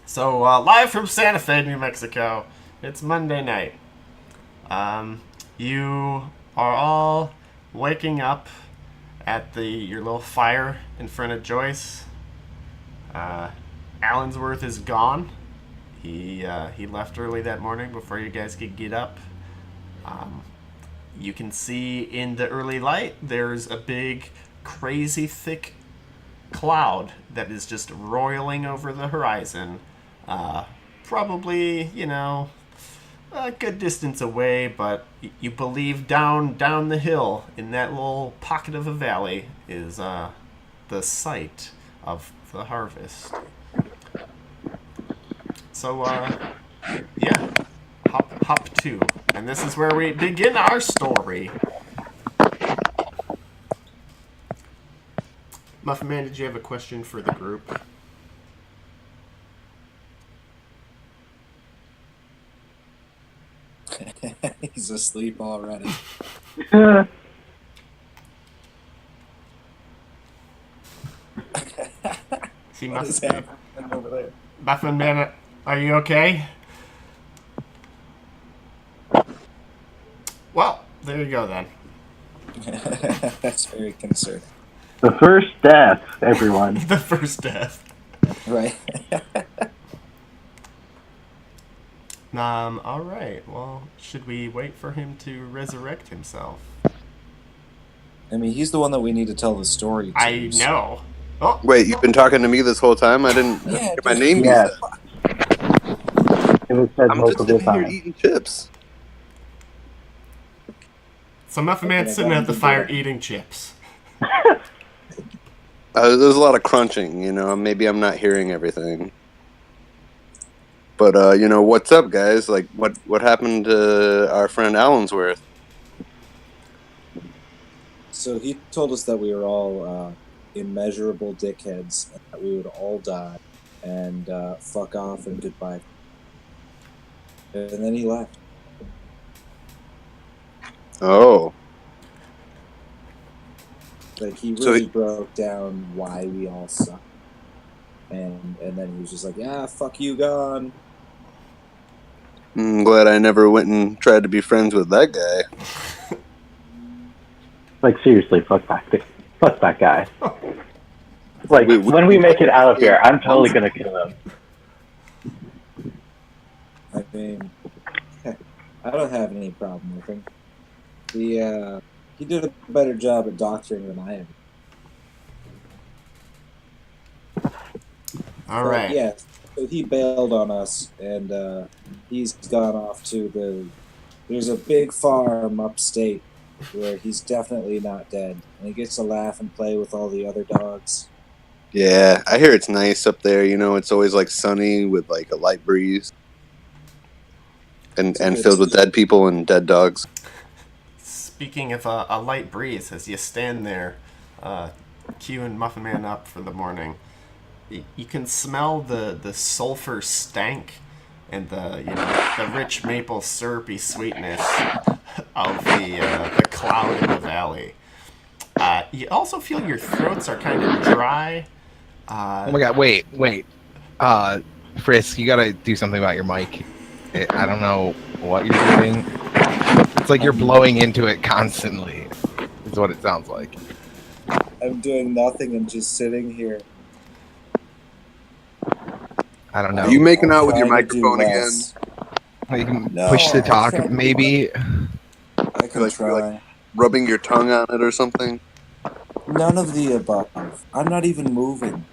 So, live from Santa Fe, New Mexico, it's Monday night. You are all waking up at your little fire in front of Joyce. Uh, Allensworth is gone. He left early that morning before you guys could get up. Um, you can see in the early light there's a big, crazy thick cloud that is just roiling over the horizon. Uh, Probably, a good distance away, but you believe down the hill in that little pocket of a valley is the site of the harvest. So, yeah, hop two, and this is where we begin our story. Muffin Man, did you have a question for the group? He's asleep already. See, What is happening over there? Muffin Man, are you okay? Well, there you go then. That's very concerning. The first death, everyone. The first death. Right. All right. Well, should we wait for him to resurrect himself? I mean, he's the one that we need to tell the story to. I know. Oh, Wait, you've been talking to me this whole time? I didn't Yeah, hear my dude. name be Yeah. said. It was said I'm just multiple sitting here times. eating chips. so Muffin Okay, Man's sitting I at the got fire you. eating chips. There's a lot of crunching, Maybe I'm not hearing everything. But, what's up, guys? Like, what happened to our friend Allensworth? So he told us that we were all immeasurable dickheads, and that we would all die, and fuck off and goodbye. And then he left. Oh. Like, he So really broke down why we all suck. And then he was just like, yeah, fuck you, gone. I'm glad I never went and tried to be friends with that guy. Like, seriously, fuck that guy. Like, We- when we make it out of here, I'm totally gonna kill him. I mean, I don't have any problem with him. He did a better job at doctoring than I have. All But right. yeah, so he bailed on us, and he's gone off to There's a big farm upstate where he's definitely not dead, and he gets to laugh and play with all the other dogs. Yeah, I hear it's nice up there. It's always like sunny with like a light breeze, and good filled with dead people and dead dogs. Speaking of a light breeze, as you stand there, queuing Muffin Man up for the morning, you can smell the sulfur stank and the rich maple syrupy sweetness of the cloud in the valley. You also feel your throats are kind of dry. Oh my god, wait. Frisk, you gotta do something about your mic. I don't know what you're doing. It's like you're blowing into it constantly, is what it sounds like. I'm doing nothing and just sitting here. I don't know. Are you making out with your Trying to do microphone again? less. You can No, push the I talk, can't. maybe. I can Like- try. Rubbing your tongue on it or something? None of the above. I'm not even moving.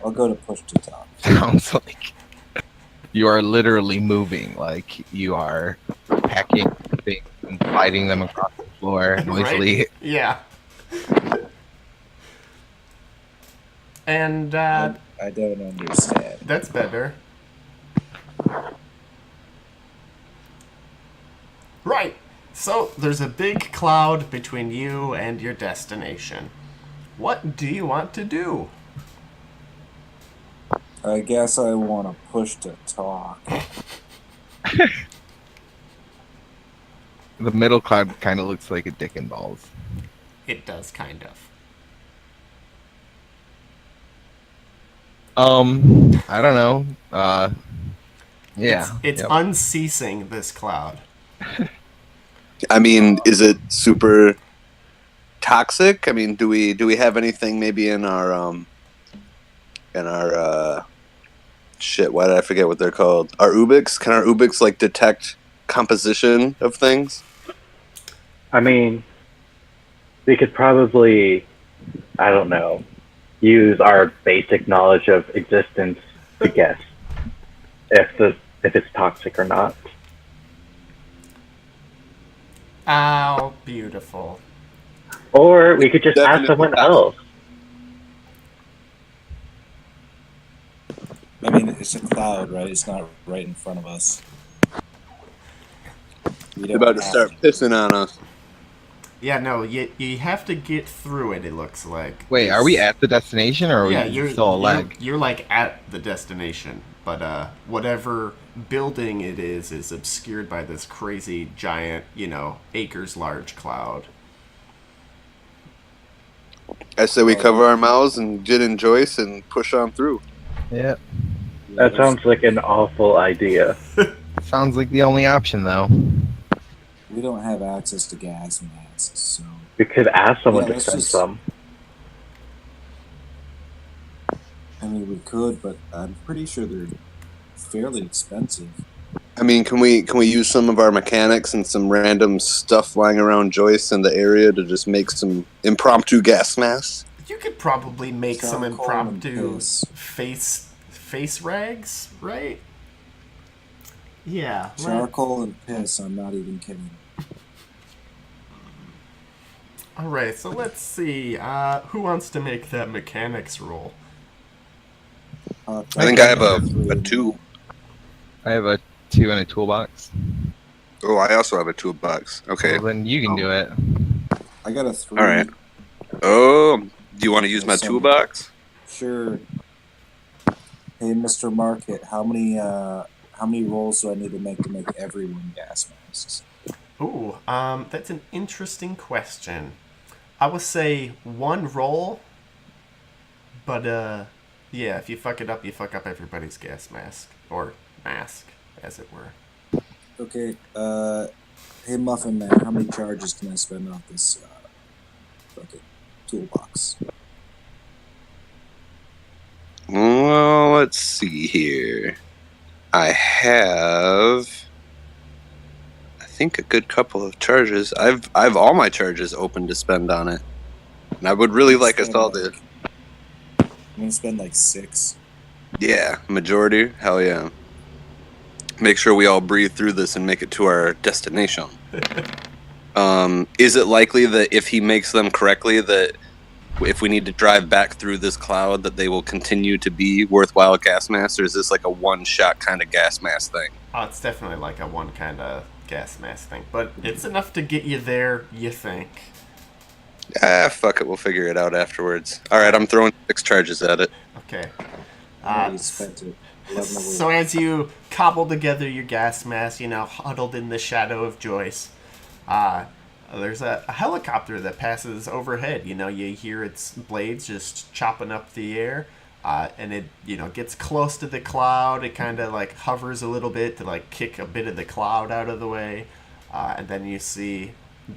I'll go to push to talk. Sounds like you are literally moving, like you are packing things and sliding them across the floor noisily. Right? Yeah. And I don't understand. that's better. Right. So there's a big cloud between you and your destination. What do you want to do? I guess I want to push to talk. The middle cloud kind of looks like a dick and balls. It does, kind of. I don't know. Yeah. It's yep. unceasing, this cloud. I mean, is it super toxic? I mean, do we have anything maybe in our shit? Why did I forget what they're called? Our Ubix? Can our Ubix like detect composition of things? I mean, we could probably, I don't know, use our basic knowledge of existence to guess if it's toxic or not. Ow, beautiful. Or we could just ask Definitely someone not. else. I mean, it's a cloud, right? It's not right in front of us. We They're about to have start pissing on us. Yeah, no, you have to get through it. It looks like. Wait, are we at the destination or are Yeah, we you're still a leg? You're like at the destination, but whatever building it is obscured by this crazy giant, acres large cloud. I say we cover our mouths and gin and Joyce and push on through. Yeah. That sounds like an awful idea. Sounds like the only option though. We don't have access to gas masks, so We could ask someone Yeah, to let's send just- some. I mean we could, but I'm pretty sure they're fairly expensive. I mean, can we use some of our mechanics and some random stuff lying around Joyce in the area to just make some impromptu gas masks? You could probably make some Charcoal and impromptu piss. face rags, right? Yeah. Charcoal and piss, I'm not even kidding. All right, so let's see. Who wants to make that mechanics roll? I think I have a 2. I have a 2 in a toolbox. Oh, I also have a toolbox. Okay. Well, then you can do it. I got a 3. All right. Oh, do you want to use my toolbox? Sure. Hey, Mr. Market, how many rolls do I need to make everyone gas masks? Ooh, that's an interesting question. I would say 1 roll, but yeah, if you fuck it up, you fuck up everybody's gas mask or mask, as it were. Okay, hey Muffin Man, how many charges can I spend off this fucking toolbox? Well, let's see here. I have, I think, a good couple of charges. I've all my charges open to spend on it, and I would really like us all to. I'm gonna spend like 6. Yeah, majority. Hell yeah. Make sure we all breathe through this and make it to our destination. Is it likely that if he makes them correctly, that if we need to drive back through this cloud, that they will continue to be worthwhile gas masks, or is this like a one-shot kind of gas mask thing? Oh, it's definitely like a one kind of gas mask thing, but it's enough to get you there, you think. Ah, fuck it. We'll figure it out afterwards. All right, I'm throwing 6 charges at it. Okay. I already spent it. 11 So as you cobble together your gas mask, huddled in the shadow of Joyce, there's a helicopter that passes overhead. You hear its blades just chopping up the air, and it, gets close to the cloud. It kind of like hovers a little bit to like kick a bit of the cloud out of the way, and then you see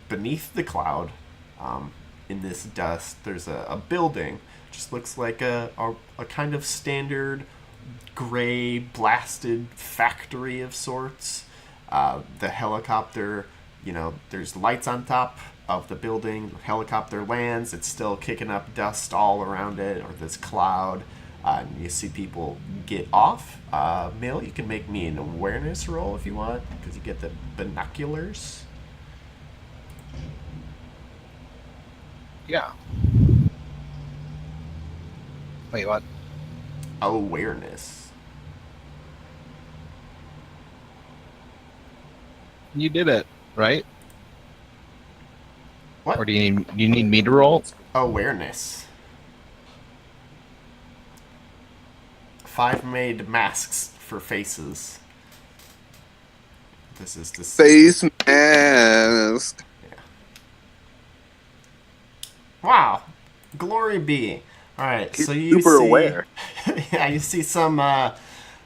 beneath the cloud, in this dust, there's a building. Just looks like a kind of standard gray blasted factory of sorts. The helicopter, there's lights on top of the building. The helicopter lands, it's still kicking up dust all around it, or this cloud. And you see people get off. Mill, you can make me an awareness roll if you want, because you get the binoculars. Yeah. Wait, what? Awareness. You did it, right? What? Or do you need me to roll? Awareness. 5 made masks for faces. This is the Face mask. Wow. Glory be. All right, He's so you super see, aware. yeah, you see some.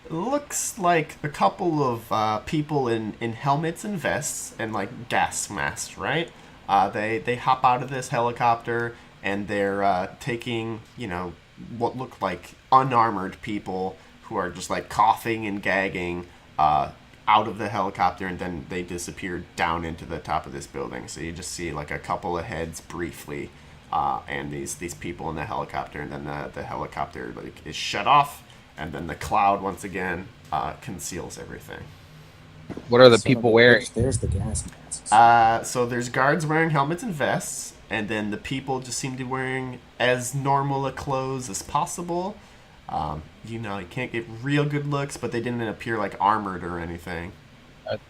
Looks like a couple of people in helmets and vests and like gas masks, right? They hop out of this helicopter and they're taking what look like unarmored people who are just like coughing and gagging out of the helicopter, and then they disappear down into the top of this building. So you just see like a couple of heads briefly, and these people in the helicopter, and then the helicopter like is shut off, and then the cloud once again conceals everything. What are the Son of people a wearing? bitch, there's the gas masks. So there's guards wearing helmets and vests, and then the people just seem to be wearing as normal a clothes as possible. You can't get real good looks, but they didn't appear like armored or anything.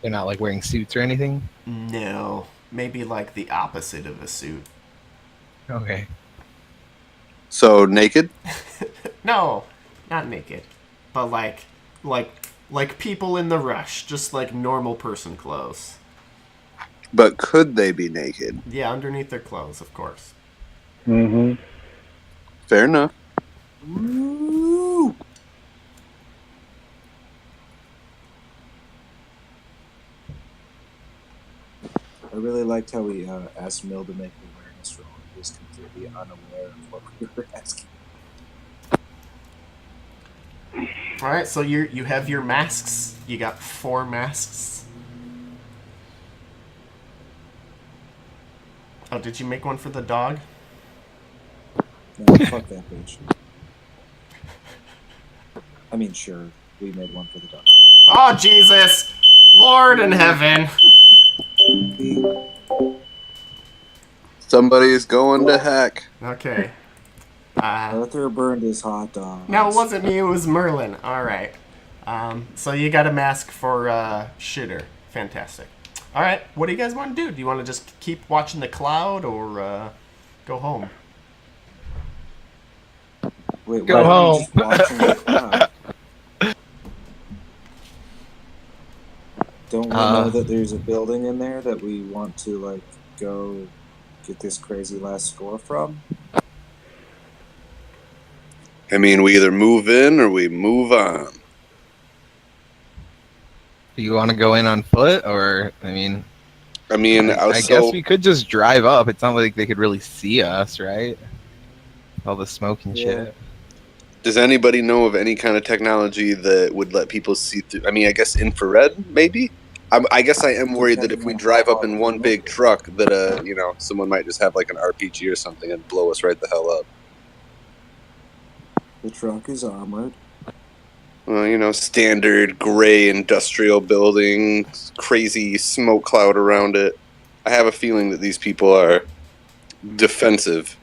They're not like wearing suits or anything. No, maybe like the opposite of a suit. Okay. So naked? No, not naked, but like people in the rush, just like normal person clothes. But could they be naked? Yeah, underneath their clothes, of course. Mm-hmm. Fair enough. Woo! I really liked how we asked Mill to make an awareness roll. He was completely unaware of what we were asking. All right, so you have your masks. You got 4 masks. Oh, did you make one for the dog? No, fuck that bitch. I mean, sure, we made one for the dog. Oh, Jesus! Lord in heaven! Somebody's going to heck. Okay. Arthur burned his hot dog. No, it wasn't me, it was Merlin. Alright. So you got a mask for Shitter. Fantastic. Alright, what do you guys want to do? Do you want to just keep watching the cloud or go home? Wait, Go why are we home. just watching the cloud? Don't we know that there's a building in there that we want to like go get this crazy last score from? I mean, we either move in or we move on. Do you want to go in on foot, or I I guess we could just drive up. It's not like they could really see us, right? All the smoke and Yeah. shit. Does anybody know of any kind of technology that would let people see through? I mean, I guess infrared, maybe. I guess I am worried that if we drive up in one big truck, that someone might just have like an RPG or something and blow us right the hell up. The truck is armored. Well, standard gray industrial building, crazy smoke cloud around it. I have a feeling that these people are defensive.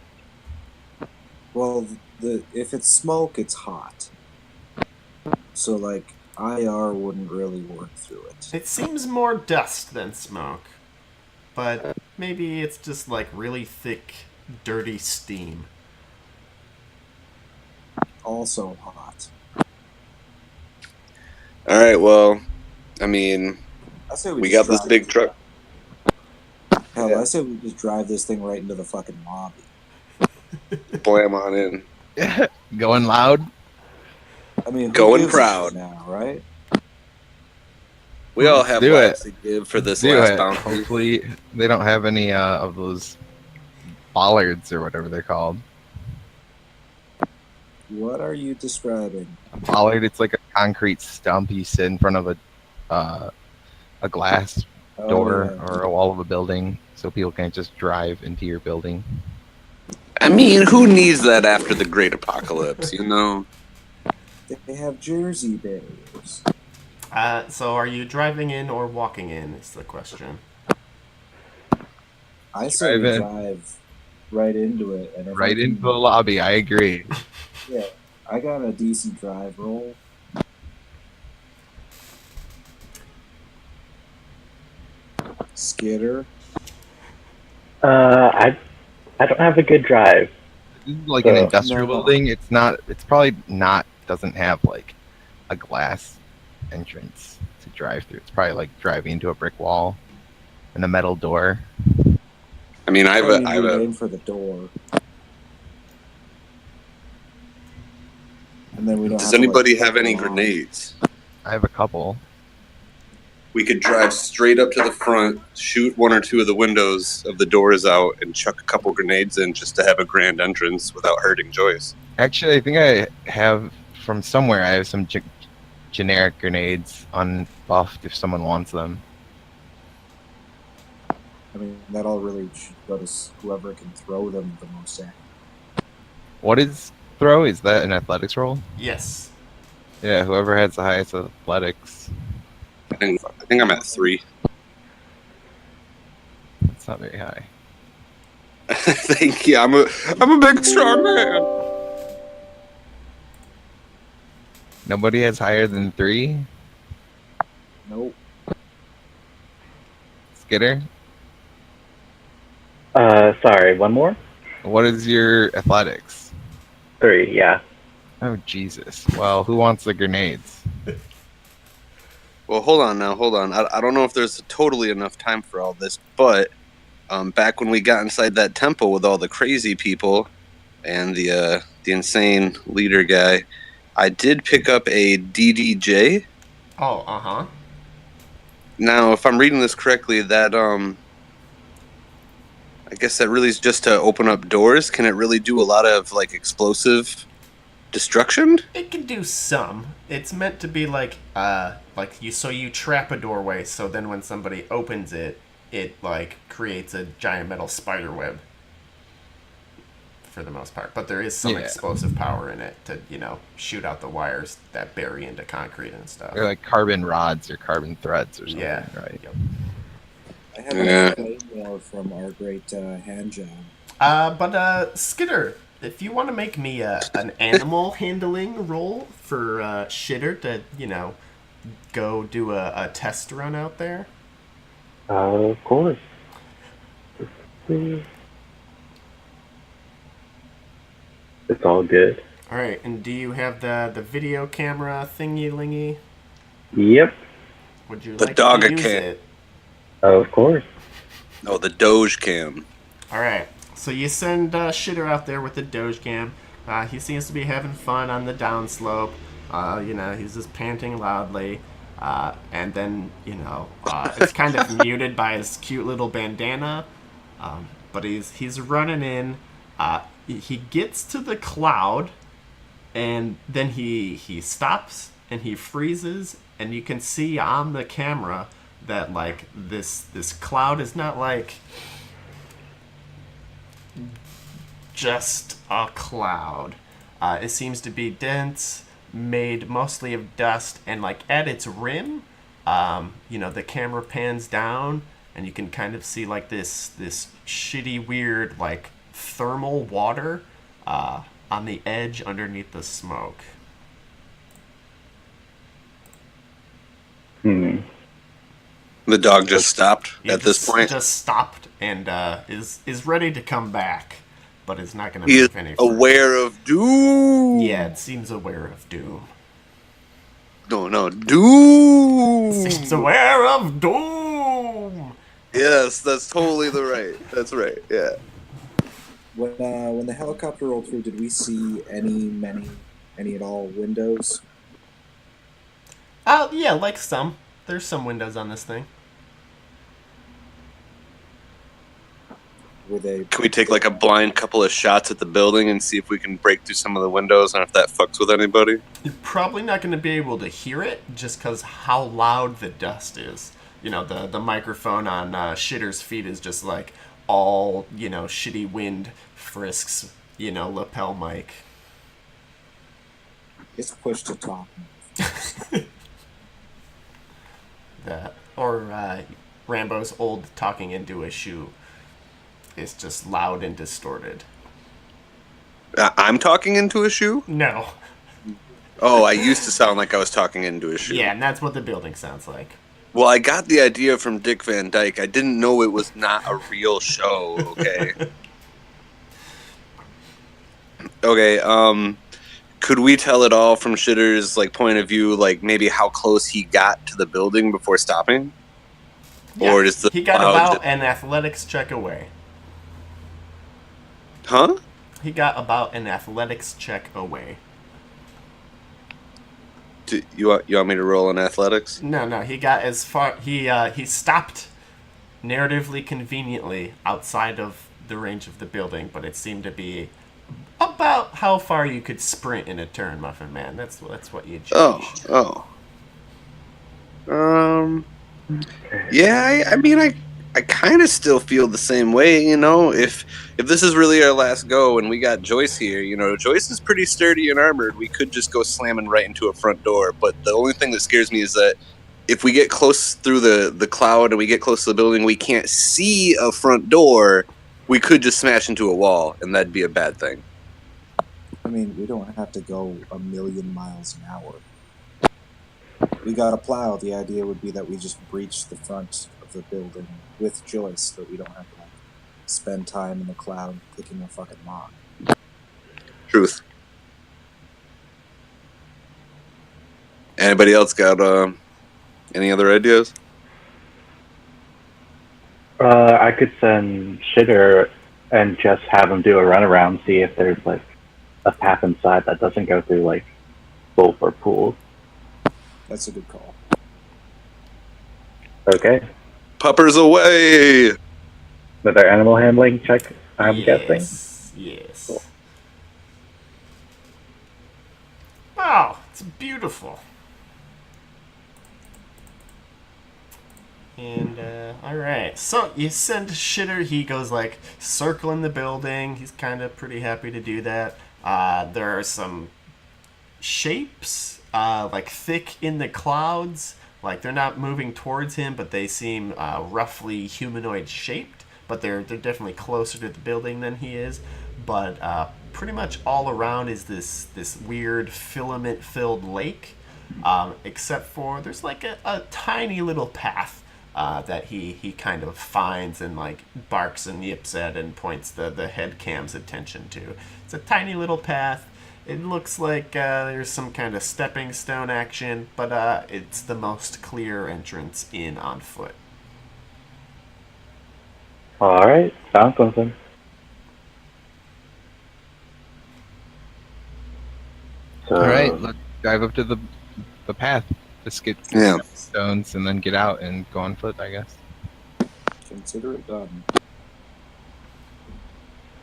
Well, if it's smoke, it's hot. So like IR wouldn't really work through it. It seems more dust than smoke. But maybe it's just like really thick, dirty steam. Also hot. All right, well, I mean, I say we just got this drive big truck. Hell, Yeah. I say we just drive this thing right into the fucking lobby. Blam on in. Going loud. I mean, who Going gives a proud. shit now, right? We all have Do lives to give for this Do last it. bounty. Hopefully, they don't have any of those bollards or whatever they're called. What are you describing? A bollard, it's like a concrete stump you sit in front of a glass Oh, door yeah. or a wall of a building, so people can't just drive into your building. I mean, who needs that after the great apocalypse, They have Jersey barriers. So are you driving in or walking in is the question. I say we Drive in. drive right into it. And if I Right can- into the lobby, I agree. Yeah, I got a decent drive roll. Skitter. I don't have a good drive. This is like an So- industrial No. building. It's not. It's probably not. Doesn't have like a glass entrance to drive through. It's probably like driving into a brick wall and a metal door. I mean, I have Probably a aim for the door. and then we don't. Does have to, anybody like, have any walk along. grenades? I have a couple. We could drive straight up to the front, shoot one or two of the windows of the doors out, and chuck a couple grenades in just to have a grand entrance without hurting Joyce. Actually, I think I have from somewhere. I have some generic grenades unbuffed if someone wants them. I mean, that all really should go to whoever can throw them the most at. What is throw? Is that an athletics roll? Yes. Yeah, whoever has the highest athletics. I think I'm at 3. That's not very high. Thank you. I'm a big strong man. Nobody has higher than 3. Nope. Skitter, Sorry, one more? what is your athletics? 3, yeah. Oh Jesus! Well, who wants the grenades? Well, hold on. I don't know if there's totally enough time for all this, but back when we got inside that temple with all the crazy people and the insane leader guy, I did pick up a DDJ. Oh, uh-huh. Now, if I'm reading this correctly, that I guess that really is just to open up doors. Can it really do a lot of like explosive destruction? It can do some. It's meant to be like you trap a doorway, so then when somebody opens it, it like creates a giant metal spider web. For the most part, but there is some Yeah. explosive power in it to, shoot out the wires that bury into concrete and stuff. They're like carbon rods or carbon threads or something, Yeah. right? Yep. I have Yeah. a claymore from our great hand job. But Skitter, if you want to make me an animal handling roll for Shitter to, go do a test run out there. Of course. It's all good. All right, and do you have the video camera thingy-lingy? Yep, Would you The like dog to use cam. it? of course. Oh, the Doge Cam. All right, so you send Shitter out there with the Doge Cam. He seems to be having fun on the downslope. He's just panting loudly. And then, it's kind of muted by his cute little bandana. But he's running in. He gets to the cloud, and then he stops and he freezes, and you can see on the camera that like this cloud is not like just a cloud. It seems to be dense, made mostly of dust, and like at its rim, the camera pans down, and you can kind of see like this shitty, weird, like thermal water on the edge underneath the smoke. Hmm. The dog just stopped He at this point. just stopped and is ready to come back, but is not going to He is move any further. aware of doom. Yeah, it seems aware of doom. No, doom. Seems aware of doom. Yes, that's totally That's right. Yeah. When the helicopter rolled through, did we see any at all windows? Yeah, like some. There's some windows on this thing. Were they? Can we take like a blind couple of shots at the building and see if we can break through some of the windows and if that fucks with anybody? You're probably not going to be able to hear it just because how loud the dust is. The microphone on Shitter's feet is just like all, shitty wind frisks, lapel mic. It's push to talk. Or Rambo's old talking into a shoe is just loud and distorted. I'm talking into a shoe? No. Oh, I used to sound like I was talking into a shoe. Yeah, and that's what the building sounds like. Well, I got the idea from Dick Van Dyke. I didn't know it was not a real show, okay? Okay, could we tell it all from Shitter's point of view, maybe how close he got to the building before stopping? Yeah, Or does the he got cloud- about an athletics check away. Huh? He got about an athletics check away. You want me to roll in athletics? No, he got as far. He stopped narratively conveniently outside of the range of the building, but it seemed to be about how far you could sprint in a turn, Muffin Man. That's what you judge. Oh. Yeah, I mean, I kind of still feel the same way, you know. If this is really our last go and we got Joyce here, you know, Joyce is pretty sturdy and armored. We could just go slamming right into a front door. But the only thing that scares me is that if we get close through the cloud and we get close to the building, we can't see a front door. We could just smash into a wall, and that'd be a bad thing. I mean, we don't have to go 1,000,000 miles an hour. We got a plow. The idea would be that we just breach the front of the building with Joyce, so that we don't have to like, spend time in the cloud picking a fucking lock. Truth. Anybody else got any other ideas? I could send Shitter and just have him do a runaround, see if there's like a path inside that doesn't go through like both or pools. That's a good call. Okay. Puppers away! With our animal handling check, I'm guessing. Yes. Cool. Wow, it's beautiful. And, alright. So, you send Shitter, he goes, like, circling the building. He's kind of pretty happy to do that. There are some shapes, like, thick in the clouds. Like, they're not moving towards him, but they seem roughly humanoid shaped. But they're definitely closer to the building than he is. But pretty much all around is this weird filament-filled lake. Except for there's, like, a tiny little path that he kind of finds and like barks and yips at and points the head cam's attention to. It's a tiny little path. It looks like there's some kind of stepping stone action, but it's the most clear entrance in on foot. Alright, found something. So, Alright, let's drive up to the path. Just get Yeah. stones and then get out and go on foot, I guess. Consider it done.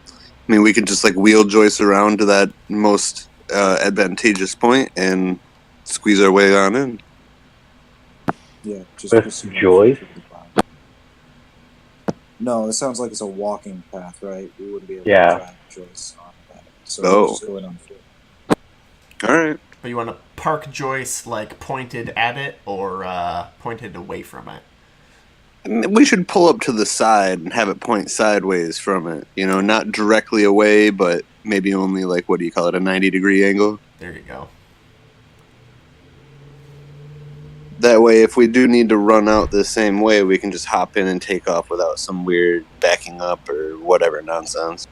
I mean, we could just like wheel Joyce around to that most advantageous point and squeeze our way on in. Yeah, just With proceed on Joyce? foot to the cloud. No, it sounds like it's a walking path, right? We wouldn't be able Yeah. to drive Joyce on that. So Oh. we're just going on foot. All right. But you want to park Joyce like pointed at it or pointed away from it? I mean, we should pull up to the side and have it point sideways from it. You know, not directly away, but maybe only like, what do you call it, a 90-degree angle? There you go. That way, if we do need to run out the same way, we can just hop in and take off without some weird backing up or whatever nonsense.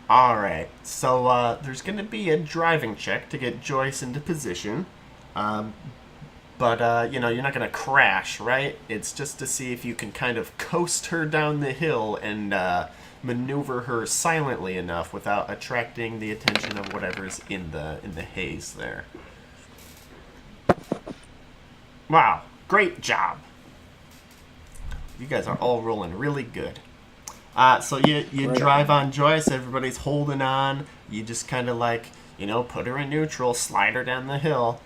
Alright, so there's going to be a driving check to get Joyce into position. But, you know, you're not going to crash, right? It's just to see if you can kind of coast her down the hill and maneuver her silently enough without attracting the attention of whatever's in the haze there. Wow, great job. You guys are all rolling really good. So you Right drive on Joyce, everybody's holding on. You just kind of like, you know, put her in neutral, slide her down the hill.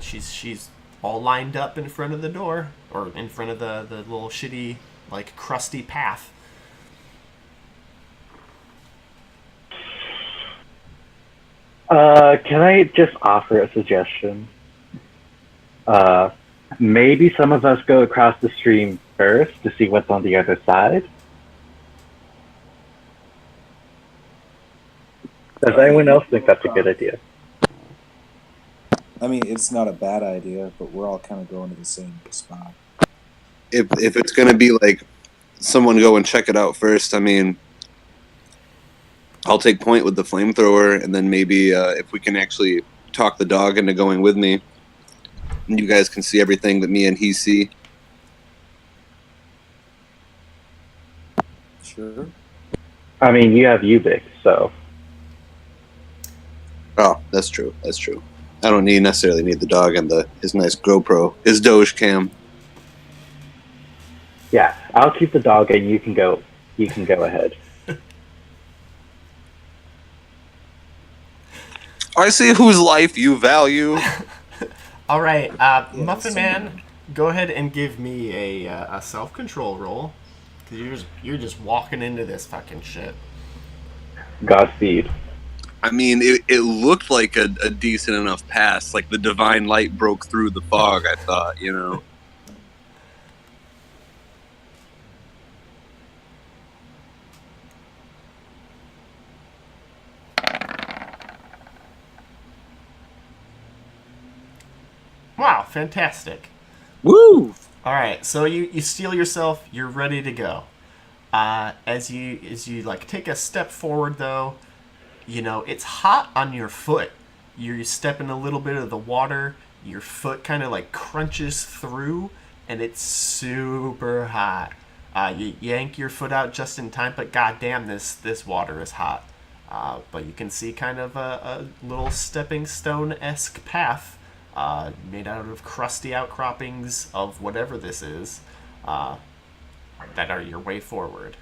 She's all lined up in front of the door, or in front of the little shitty, like, crusty path. Can I just offer a suggestion? Maybe some of us go across the stream first to see what's on the other side. Does anyone else think that's a good idea? I mean, it's not a bad idea, but we're all kind of going to the same spot. If it's going to be like someone go and check it out first, I mean, I'll take point with the flamethrower, and then maybe if we can actually talk the dog into going with me, and you guys can see everything that me and he see. Sure. I mean, you have Ubix, so Oh, that's true. That's true. I don't necessarily need the dog and his nice GoPro, his Doge cam. Yeah, I'll keep the dog, and you can go. You can go ahead. I see whose life you value. All right, Muffin Man, go ahead and give me a self-control roll, because you're just walking into this fucking shit. Godspeed. I mean, it looked like a decent enough pass. Like the divine light broke through the fog, I thought, you know. Wow, fantastic. Woo! All right, so you steel yourself. You're ready to go. As you like take a step forward, though, you know it's hot on your foot. You're stepping a little bit of the water. Your foot kind of like crunches through, and it's super hot. You yank your foot out just in time, but goddamn, this water is hot. But you can see kind of a little stepping stone-esque path made out of crusty outcroppings of whatever this is that are your way forward.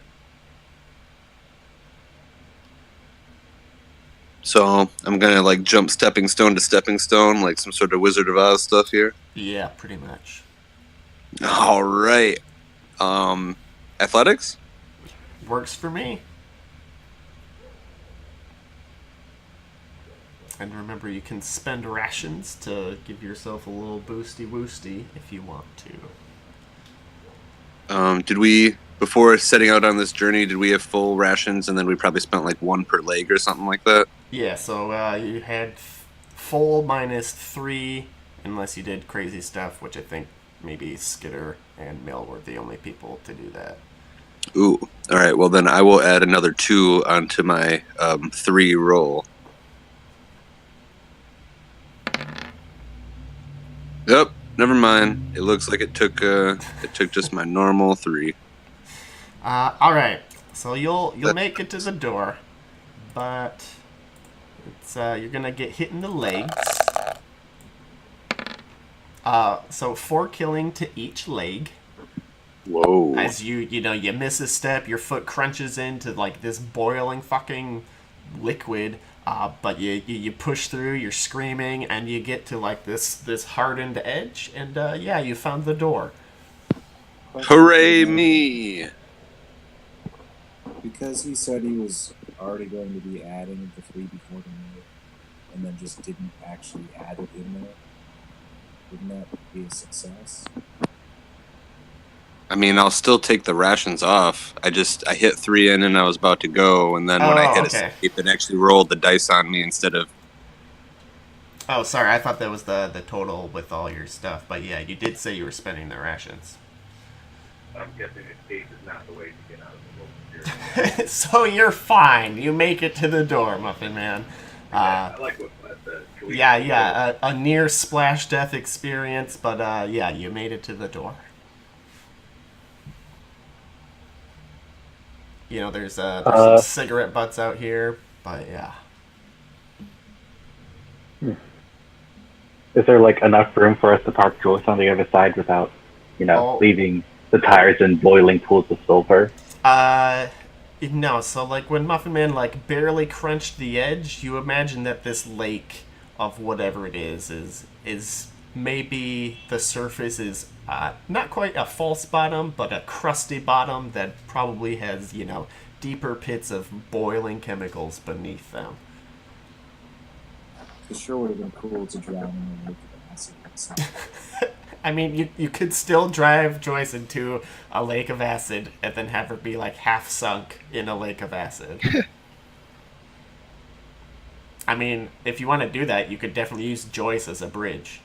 So I'm gonna like jump stepping stone to stepping stone, like some sort of Wizard of Oz stuff here. Yeah, pretty much. All right. Athletics. Works for me. And remember, you can spend rations to give yourself a little boosty woosty if you want to. Did we, before setting out on this journey, did we have full rations and then we probably spent like one per leg or something like that? Yeah, so you had full -3, unless you did crazy stuff, which I think maybe Skitter and Mill were the only people to do that. Ooh. All right. Well, then I will add another 2 onto my 3 roll. Yep. Never mind. It looks like it took just my normal 3. All right, so you'll make it to the door, but it's you're gonna get hit in the legs. So 4 killing to each leg. Whoa. As you miss a step, your foot crunches into like this boiling fucking liquid. But you push through, you're screaming, and you get to like this hardened edge, and yeah, you found the door. Hooray me! Because he said he was already going to be adding the 3 before the meal, and then just didn't actually add it in there. Wouldn't that be a success? I mean, I'll still take the rations off. I hit 3 in and I was about to go, and then when I hit escape, it actually rolled the dice on me instead of... Oh, sorry, I thought that was the total with all your stuff, but yeah, you did say you were spending the rations. I'm guessing escape is not the way to get out of the world. So you're fine. You make it to the door, Muffin Man. I like what Flat said. Yeah, a near splash death experience, but yeah, you made it to the door. You know, there's some cigarette butts out here, but yeah. Is there like enough room for us to park Joyce on the other side without, leaving the tires in boiling pools of silver? No. So like when Muffin Man like barely crunched the edge, you imagine that this lake of whatever it is maybe the surface is not quite a false bottom, but a crusty bottom that probably has, deeper pits of boiling chemicals beneath them. It sure would have been cool to drown in a lake of acid myself. I mean, you could still drive Joyce into a lake of acid and then have her be like half sunk in a lake of acid. I mean, if you want to do that, you could definitely use Joyce as a bridge.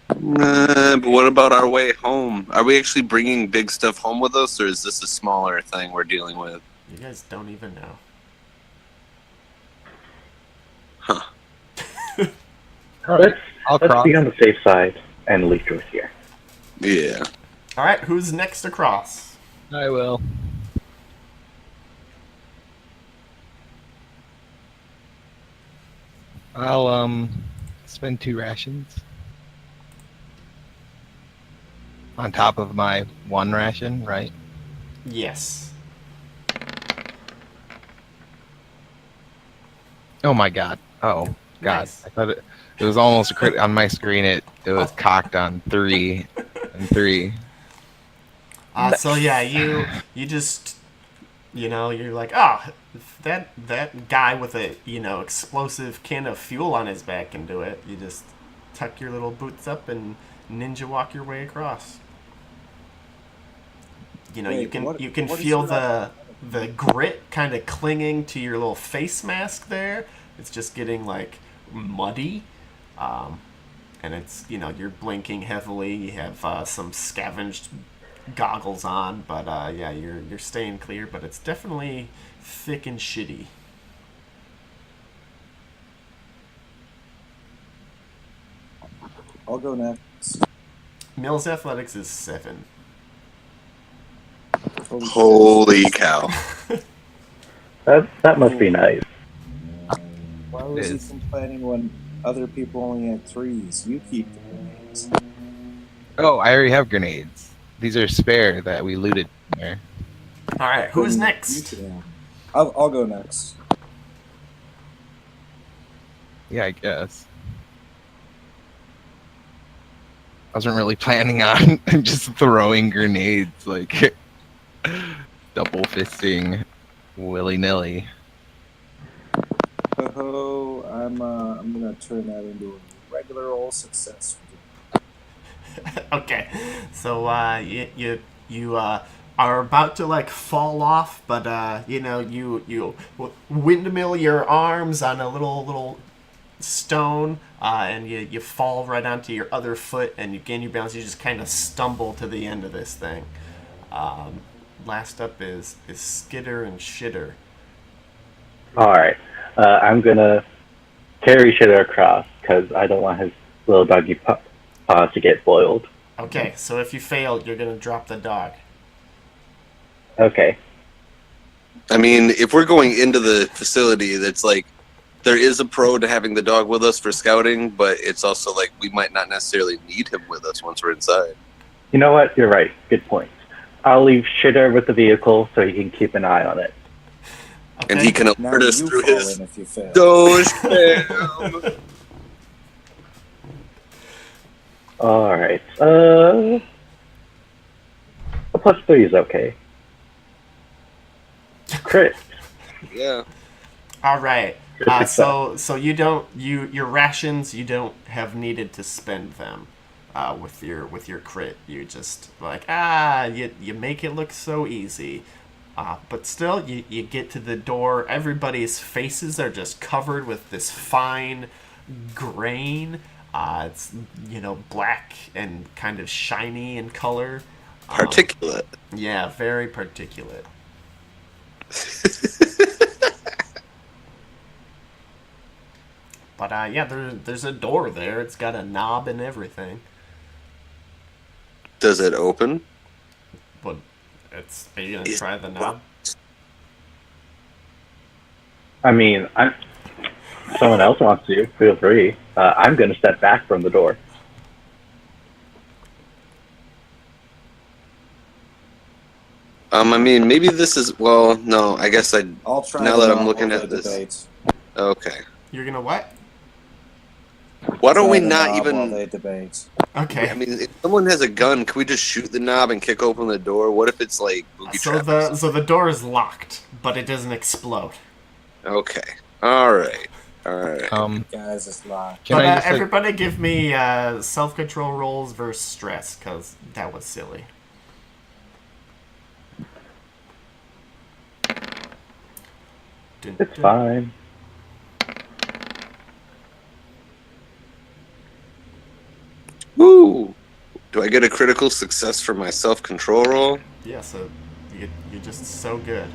But what about our way home? Are we actually bringing big stuff home with us, or is this a smaller thing we're dealing with? You guys don't even know. Huh. Let's be on the safe side and leave Joyce here. Yeah. All right, who's next across? I will. I'll spend 2 rations on top of my 1 ration, right? Yes. Oh my god. Oh god. Nice. I thought it was almost a crit on my screen. It was cocked on 3 and 3. So yeah, you just you're like, oh, that guy with a explosive can of fuel on his back can do it. You just tuck your little boots up and ninja walk your way across. You Wait, can what- you can what is feel your- the grit kind of clinging to your little face mask there. It's just getting like muddy. And it's you're blinking heavily. You have some scavenged goggles on, but yeah, you're staying clear. But it's definitely thick and shitty. I'll go next. Mills Athletics is 7. Holy cow. That must be nice. Why was he Is. complaining when other people only had 3s? You keep the grenades. Oh, I already have grenades. These are spare that we looted there. All right, who's You next? can have. I'll go next. Yeah, I guess. I wasn't really planning on just throwing grenades, like double fisting willy nilly. Oh, I'm gonna turn that into a regular old success. Okay, so you are about to like fall off, but you windmill your arms on a little stone, and you fall right onto your other foot, and you gain your balance. You just kind of stumble to the end of this thing. Last up is Skitter and Shitter. All right. I'm gonna carry Shitter across because I don't want his little doggy paws to get boiled. Okay, so if you fail, you're gonna drop the dog. Okay. I mean, if we're going into the facility, that's like there is a pro to having the dog with us for scouting, but it's also like we might not necessarily need him with us once we're inside. You know what? You're right. Good point. I'll leave Shitter with the vehicle so he can keep an eye on it. Okay? And he can Now alert us you through fall his in if you fail. Doge spam. All right. A +3 is okay. Crit. Yeah. All right. Success. So your rations, you don't have needed to spend them with your crit. You just like you make it look so easy. But still, you get to the door. Everybody's faces are just covered with this fine grain. It's black and kind of shiny in color. Particulate. Yeah, very particulate. But yeah, there's a door there. It's got a knob and everything. Does it open? But are you gonna try the knob? I mean, someone else wants to. Feel free. I'm going to step back from the door. I mean, maybe this is. Well, no. I guess I. I'll try. Now the that I'm knob looking while at they this. debate. Okay. You're gonna what? Why don't Try we the not knob while even? they debate. Okay. I mean, if someone has a gun, can we just shoot the knob and kick open the door? What if it's like booby So trap? the door is locked, but it doesn't explode. Okay. All right. Guys, it's locked. Can But I just like, everybody give me self-control rolls versus stress, because that was silly. Dun, It's dun. fine. Woo! Do I get a critical success for my self-control roll? Yeah, so you're just so good.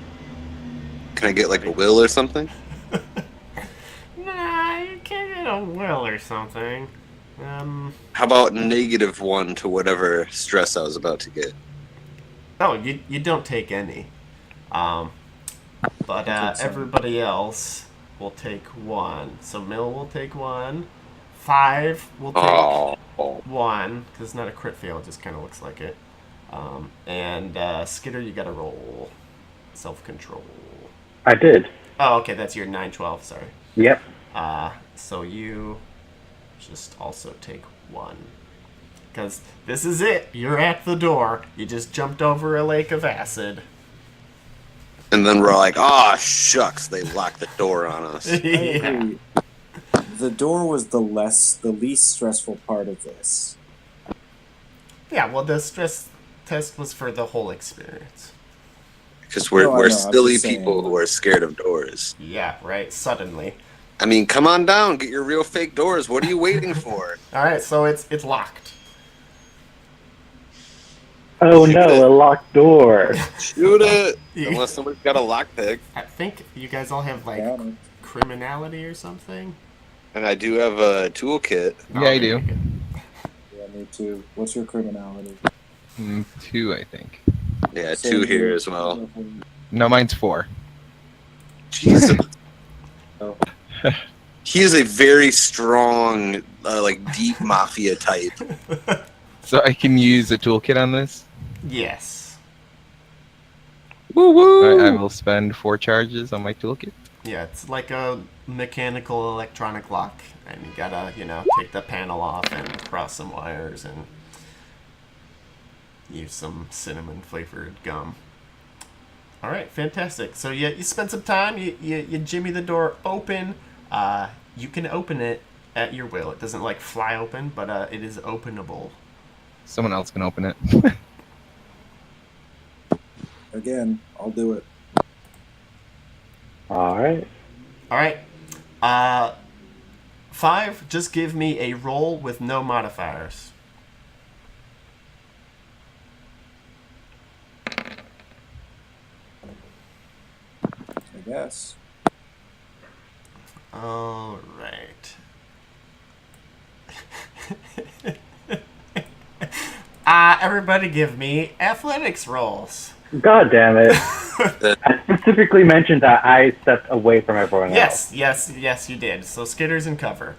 Can I get like a will or something? Nah, you can't get a will or something. How about -1 to whatever stress I was about to get? Oh, you don't take any. But Take some. everybody else, will take 1. So Mill will take 1. 5 will take Oh, 1 because it's not a crit fail. It just kind of looks like it. And Skitter, you got to roll self-control. I did. Oh, okay, that's your 9/12. Sorry. Yep. So you just also take 1. Because this is it. You're at the door. You just jumped over a lake of acid. and then we're like, oh shucks, they locked the door on us. I Yeah. agree. The door was the least stressful part of this. Yeah, well, the stress test was for the whole experience. Because we're, No, I we're know, I'm silly just saying. people who are scared of doors. Yeah, right, suddenly. I mean, come on down, get your real fake doors. What are you waiting for? Alright, so it's locked. Oh Shoot no, it. a locked door. Shoot it! Yeah. Unless somebody's got a lockpick. I think you guys all have, like, Got it. criminality or something. And I do have a toolkit. Yeah, I Okay, do. good. Yeah, me too. What's your criminality? 2, I think. Yeah, So 2 here you- as well. No, mine's 4. Jesus. Oh. He is a very strong, like, deep mafia type. So I can use a toolkit on this. Yes. Woo woo! I will spend 4 charges on my toolkit. Yeah, it's like a mechanical electronic lock. And you gotta, take the panel off and cross some wires and use some cinnamon flavored gum. Alright, fantastic. So you spend some time, you jimmy the door open. You can open it at your will. It doesn't like fly open, but it is openable. Someone else can open it. Again, I'll do it. All right. Alright. 5, just give me a roll with no modifiers. I guess. All right. Everybody give me athletics rolls. God damn it. I specifically mentioned that I stepped away from everyone else. Yes, you did. So Skitter's in cover.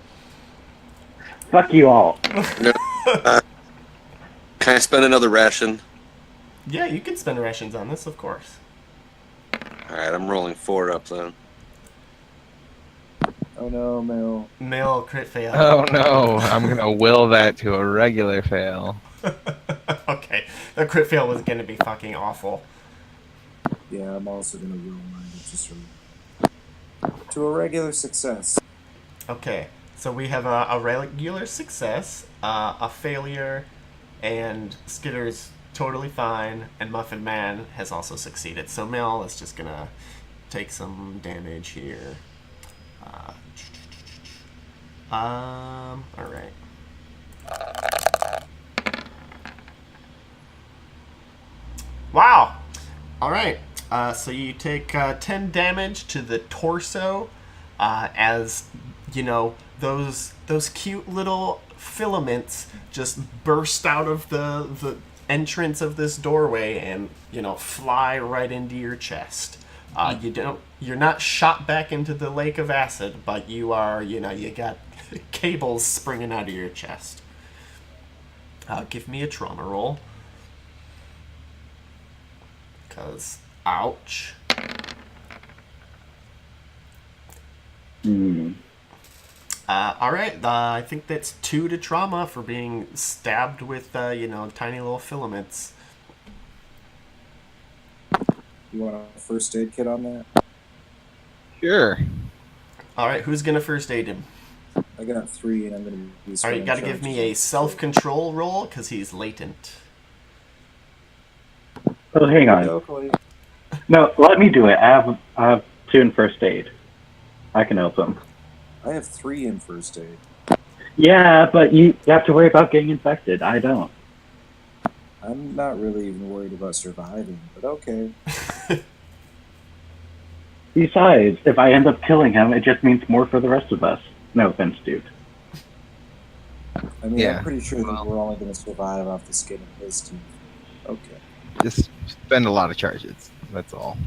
Fuck you all. Can I spend another ration? Yeah, you can spend rations on this, of course. Alright, I'm rolling 4 up then. Oh no, Mel. Mill crit fail. Oh no, I'm gonna will that to a regular fail. Okay, the crit fail was gonna be fucking awful. Yeah, I'm also gonna roll mine to a regular success. Okay, so we have a regular success, a failure, and Skitter's totally fine, and Muffin Man has also succeeded. So Mill is just gonna take some damage here. All right. Wow. All right. So you take 10 damage to the torso, as those cute little filaments just burst out of the entrance of this doorway and fly right into your chest. You're not shot back into the lake of acid, but you are, you got cables springing out of your chest. Give me a trauma roll. Because, ouch. Alright, I think that's 2 to trauma for being stabbed with, tiny little filaments. You want a first aid kit on that? Sure. Alright, who's gonna first aid him? I got 3, and I'm gonna use. Alright, you gotta give me a self-control roll, because he's latent. Oh, hang on. No, let me do it. I have 2 in first aid. I can help him. I have 3 in first aid. Yeah, but you have to worry about getting infected. I don't. I'm not really even worried about surviving, but okay. Besides, if I end up killing him, it just means more for the rest of us. No offense, dude. I mean, Yeah, I'm pretty sure well. that we're only going to survive off the skin of his teeth. Okay. Just spend a lot of charges. That's all.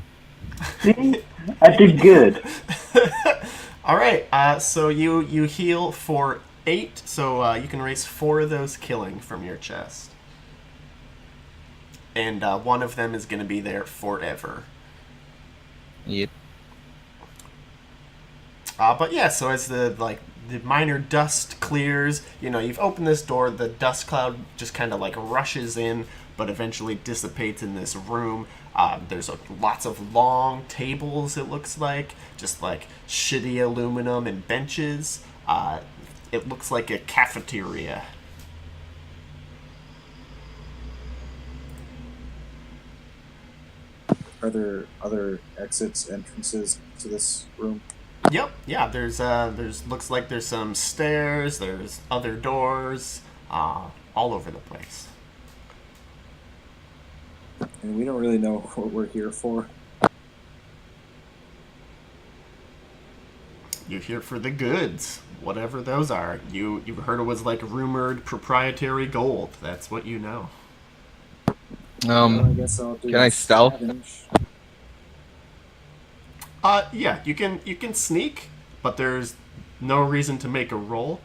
See? I did good. All right. So you heal for 8, so you can erase 4 of those killing from your chest, and one of them is going to be there forever. Yep. But yeah, so as the minor dust clears, you've opened this door, the dust cloud just kind of rushes in, but eventually dissipates in this room. There's lots of long tables, it looks like, just shitty aluminum and benches. It looks like a cafeteria. Are there other exits, entrances to this room? Yep, yeah. There's looks like there's some stairs. There's other doors, all over the place. And we don't really know what we're here for. You're here for the goods, whatever those are. You heard it was rumored proprietary gold. That's what you know. Well, I guess I'll do Can I stealth? scavenge. Yeah, you can sneak, but there's no reason to make a roll.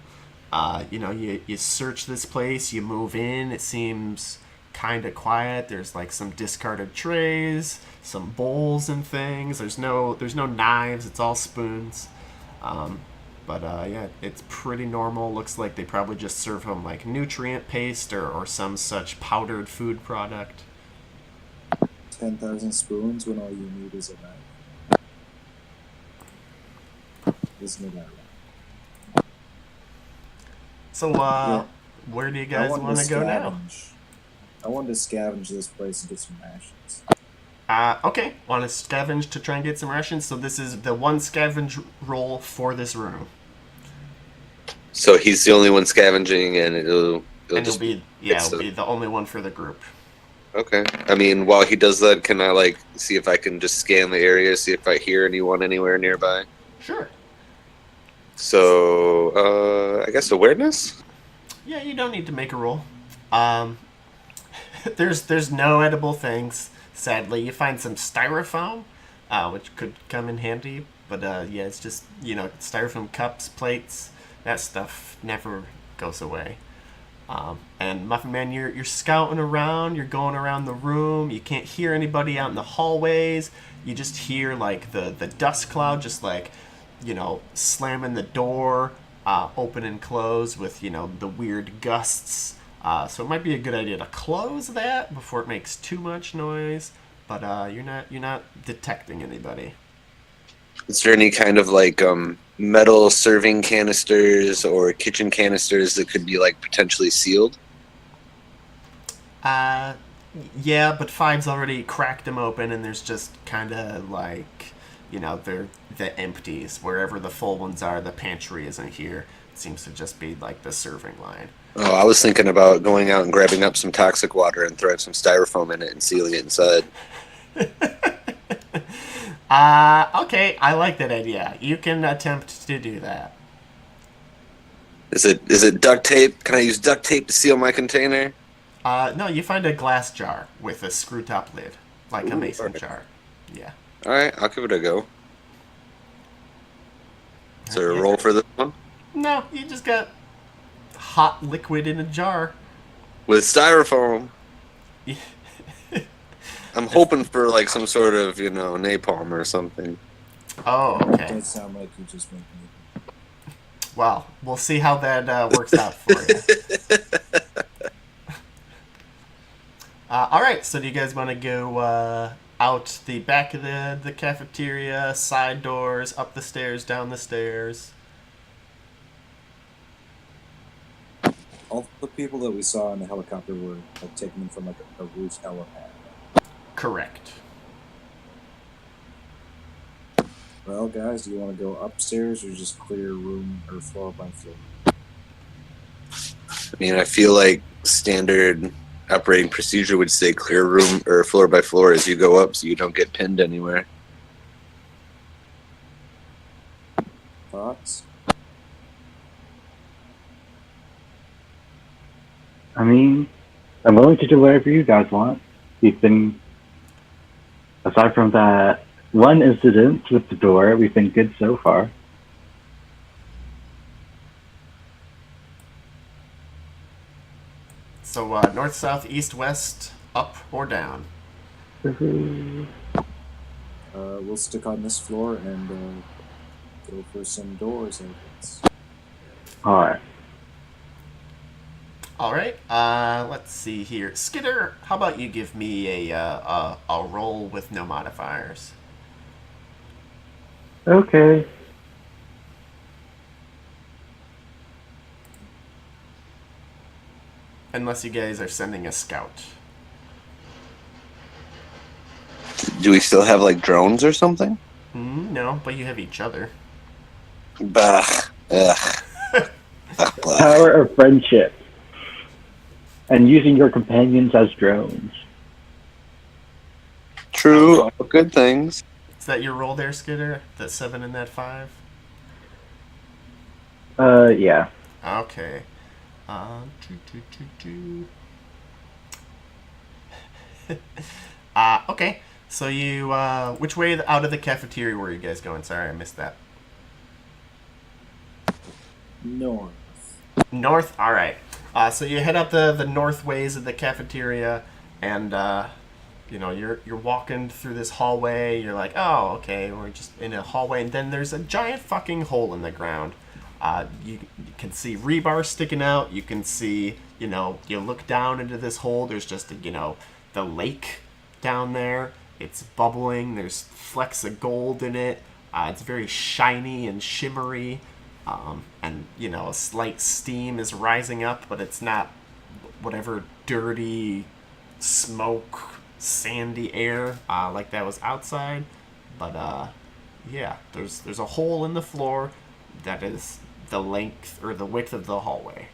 You search this place, you move in. It seems kind of quiet. There's some discarded trays, some bowls and things. There's no knives. It's all spoons. But yeah, it's pretty normal. Looks like they probably just serve them nutrient paste or some such powdered food product. 10,000 spoons when all you need is a knife. Isn't it that right? So, Yeah. where do you I guys wanted want to go now? scavenge. I wanted to scavenge this place and get some rations. Okay. Want to scavenge to try and get some rations? So this is the one scavenge roll for this room. So he's the only one scavenging, and it'll And just it'll be the only one for the group. okay. I mean, while he does that, can I see if I can just scan the area, see if I hear anyone anywhere nearby? Sure. So I guess awareness. Yeah, you don't need to make a roll. There's no edible things. Sadly, you find some styrofoam, which could come in handy. But yeah, it's just styrofoam cups, plates. That stuff never goes away. And Muffin Man, you're scouting around. You're going around the room. You can't hear anybody out in the hallways. You just hear the dust cloud just slamming the door, open and close with the weird gusts. So it might be a good idea to close that before it makes too much noise. But you're not detecting anybody. Is there any kind of metal serving canisters or kitchen canisters that could be potentially sealed? Yeah, but Five's already cracked them open, and there's just kind of they're the empties. Wherever the full ones are, the pantry isn't here. It seems to just be the serving line. Oh, I was thinking about going out and grabbing up some toxic water and throwing some styrofoam in it and sealing it inside. Okay, I like that idea. You can attempt to do that. Is it duct tape? Can I use duct tape to seal my container? No, you find a glass jar with a screw top lid, like a Ooh, mason alright. jar. Yeah. All right, I'll give it a go. Is there a Yeah. roll for this one? No, you just got hot liquid in a jar. With styrofoam. I'm hoping for some sort of napalm or something. Oh, okay. That sound like you just made me. Well, we'll see how that works out for you. All right, so do you guys want to go out the back of the cafeteria, side doors, up the stairs, down the stairs? All the people that we saw in the helicopter were taken them from a roof helipad. Correct. Well, guys, do you want to go upstairs or just clear room or floor by floor? I mean, I feel like standard operating procedure would say clear room or floor by floor as you go up so you don't get pinned anywhere. Thoughts? I mean, I'm willing to do whatever you guys want. You've been, aside from that one incident with the door. We've been good so far. So north, south, east, west, up or down? We'll stick on this floor and go for some doors, I guess. All right. All right. Let's see here. Skitter, how about you give me a roll with no modifiers? Okay. Unless you guys are sending a scout. Do we still have like drones or something? No, but you have each other. Bah. Ugh. Ugh, blah. Power of friendship. And using your companions as drones. True. All good things. Is that your roll there, Skitter? That 7 and that 5? Yeah. Okay. Okay. So you, which way out of the cafeteria were you guys going? Sorry, I missed that. North. North. All right. So you head up the north ways of the cafeteria, and you know you're walking through this hallway. You're like, oh, okay, we're just in a hallway, and then there's a giant fucking hole in the ground. You can see rebar sticking out. You can see, you know, you look down into this hole. There's just, you know, the lake down there. It's bubbling. There's flecks of gold in it. It's very shiny and shimmery. And, you know, a slight steam is rising up, but it's not whatever dirty smoke, sandy air like that was outside. But, yeah, there's a hole in the floor that is the length or the width of the hallway.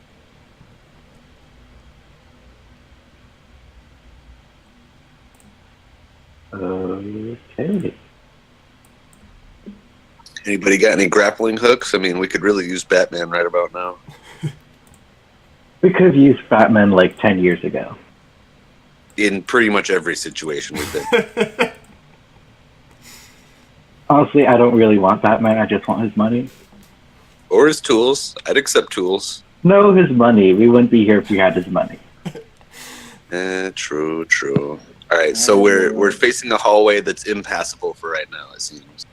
Okay. Anybody got any grappling hooks? I mean, we could really use Batman right about now. We could have used Batman like 10 years ago. In pretty much every situation we've been. Honestly, I don't really want Batman. I just want his money. Or his tools. I'd accept tools. No, his money. We wouldn't be here if we had his money. True. All right, so we're facing a hallway that's impassable for right now, it seems.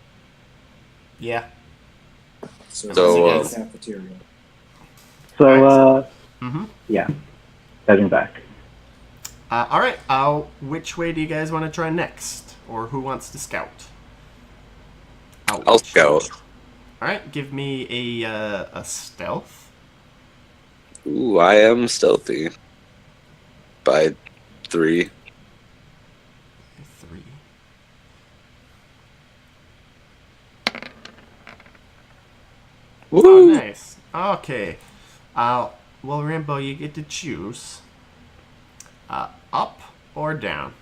Yeah. So, So, the cafeteria. So, Mm-hmm. yeah. Heading back. All right. Which way do you guys want to try next, or who wants to scout? I'll scout. All right. Give me a stealth. Ooh, I am stealthy. By 3. 3. Woo! Oh, nice. Okay. Well, Rambo, you get to choose. Up or down?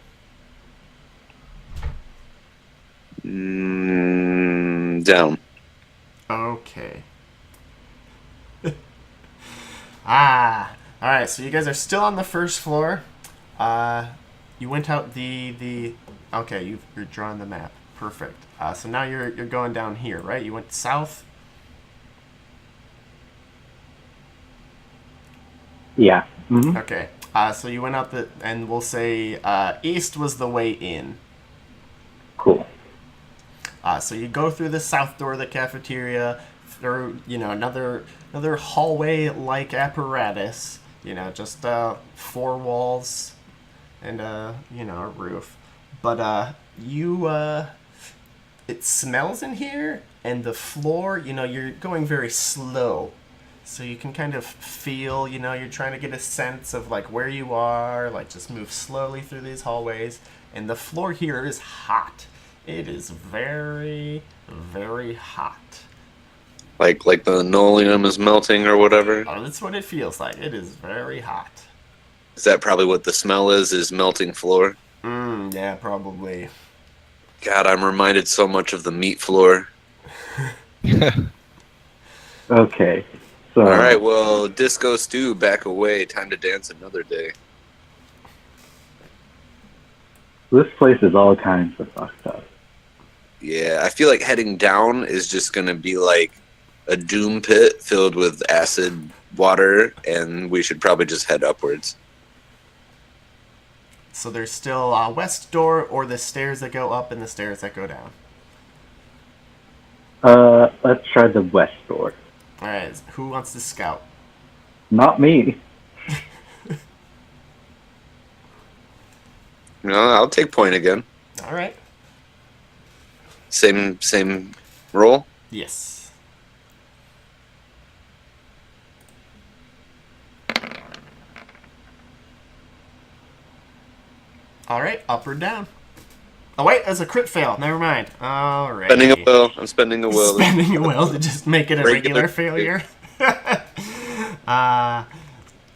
Down. Okay. All right. So you guys are still on the first floor. You went out the. Okay, you're drawing the map. Perfect. So now you're going down here, right? You went south. Yeah. Mm-hmm. Okay. So you went out and we'll say east was the way in. Cool. So you go through the south door of the cafeteria, through another hallway-like apparatus. Just 4 walls and a roof. But it smells in here, and the floor. You're going very slow. So you can kind of feel, you're trying to get a sense of like where you are, like just move slowly through these hallways. And the floor here is hot. It is very, very hot. Like the linoleum is melting or whatever? Oh, that's what it feels like. It is very hot. Is that probably what the smell is melting floor? Yeah, probably. God, I'm reminded so much of the meat floor. Okay. So, All right, well, Disco Stew, back away. Time to dance another day. this place is all kinds of fucked up. Yeah, I feel like heading down is just going to be like a doom pit filled with acid water, and we should probably just head upwards. So there's still a west door, or the stairs that go up and the stairs that go down. Let's try the west door. All right, who wants to scout? Not me. No, I'll take point again. All right. Same roll. Yes. All right, up or down? Oh wait, that's a crit fail. Never mind. All right. Spending a will. I'm spending a will. Spending a will to just make it a regular Regular failure.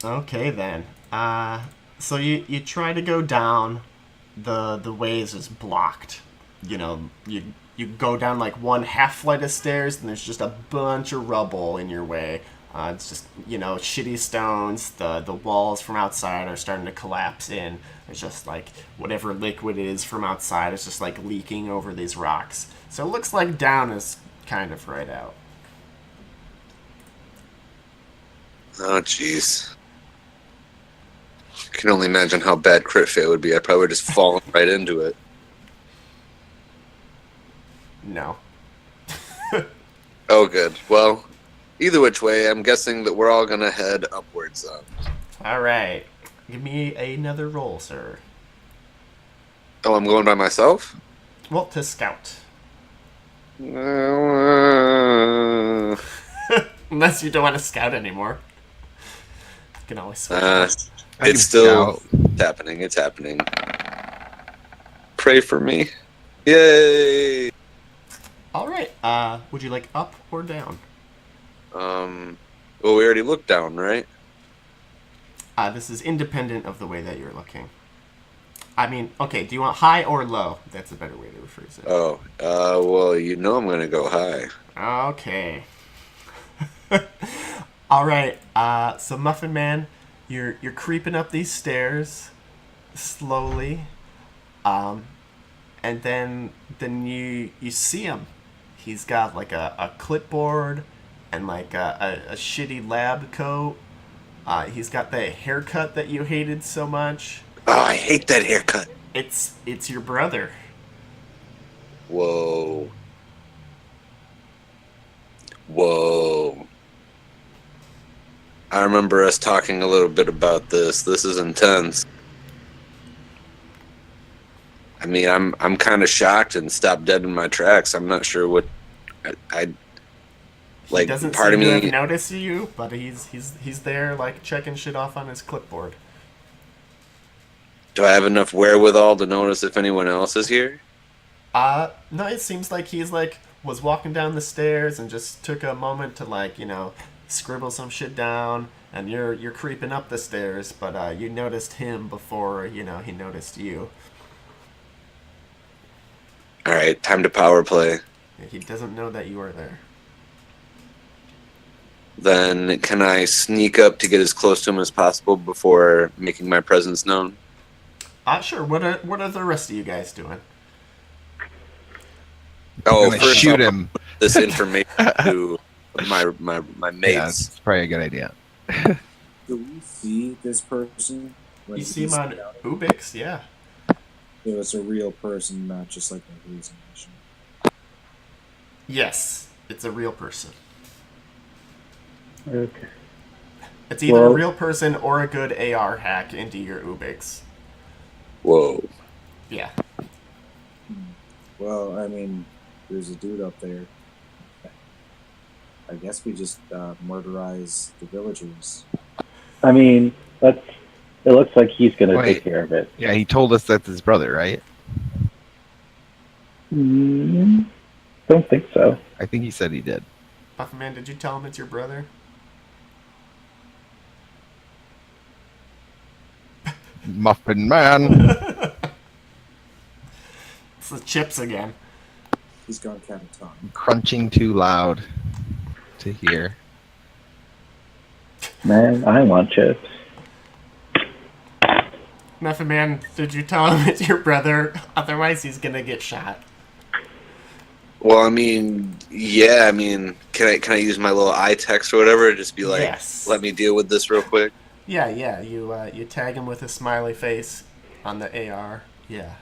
Okay then. So you try to go down. The way is just blocked. You know, you go down like one half flight of stairs, and there's just a bunch of rubble in your way. It's just, you know, shitty stones. The walls from outside are starting to collapse in. There's just like whatever liquid is from outside is just like leaking over these rocks. So it looks like down is kind of right out. Oh, jeez. I can only imagine how bad crit fail would be. I'd probably just fallen right into it. No. Oh, good. Well, either which way, I'm guessing that we're all going to head upwards then. All right. Give me another roll, sir. Oh, I'm going by myself? Well, to scout. Unless you don't want to scout anymore. You can always switch. I can It's still scout. it's happening. It's happening. Pray for me. Yay! All right. Would you like up or down? Well, we already looked down, right? This is independent of the way that you're looking. I mean, okay, do you want high or low? That's a better way to rephrase it. Oh, well, you know I'm going to go high. Okay. All right. So Muffin Man, you're creeping up these stairs slowly, and then you see him. He's got like a clipboard and like a shitty lab coat. He's got that haircut that you hated so much. Oh, I hate that haircut. It's your brother. Whoa. Whoa. I remember us talking a little bit about this. This is intense. I mean, I'm kind of shocked and stopped dead in my tracks. I'm not sure what I like. He doesn't Part seem of to have me. noticed you, but he's there like checking shit off on his clipboard. Do I have enough wherewithal to notice if anyone else is here? No, it seems like he's like was walking down the stairs and just took a moment to like, you know, scribble some shit down, and you're creeping up the stairs, but you noticed him before, you know, he noticed you. All right, time to power play. He doesn't know that you are there. Then can I sneak up to get as close to him as possible before making my presence known? Sure. What are the rest of you guys doing? Oh, I'm gonna first shoot I'll him. this information to my Yeah, mates. it's probably a good idea. Do we see this person? when You see him he's on scouting? Ubix, yeah. So it's a real person, not just like a hallucination. Yes, it's a real person. Okay. It's either a Well- real person or a good AR hack into your Ubix. Whoa. Yeah. Well, I mean, there's a dude up there. I guess we just murderize the villagers. I mean, it looks like he's going to Wait. take care of it. Yeah, he told us that's his brother, right? Don't think so. I think he said he did. Muffin Man, did you tell him it's your brother? Muffin Man. It's the chips again. He's gone catatonic. Crunching too loud to hear. Man, I want chips. Muffin Man, did you tell him it's your brother? Otherwise, he's gonna get shot. Well, I mean, yeah. I mean, can I use my little eye text or whatever? Just be like, Yes. let me deal with this real quick. Yeah. You tag him with a smiley face on the AR. Yeah.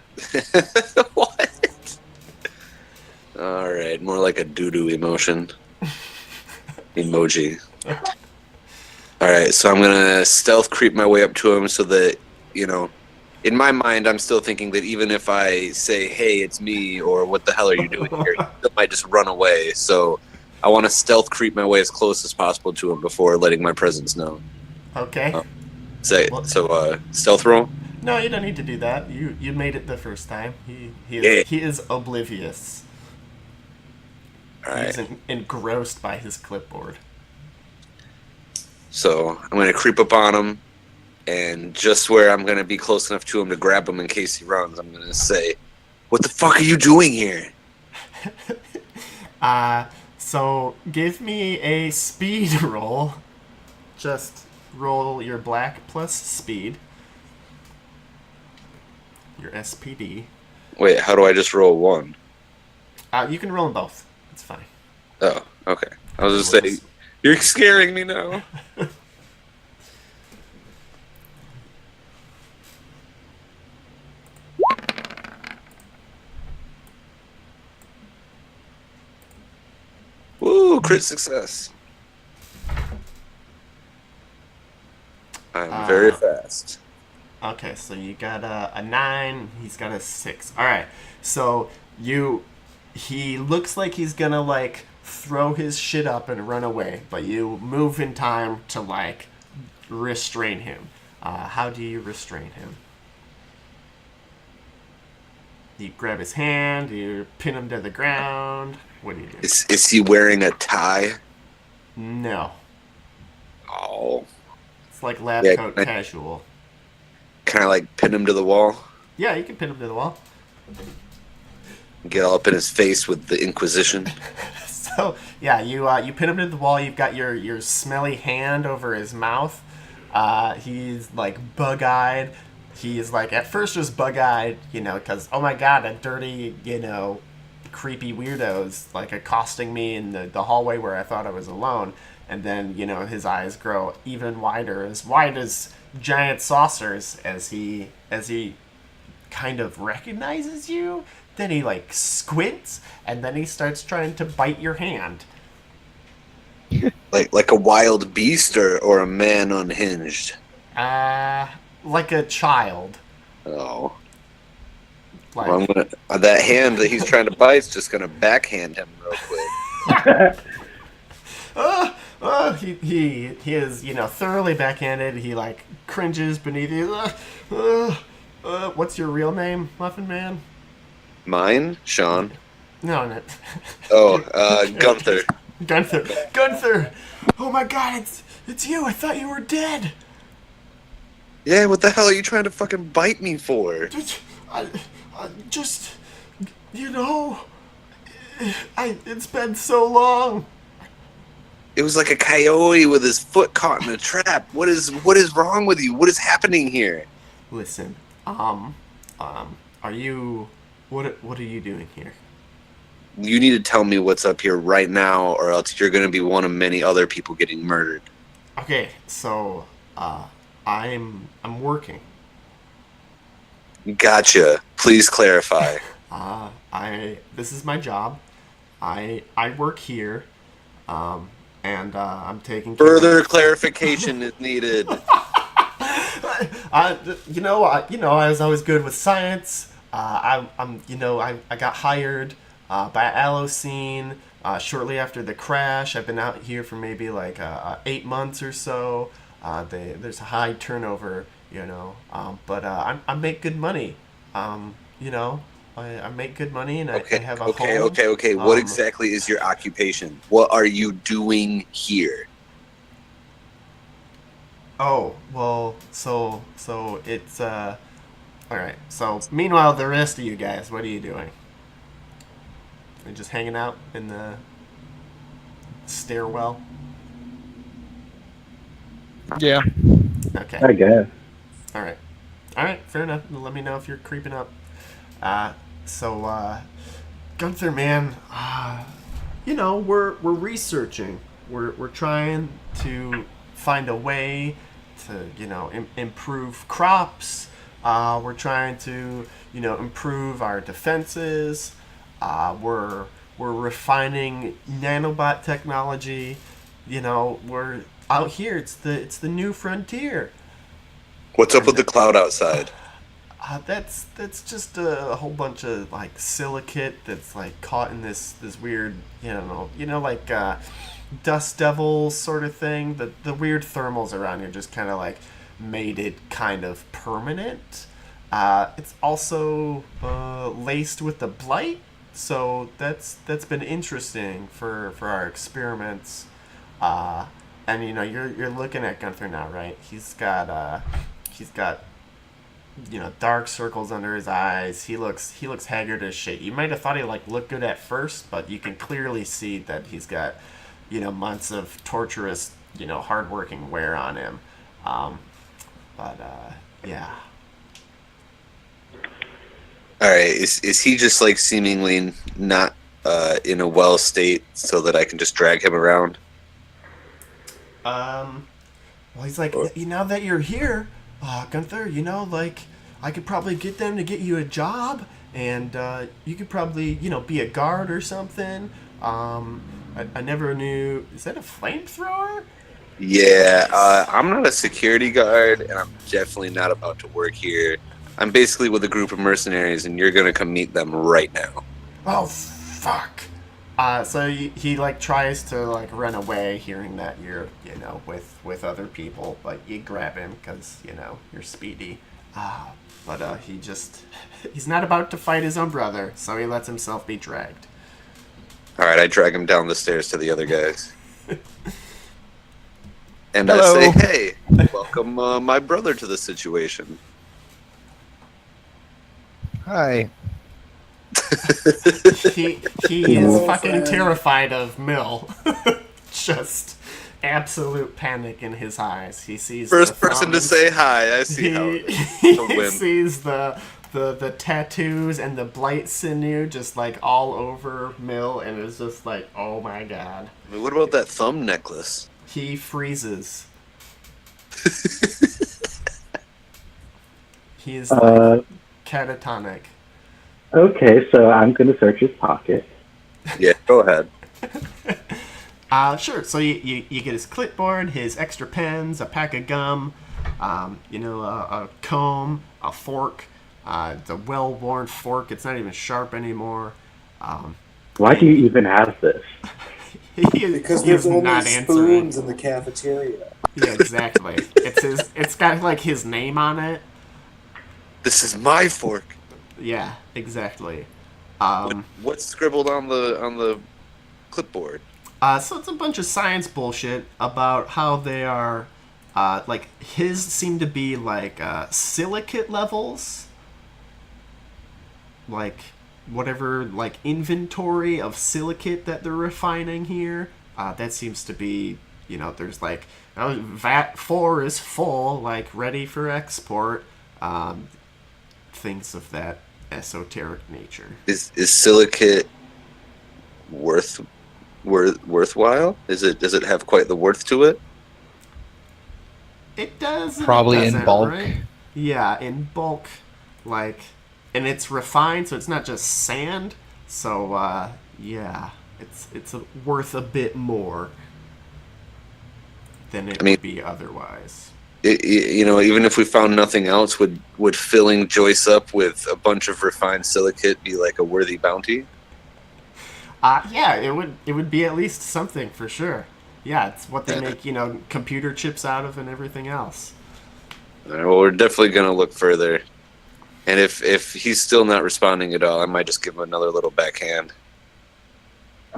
What? All right, more like a doo-doo emotion. Emoji. All right, so I'm gonna stealth creep my way up to him so that, you know, in my mind, I'm still thinking that even if I say, "Hey, it's me," or "What the hell are you doing here?" he still might just run away. So I want to stealth creep my way as close as possible to him before letting my presence known. Okay. Oh. Well- Stealth roll. No, you don't need to do that. You made it the first time. Yeah. He is oblivious. All right. He's engrossed by his clipboard. So I'm gonna creep up on him, and just where I'm gonna be close enough to him to grab him in case he runs, I'm gonna say, "What the fuck are you doing here?" So give me a speed roll. Just roll your black plus speed. Your SPD. Wait, how do I just roll one? You can roll them both. It's fine. Oh, okay. I was just saying, you're scaring me now. Woo, crit success. I'm very fast. Okay, so you got a 9, he's got a 6. Alright, so he looks like he's gonna, like, throw his shit up and run away, but you move in time to, like, restrain him. How do you restrain him? You grab his hand, you pin him to the ground. What do you do? Is he wearing a tie? No. Oh. It's like lab Yeah, coat I- casual. Can I, like, pin him to the wall? Yeah, you can pin him to the wall. Get all up in his face with the Inquisition? So yeah, you pin him to the wall. You've got your smelly hand over his mouth. He's like bug-eyed. He's like at first just bug-eyed, because oh my god, a dirty, creepy weirdo's like accosting me in the hallway where I thought I was alone. And then his eyes grow even wider, as wide as giant saucers, as he kind of recognizes you. Then he like squints, and then he starts trying to bite your hand. Like a wild beast or a man unhinged? Like a child. Oh. Like, Well, I'm gonna that hand that he's trying to bite's just gonna backhand him real quick. he is thoroughly backhanded. He like cringes beneath you. What's your real name, Muffin Man? Mine, Sean. No. Oh, Gunther. Gunther. Oh my God, it's you. I thought you were dead. Yeah, what the hell are you trying to fucking bite me for? I just, it's been so long. It was like a coyote with his foot caught in a trap. What is wrong with you? What is happening here? Listen, are you, what are you doing here? You need to tell me what's up here right now, or else you're gonna be one of many other people getting murdered. Okay, so, I'm working. Gotcha. Please clarify. This is my job. I work here, and I'm taking care Further clarification is needed. I was always good with science. I got hired by Allocene shortly after the crash. I've been out here for maybe like 8 months or so. There's a high turnover, but I make good money. I make good money, and I have a home. Okay. What exactly is your occupation? What are you doing here? Oh, well, so it's all right. So meanwhile, the rest of you guys, what are you doing? Are you just hanging out in the stairwell? Yeah. Okay. I guess. All right. Fair enough. Let me know if you're creeping up. Gunther, man, you know, we're researching. We're trying to find a way to, you know, improve crops. We're trying to, you know, improve our defenses. We're refining nanobot technology. You know, we're out here. It's the new frontier. What's up with the cloud outside? That's just a whole bunch of like silicate that's like caught in this weird, like dust devils sort of thing. The weird thermals around here just kind of like made it kind of permanent. It's also laced with the blight, so that's been interesting for our experiments. And you know you're looking at Gunther now, right? He's got dark circles under his eyes. He looks haggard as shit. You might have thought he like looked good at first, but you can clearly see that he's got months of torturous hardworking wear on him. Yeah. All right, is he just like seemingly not in a well state so that I can just drag him around? Well, he's like, now that you're here, Gunther, like, I could probably get them to get you a job, and you could probably, be a guard or something. I never knew. Is that a flamethrower? Yeah, I'm not a security guard, and I'm definitely not about to work here. I'm basically with a group of mercenaries, and you're gonna come meet them right now. Oh, fuck. So he like tries to like run away, hearing that you're with other people, but you grab him because you're speedy. But he's not about to fight his own brother, so he lets himself be dragged. All right, I drag him down the stairs to the other guys, and Hello. I say, "Hey, welcome my brother to the situation." Hi. He is fucking terrified of Mill. Just absolute panic in his eyes. He sees First the person to thumbs. say hi. I see how it is. He A win. sees the tattoos and the blight sinew just like all over Mill, and is just like, oh my god. I mean, what about that thumb necklace? He freezes. He is like catatonic. Okay, so I'm going to search his pocket. Yeah, go ahead. Sure. So you get his clipboard, his extra pens, a pack of gum, a comb, a fork. It's a well-worn fork. It's not even sharp anymore. Why do you even have this? Because he is there's only not spoons answering. in the cafeteria. Yeah, exactly. It's got like his name on it. This is my fork. Yeah, exactly. What's scribbled on the clipboard? So it's a bunch of science bullshit about how they are, like, his seem to be, like, silicate levels. Like, whatever, like, inventory of silicate that they're refining here. That seems to be, there's, like, VAT 4 is full, like, ready for export. Things of that esoteric nature. Is silicate worthwhile? Does it have quite the worth to it? It does. Probably in doesn't, bulk. right? Yeah, in bulk, like, and it's refined, so it's not just sand. So yeah, it's worth a bit more than it would be otherwise. Even if we found nothing else, would filling Joyce up with a bunch of refined silicate be like a worthy bounty? Yeah, it would be at least something for sure. Yeah, it's what they make, computer chips out of and everything else. All right, well, we're definitely gonna look further. And if he's still not responding at all, I might just give him another little backhand.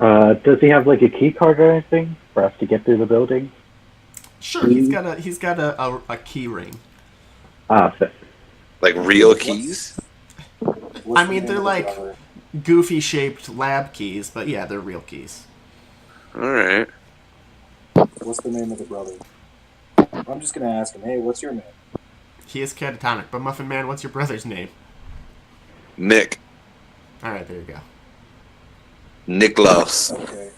Does he have like a key card or anything for us to get through the building? Sure, he's got a key ring. Like real keys? What's I the mean, name they're of the like brother? goofy shaped lab keys, but yeah, they're real keys. All right. What's the name of the brother? I'm just gonna ask him. Hey, what's your name? He is catatonic, but Muffin Man, what's your brother's name? Mick. All right, there you go. Niklaus. Okay.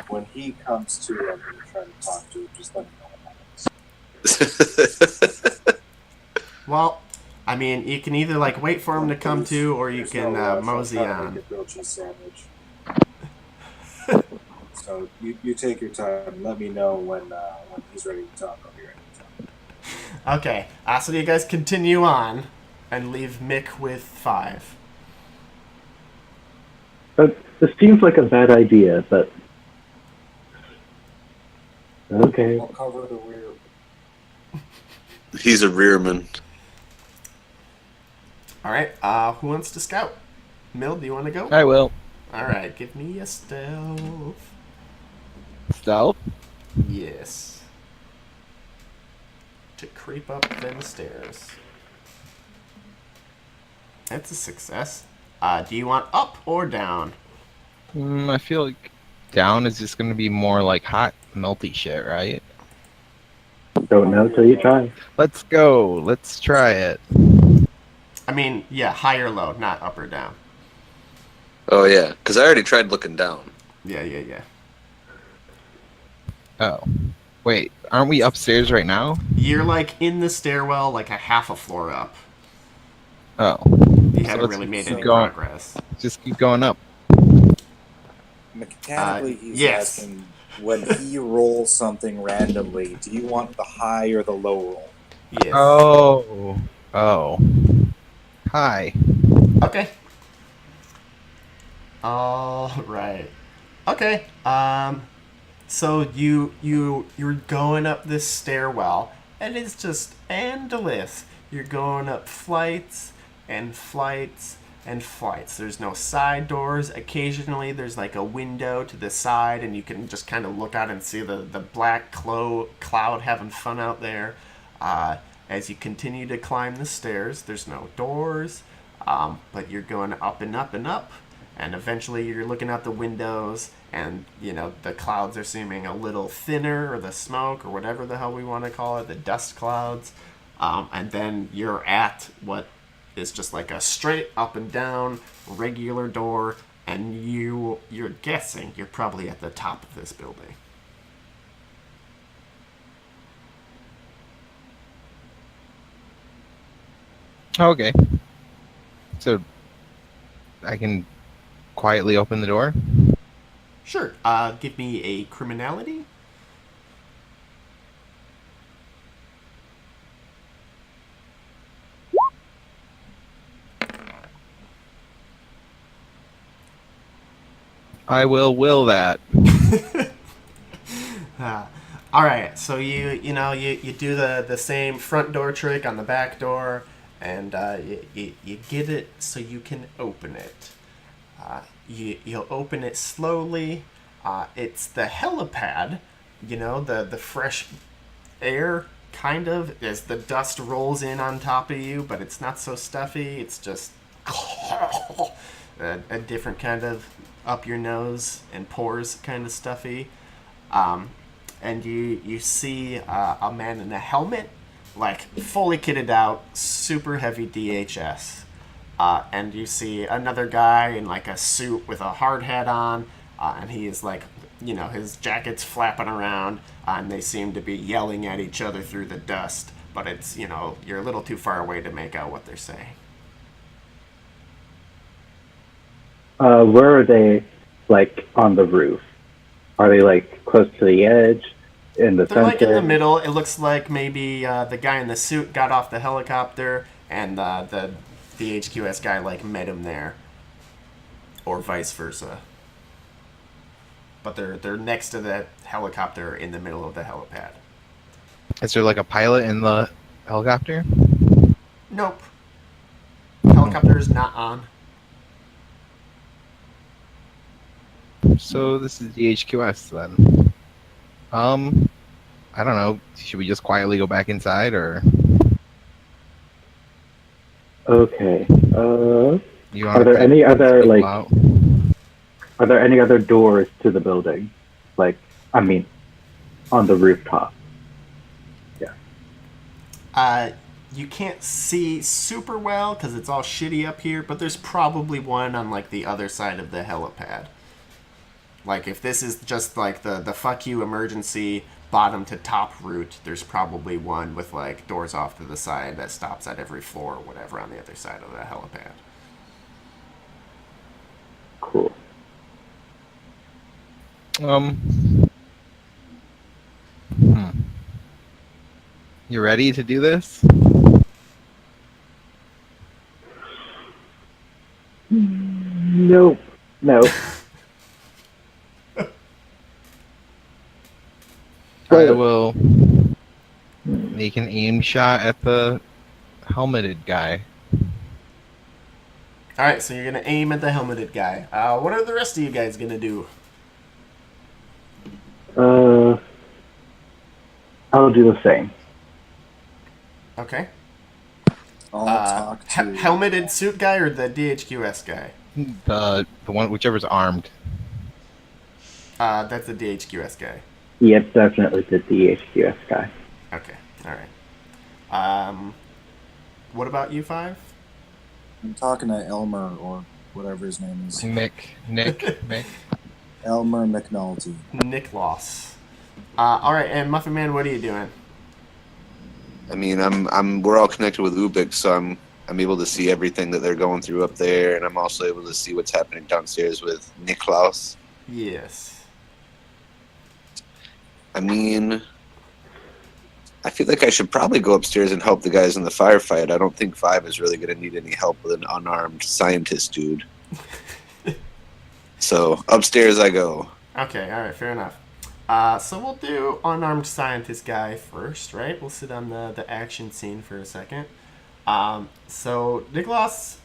When he comes to, I'm going to try to talk to him. Just let me know what happens. Well, I mean, you can either like wait for him to come to, or you There's can no rush. I'm mosey trying to on. make a grilled cheese sandwich. So you take your time. Let me know when he's ready to talk. I'll be ready to talk. Okay, so you guys continue on and leave Mick with 5. This seems like a bad idea, but okay. I'll cover the rear. He's a rearman. All right, who wants to scout? Mill, do you want to go? I will. All right, give me a stealth. Stealth? Yes. To creep up them stairs. That's a success. Do you want up or down? I feel like down is just going to be more like hot, melty shit, right? Don't know till you try. Let's go. Let's try it. I mean, yeah, high or low, not up or down. Oh yeah, because I already tried looking down. Yeah. Oh. Wait, aren't we upstairs right now? You're like in the stairwell, like a half a floor up. Oh. You haven't let's really made keep any going. progress. Just keep going up. Mechanically, he's yes. asking when he rolls something randomly, do you want the high or the low roll? Yes. Oh. Hi. Okay. All right. Okay. So you're going up this stairwell, and it's just endless. You're going up flights and flights and flights. There's no side doors. Occasionally, there's like a window to the side, and you can just kind of look out and see the black cloud having fun out there. As you continue to climb the stairs, there's no doors, but you're going up and up and up, and eventually you're looking out the windows, and the clouds are seeming a little thinner, or the smoke, or whatever the hell we want to call it, the dust clouds, and then you're at what is just like a straight up and down regular door, and you're guessing you're probably at the top of this building. Okay. So I can quietly open the door? Sure. Give me a criminality. I will that. All right. So you do the same front door trick on the back door, and you get it so you can open it. You'll open it slowly. It's the helipad, the fresh air, kind of, as the dust rolls in on top of you, but it's not so stuffy. It's just a different kind of up your nose and pores kind of stuffy. And you see a man in a helmet, like fully kitted out, super heavy DHS. And you see another guy in like a suit with a hard hat on, and he is like, his jacket's flapping around, and they seem to be yelling at each other through the dust, but it's, you're a little too far away to make out what they're saying. Where are they, like, on the roof? Are they, like, close to the edge? In the They're center? like in the middle. It looks like maybe the guy in the suit got off the helicopter, and the HQS guy like met him there, or vice versa. But they're next to the helicopter in the middle of the helipad. Is there like a pilot in the helicopter? Nope. Helicopter is not on. So this is the HQS then. I don't know. Should we just quietly go back inside, or Okay. you Are there any other, like, out? are there any other doors to the building? Like, I mean, on the rooftop. You can't see super well because it's all shitty up here, but there's probably one on like the other side of the helipad. Like, if this is just like the fuck you emergency bottom to top route, there's probably one with like doors off to the side that stops at every floor or whatever on the other side of the helipad. Cool. You ready to do this? Nope. No. I will make an aim shot at the helmeted guy. All right, so you're gonna aim at the helmeted guy. What are the rest of you guys gonna do? I'll do the same. Okay. I'll talk to Helmeted suit guy or the DHQS guy? The one, whichever's armed. That's the DHQS guy. Yep, definitely the DHQS guy. Okay, all right. What about you, Five? I'm talking to Elmer or whatever his name is. Nick. Elmer McNulty. Nick Loss. All right, and Muffin Man, what are you doing? I mean, we're all connected with Ubik, so I'm able to see everything that they're going through up there, and I'm also able to see what's happening downstairs with Niklaus. Yes. I mean, I feel like I should probably go upstairs and help the guys in the firefight. I don't think Five is really going to need any help with an unarmed scientist dude. So upstairs I go. Okay, all right, fair enough. So we'll do unarmed scientist guy first, right? We'll sit on the action scene for a second. So Nicholas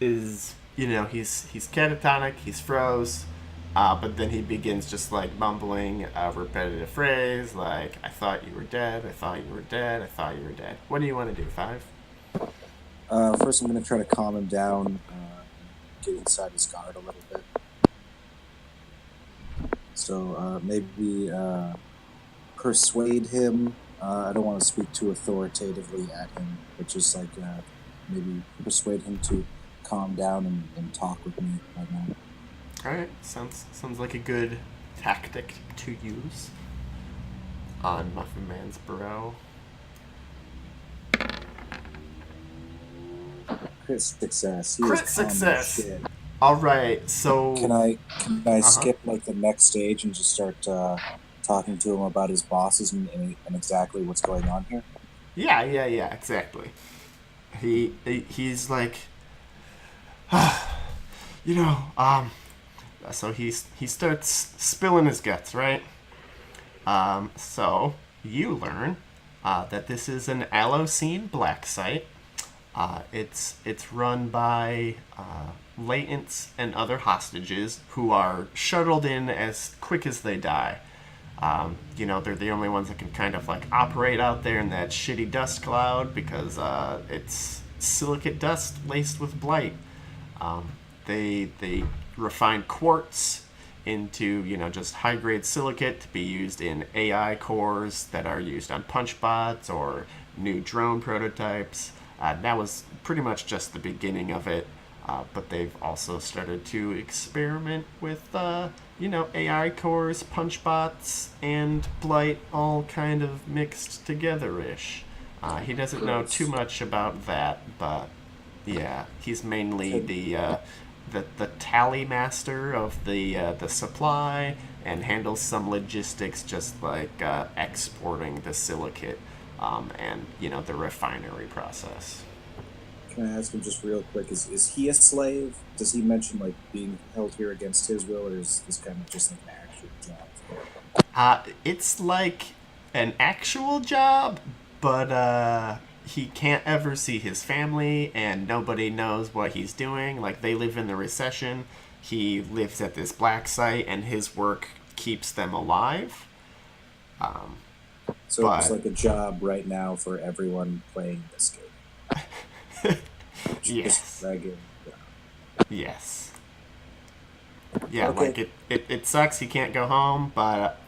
is, he's catatonic, he's froze, but then he begins just like mumbling a repetitive phrase like, I thought you were dead, I thought you were dead, I thought you were dead. What do you want to do, Five? First, I'm going to try to calm him down, get inside his guard a little bit. So maybe persuade him. I don't want to speak too authoritatively at him, but just like maybe persuade him to calm down and talk with me right now. All right, sounds like a good tactic to use on Muffin Man's bro. Crit success. He Crit is calm as success. shit. All right, so Can I skip like the next stage and just start talking to him about his bosses and exactly what's going on here? yeah, exactly. He's like, so he starts spilling his guts, right? So you learn that this is an Allocene black site. It's run by latents and other hostages who are shuttled in as quick as they die. They're the only ones that can kind of like operate out there in that shitty dust cloud because it's silicate dust laced with blight. They refine quartz into just high grade silicate to be used in AI cores that are used on punch bots or new drone prototypes. That was pretty much just the beginning of it. But they've also started to experiment with, AI cores, punch bots, and blight all kind of mixed together-ish. He doesn't know too much about that, but yeah, he's mainly the tally master of the supply and handles some logistics, just like exporting the silicate and the refinery process. Can I ask him just real quick, is he a slave? Does he mention like being held here against his will, or is this kind of just like an actual job? It's like an actual job, but he can't ever see his family and nobody knows what he's doing. Like, they live in the recession. He lives at this black site and his work keeps them alive. So it's like a job right now for everyone playing this game. Yes. Just regular. Yes. Yeah, Okay. like it sucks he can't go home, but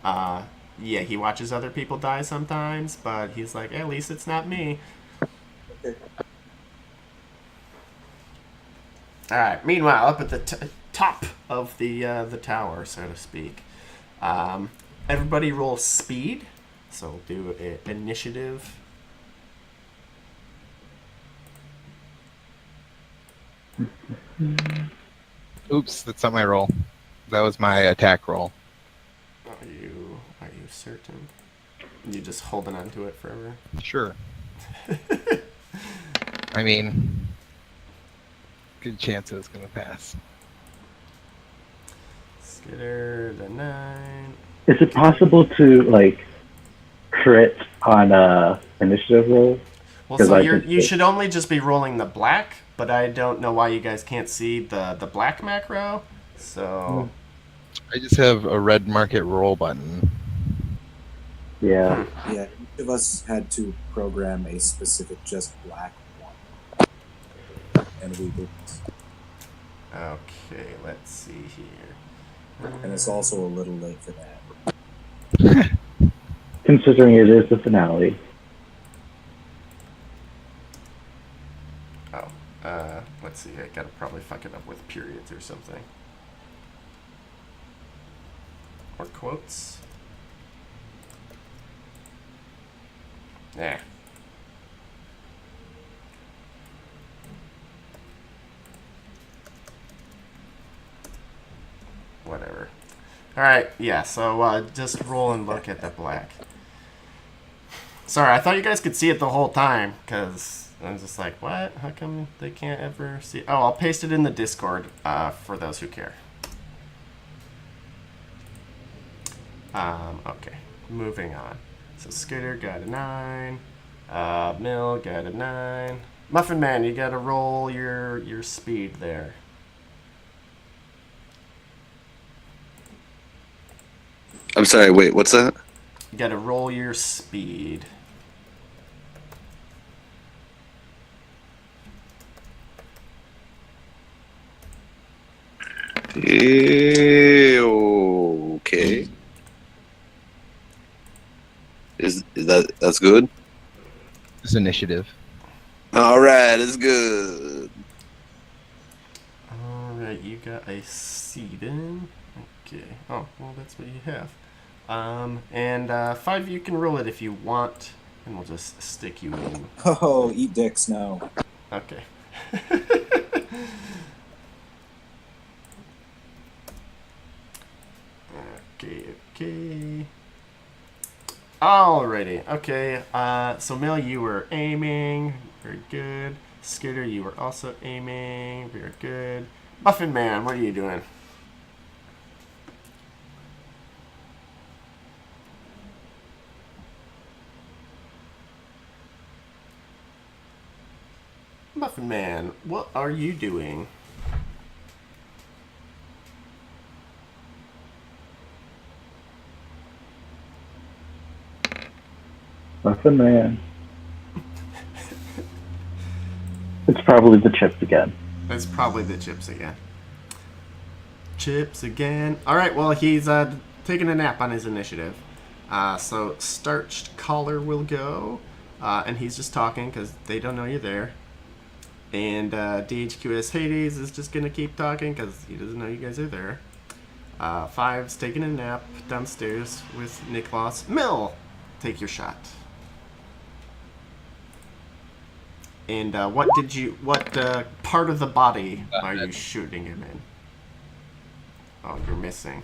yeah, he watches other people die sometimes, but he's like, at least it's not me. Okay. Alright, meanwhile, up at the top of the tower, so to speak. Everybody roll speed. So we'll do initiative. Oops, that's not my roll. That was my attack roll. Are you certain? You just holding on to it forever? Sure. I mean, good chance it was gonna pass. Skitter the 9. Is it possible to like crit on a initiative roll? Well, 'Cause so I you can- should only just be rolling the black, but I don't know why you guys can't see the black macro. So I just have a red market roll button. Yeah. Yeah, each of us had to program a specific just black one, and we didn't. okay, let's see here. And it's also a little late for that. Considering it is the finale. Let's see. I gotta probably fuck it up with periods or something, or quotes. Yeah. Whatever. Alright, yeah, so just roll and look at the black. Sorry, I thought you guys could see it the whole time, because I was just like, what? How come they can't ever see it? Oh, I'll paste it in the Discord for those who care. Okay, moving on. So Scooter got a 9. Mill got a 9. Muffin Man, you gotta roll your speed there. I'm sorry, wait, what's that? You gotta roll your speed. Okay. Is that's good? It's initiative. All right, it's good. Alright, you got a seed in. Okay. Oh, well, that's what you have. And 5, you can roll it if you want, and we'll just stick you in. Oh, eat dicks now. Okay. Okay. Alrighty. Okay. So Mill, you were aiming. Very good. Scooter, you were also aiming. Very good. Muffin Man, what are you doing? Muffin Man, what are you doing? Muffin Man. It's probably the chips again. That's probably the chips again. Chips again. Alright, well, he's taking a nap on his initiative. So Starched Collar will go. And he's just talking because they don't know you're there. And DHQS Hades is just going to keep talking because he doesn't know you guys are there. 5's taking a nap downstairs with Niklaus. Mill, take your shot. And what part of the body are you shooting him in? Oh, you're missing.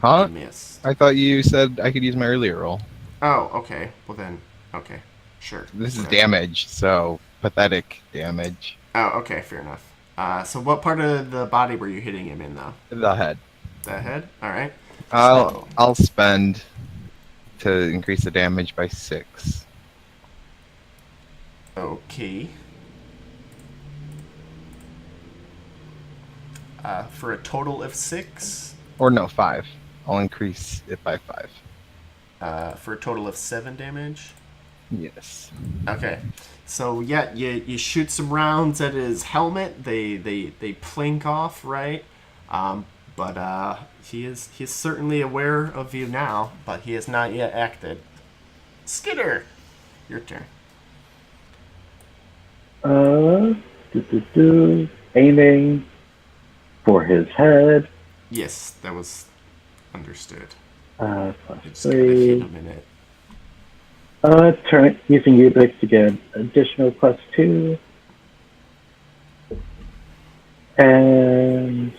Huh? You missed. I thought you said I could use my earlier roll. Oh, okay. Well then, okay. Sure. This is Whatever. damage, so pathetic damage. Oh, okay, fair enough. So what part of the body were you hitting him in, though? The head. The head? Alright. I'll spend to increase the damage by 6. Okay. For a total of 6. Or no, 5. I'll increase it by 5. For a total of 7 damage. Yes. Okay. So yeah, you shoot some rounds at his helmet. They plink off, right? But he's certainly aware of you now, but he has not yet acted. Skitter, your turn. Aiming. for his head. Yes, that was understood. Plus It's gonna hit 3. him in it. Turn using Ubix to get an additional plus 2. And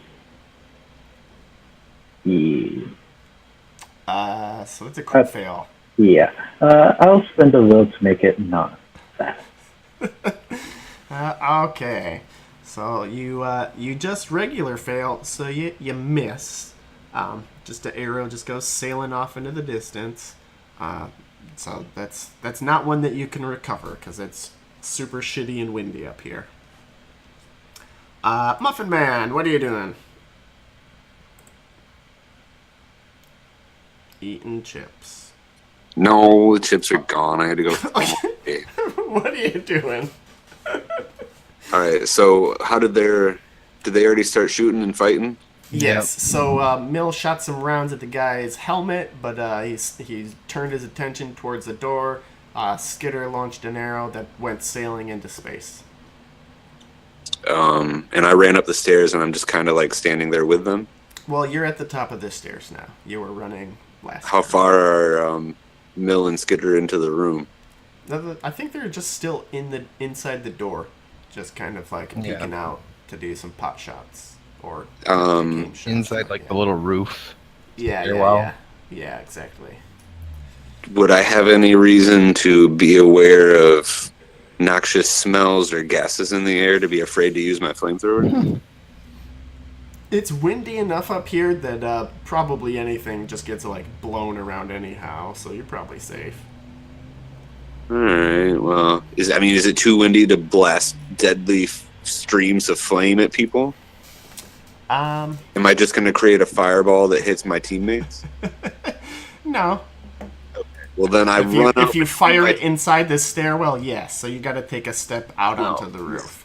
So it's a quick fail. yeah, I'll spend a will to make it not that. Okay, so you just regular fail, so you miss. Just an arrow just goes sailing off into the distance. So that's not one that you can recover because it's super shitty and windy up here. Muffin Man, what are you doing? Eating chips. No, the chips are gone. I had to go. What are you doing? All right. So how did they already start shooting and fighting? Yes. So Mill shot some rounds at the guy's helmet, but he turned his attention towards the door. Skitter launched an arrow that went sailing into space. And I ran up the stairs, and I'm just kind of like standing there with them. Well, you're at the top of the stairs now. You were running last. How turn. far are Mill and Skitter into the room? I think they're just still inside the door, just kind of like peeking out to do some pot shots or game shots. Inside like the little roof. Yeah, exactly. Would I have any reason to be aware of noxious smells or gases in the air to be afraid to use my flamethrower? It's windy enough up here that probably anything just gets like blown around anyhow, so you're probably safe. All right. Well, is it too windy to blast deadly streams of flame at people? Am I just going to create a fireball that hits my teammates? No. Well, then if you fire it inside the stairwell, yes. So you got to take a step out onto the roof.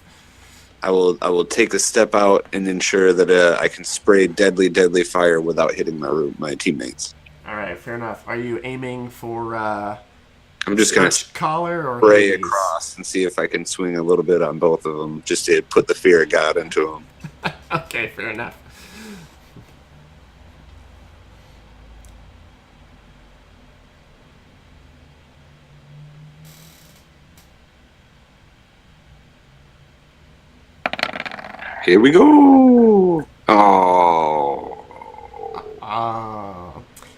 I will take a step out and ensure that I can spray deadly fire without hitting my teammates. All right, fair enough. Are you aiming for? I'm just gonna collar or spray Hades? across and see if I can swing a little bit on both of them, just to put the fear of God into them. Okay, fair enough. Here we go. Oh.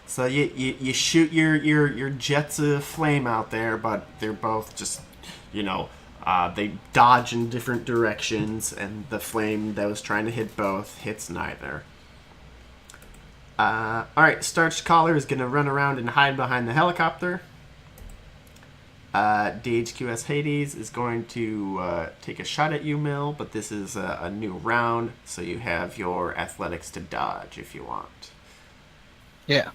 So you shoot your jets of flame out there, but they're both just, they dodge in different directions, and the flame that was trying to hit both hits neither. All right, Starched Collar is gonna run around and hide behind the helicopter. DHQS Hades is going to take a shot at you, Mill, but this is a new round, so you have your athletics to dodge if you want. Yeah.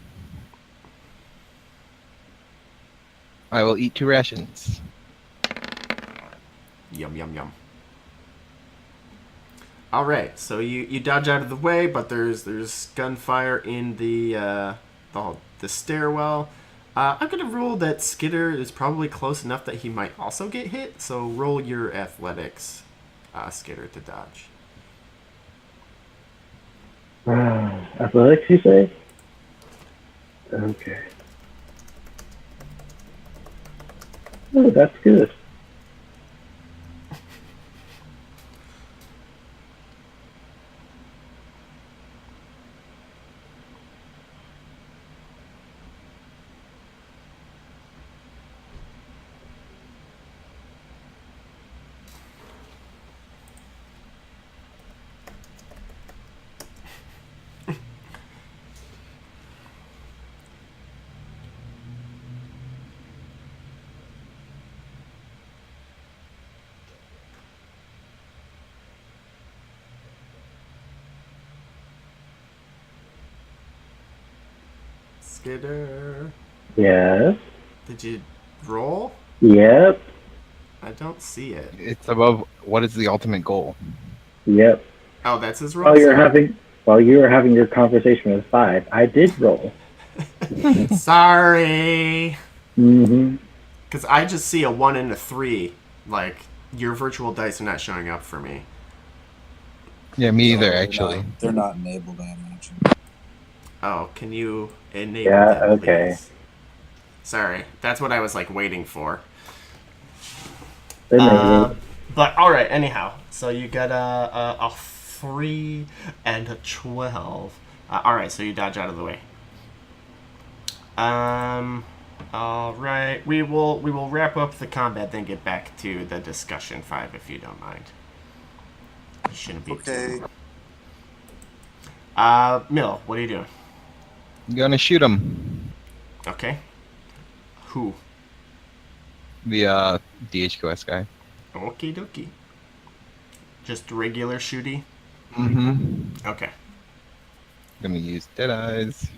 I will eat 2 rations. Yum, yum, yum. All right, so you dodge out of the way, but there's gunfire in the stairwell. I'm going to rule that Skitter is probably close enough that he might also get hit, so roll your athletics, Skitter, to dodge. Athletics, you say? Okay. Oh, that's good. Skitter, Yes. did you roll? Yep. I don't see it. It's above. What is the ultimate goal? Yep. Oh, that's his roll? While you were having your conversation with 5, I did roll. Sorry. Mm-hmm. Because I just see a 1 and a 3. Like, your virtual dice are not showing up for me. Yeah, me either, they're actually. they're not enabled, I imagine. Oh, can you enable Yeah, them, okay. please? Sorry, that's what I was like waiting for. Enable. But all right. Anyhow, so you got a 3 and a 12. All right, so you dodge out of the way. All right. We will wrap up the combat, then get back to the discussion 5, if you don't mind. It shouldn't be Okay. too. Mill, what are you doing? I'm gonna shoot him. Okay. Who? The DHQS guy. Okie dokie. Just regular shooty. Mm-hmm. Okay. Gonna use Dead Eyes.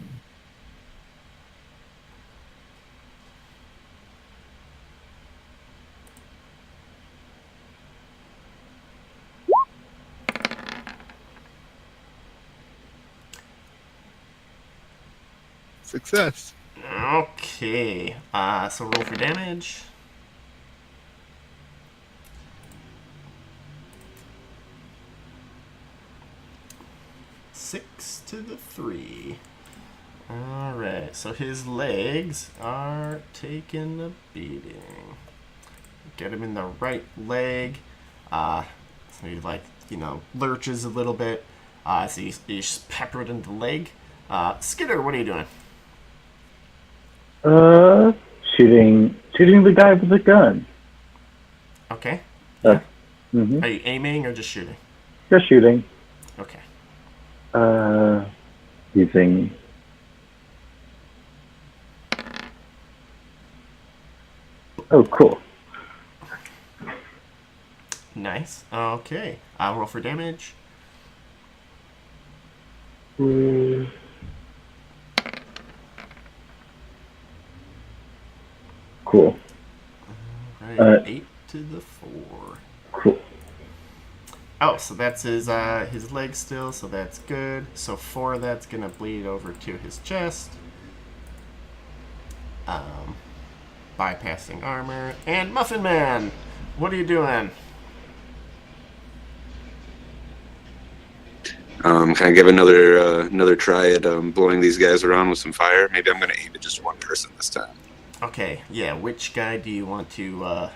Success. Okay. So roll for damage. Six to the 3. All right. So his legs are taking a beating. Get him in the right leg. So he lurches a little bit. So he's peppered in the leg. Skidder, what are you doing? Shooting the guy with the gun. Okay. Mm-hmm. Are you aiming or just shooting? Just shooting. Okay. Using. Oh, cool. Nice. Okay. Roll for damage. Cool. Right. 8 to the 4. Cool. Oh, so that's his leg still, so that's good. So 4, that's gonna bleed over to his chest. Bypassing armor. And Muffin Man, what are you doing? Can I give another try at blowing these guys around with some fire? Maybe I'm gonna aim at just one person this time. Okay, yeah, which guy do you want to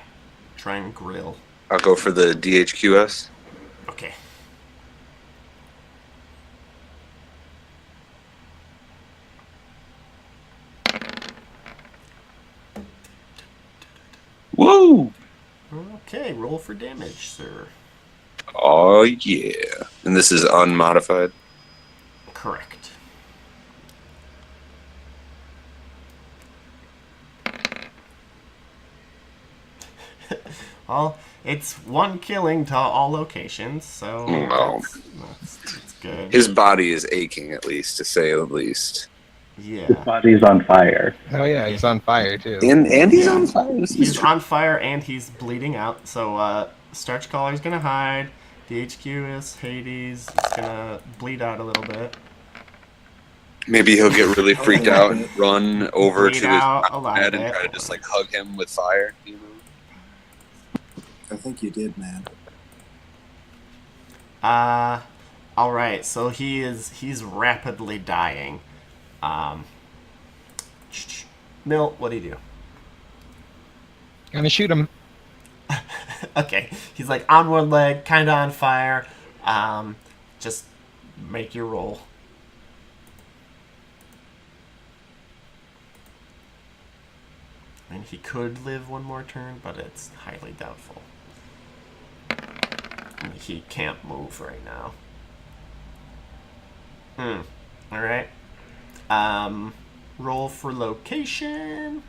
try and grill? I'll go for the DHQS. Okay. Whoa! Okay, roll for damage, sir. Oh yeah! And this is unmodified. Correct. Well, it's 1 killing to all locations, so Wow. that's good. His body is aching, at least, to say the least. His Yeah. body's on fire. Oh yeah, he's on fire too. And he's Yeah. on fire. This is He's true. on fire and he's bleeding out. So Starch Collar's gonna hide. DHQ is Hades. It's gonna bleed out a little bit. Maybe he'll get really freaked out and run over Bleed to out a his lot bed of and it. try to just like hug him with fire. You know? I think you did, man. All right. So he's rapidly dying. Mill, what do you do? Gonna shoot him. Okay, he's like on one leg, kind of on fire. Just make your roll. I mean, he could live one more turn, but it's highly doubtful. I mean, he can't move right now. All right. Roll for location.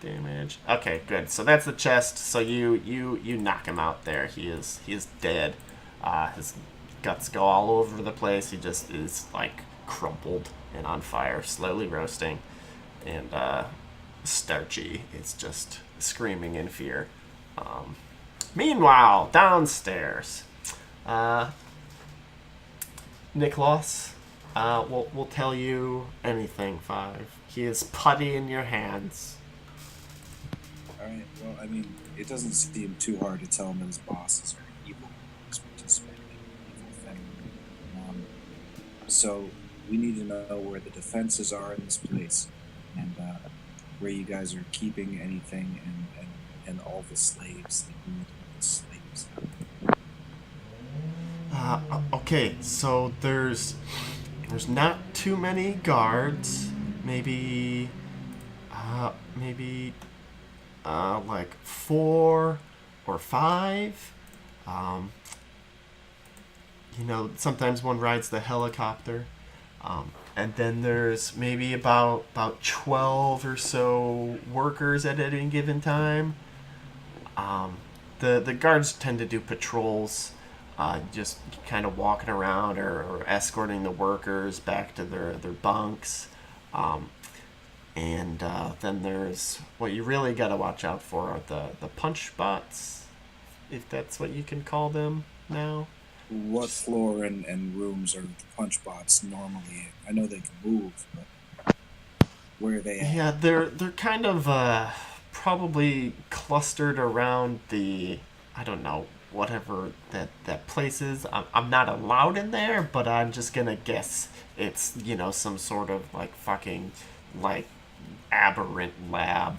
Damage. Okay, good. So that's the chest. So you knock him out there. He is dead. His guts go all over the place. He just is like crumpled and on fire, slowly roasting. And Starchy is just screaming in fear. Meanwhile, downstairs, Nicholas will tell you anything. 5. He is putty in your hands. All right. Well, I mean, it doesn't seem too hard to tell him that his bosses are evil. suspected evil thing. So we need to know where the defenses are in this place, and where you guys are keeping anything, and all the slaves. Like, we need to know the slaves. Okay, so there's not too many guards. Maybe like 4 or 5. Sometimes one rides the helicopter. And then there's maybe about 12 or so workers at any given time. The guards tend to do patrols, just kind of walking around or escorting the workers back to their bunks. And then there's what you really got to watch out for are the punch bots, if that's what you can call them now. What floor and rooms are the punch bots normally in? I know they can move, but where are they at? Yeah, they're kind of probably clustered around the, I don't know, whatever that place is. I'm not allowed in there, but I'm just gonna guess it's some sort of like fucking like aberrant lab.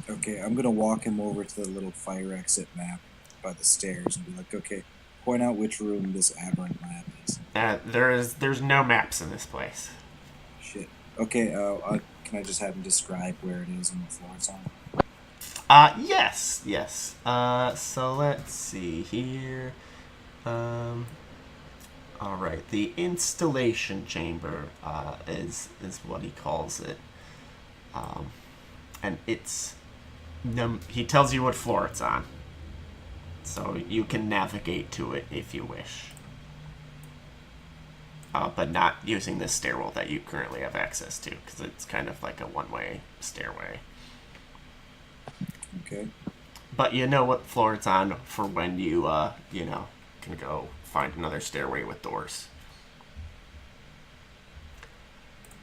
Okay, I'm gonna walk him over to the little fire exit map by the stairs and be like, okay, point out which room this aberrant lab is. There's no maps in this place. Shit. Okay, can I just have him describe where it is and what floor it's on? Yes. So let's see here. All right, the installation chamber is what he calls it, and it's he tells you what floor it's on, so you can navigate to it if you wish, but not using the stairwell that you currently have access to, because it's kind of like a one-way stairway. Okay. But you know what floor it's on for when you can go find another stairway with doors.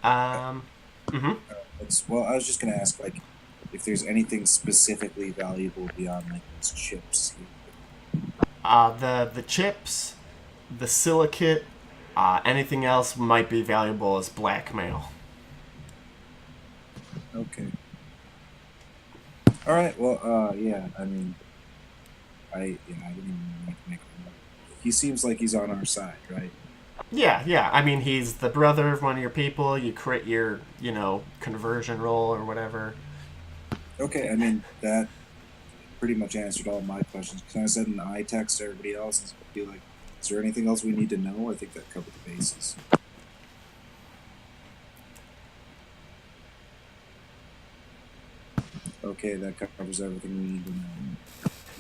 Well, I was just gonna ask, like, if there's anything specifically valuable beyond like these chips. The chips, the silicate, anything else might be valuable as blackmail. Okay. All right. Well, yeah. I mean, I didn't even like make a note. He seems like he's on our side, right? Yeah. I mean, he's the brother of one of your people. You crit your, conversion roll or whatever. Okay. I mean, that pretty much answered all my questions. Can I send an eye text to everybody else and be like, is there anything else we need to know? I think that covered the bases. Okay, that covers everything we need to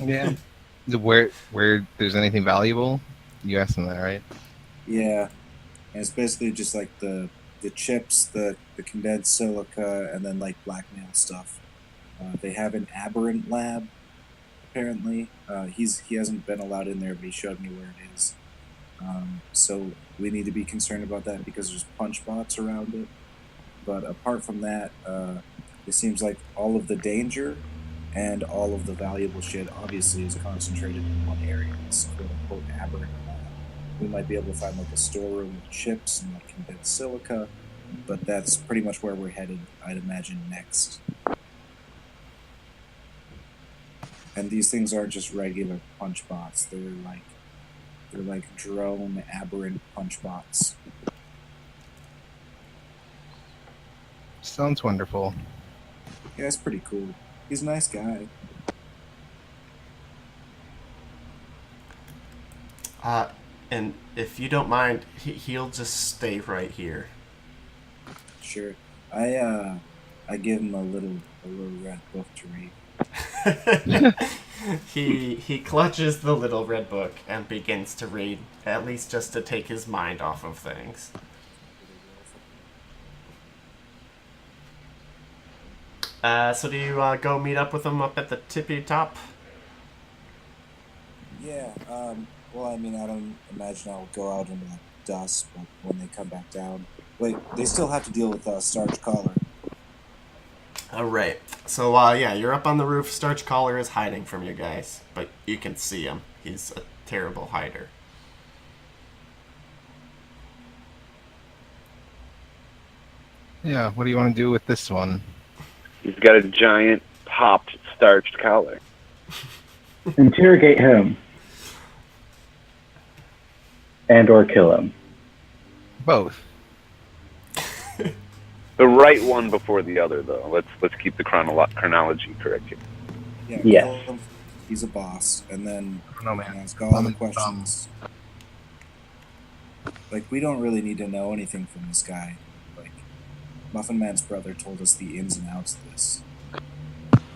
know. Yeah. Where there's anything valuable? You asked them that, right? Yeah, and it's basically just like the chips, the condensed silica, and then like blackmail stuff. They have an aberrant lab, apparently. He hasn't been allowed in there, but he showed me where it is. So we need to be concerned about that because there's punch bots around it. But apart from that, it seems like all of the danger and all of the valuable shit obviously is concentrated in one area. This quote unquote aberrant lab. We might be able to find like a storeroom with chips and like condensed silica, but that's pretty much where we're headed, I'd imagine, next. And these things aren't just regular punch bots. They're like drone aberrant punch bots. Sounds wonderful. Yeah, it's pretty cool. He's a nice guy. And if you don't mind, he'll just stay right here. Sure. I give him a little red book to read. He clutches the little red book and begins to read, at least just to take his mind off of things. So do you go meet up with him up at the tippy top? Yeah. Well, I mean, I don't imagine I'll go out into the dust, but when they come back down, wait, they still have to deal with Starch Collar. All right. So yeah, you're up on the roof. Starch Collar is hiding from you guys, but you can see him. He's terrible hider. Yeah, what do you want to do with this one? He's got a giant popped starched collar. Interrogate him. And or kill him. Both. The right one before the other, though. Let's keep the chronology correct here. Yeah, Yes. kill him. He's a boss, and then No, man. ask all the Lemon, questions. Like, we don't really need to know anything from this guy. Like, Muffin Man's brother told us the ins and outs of this.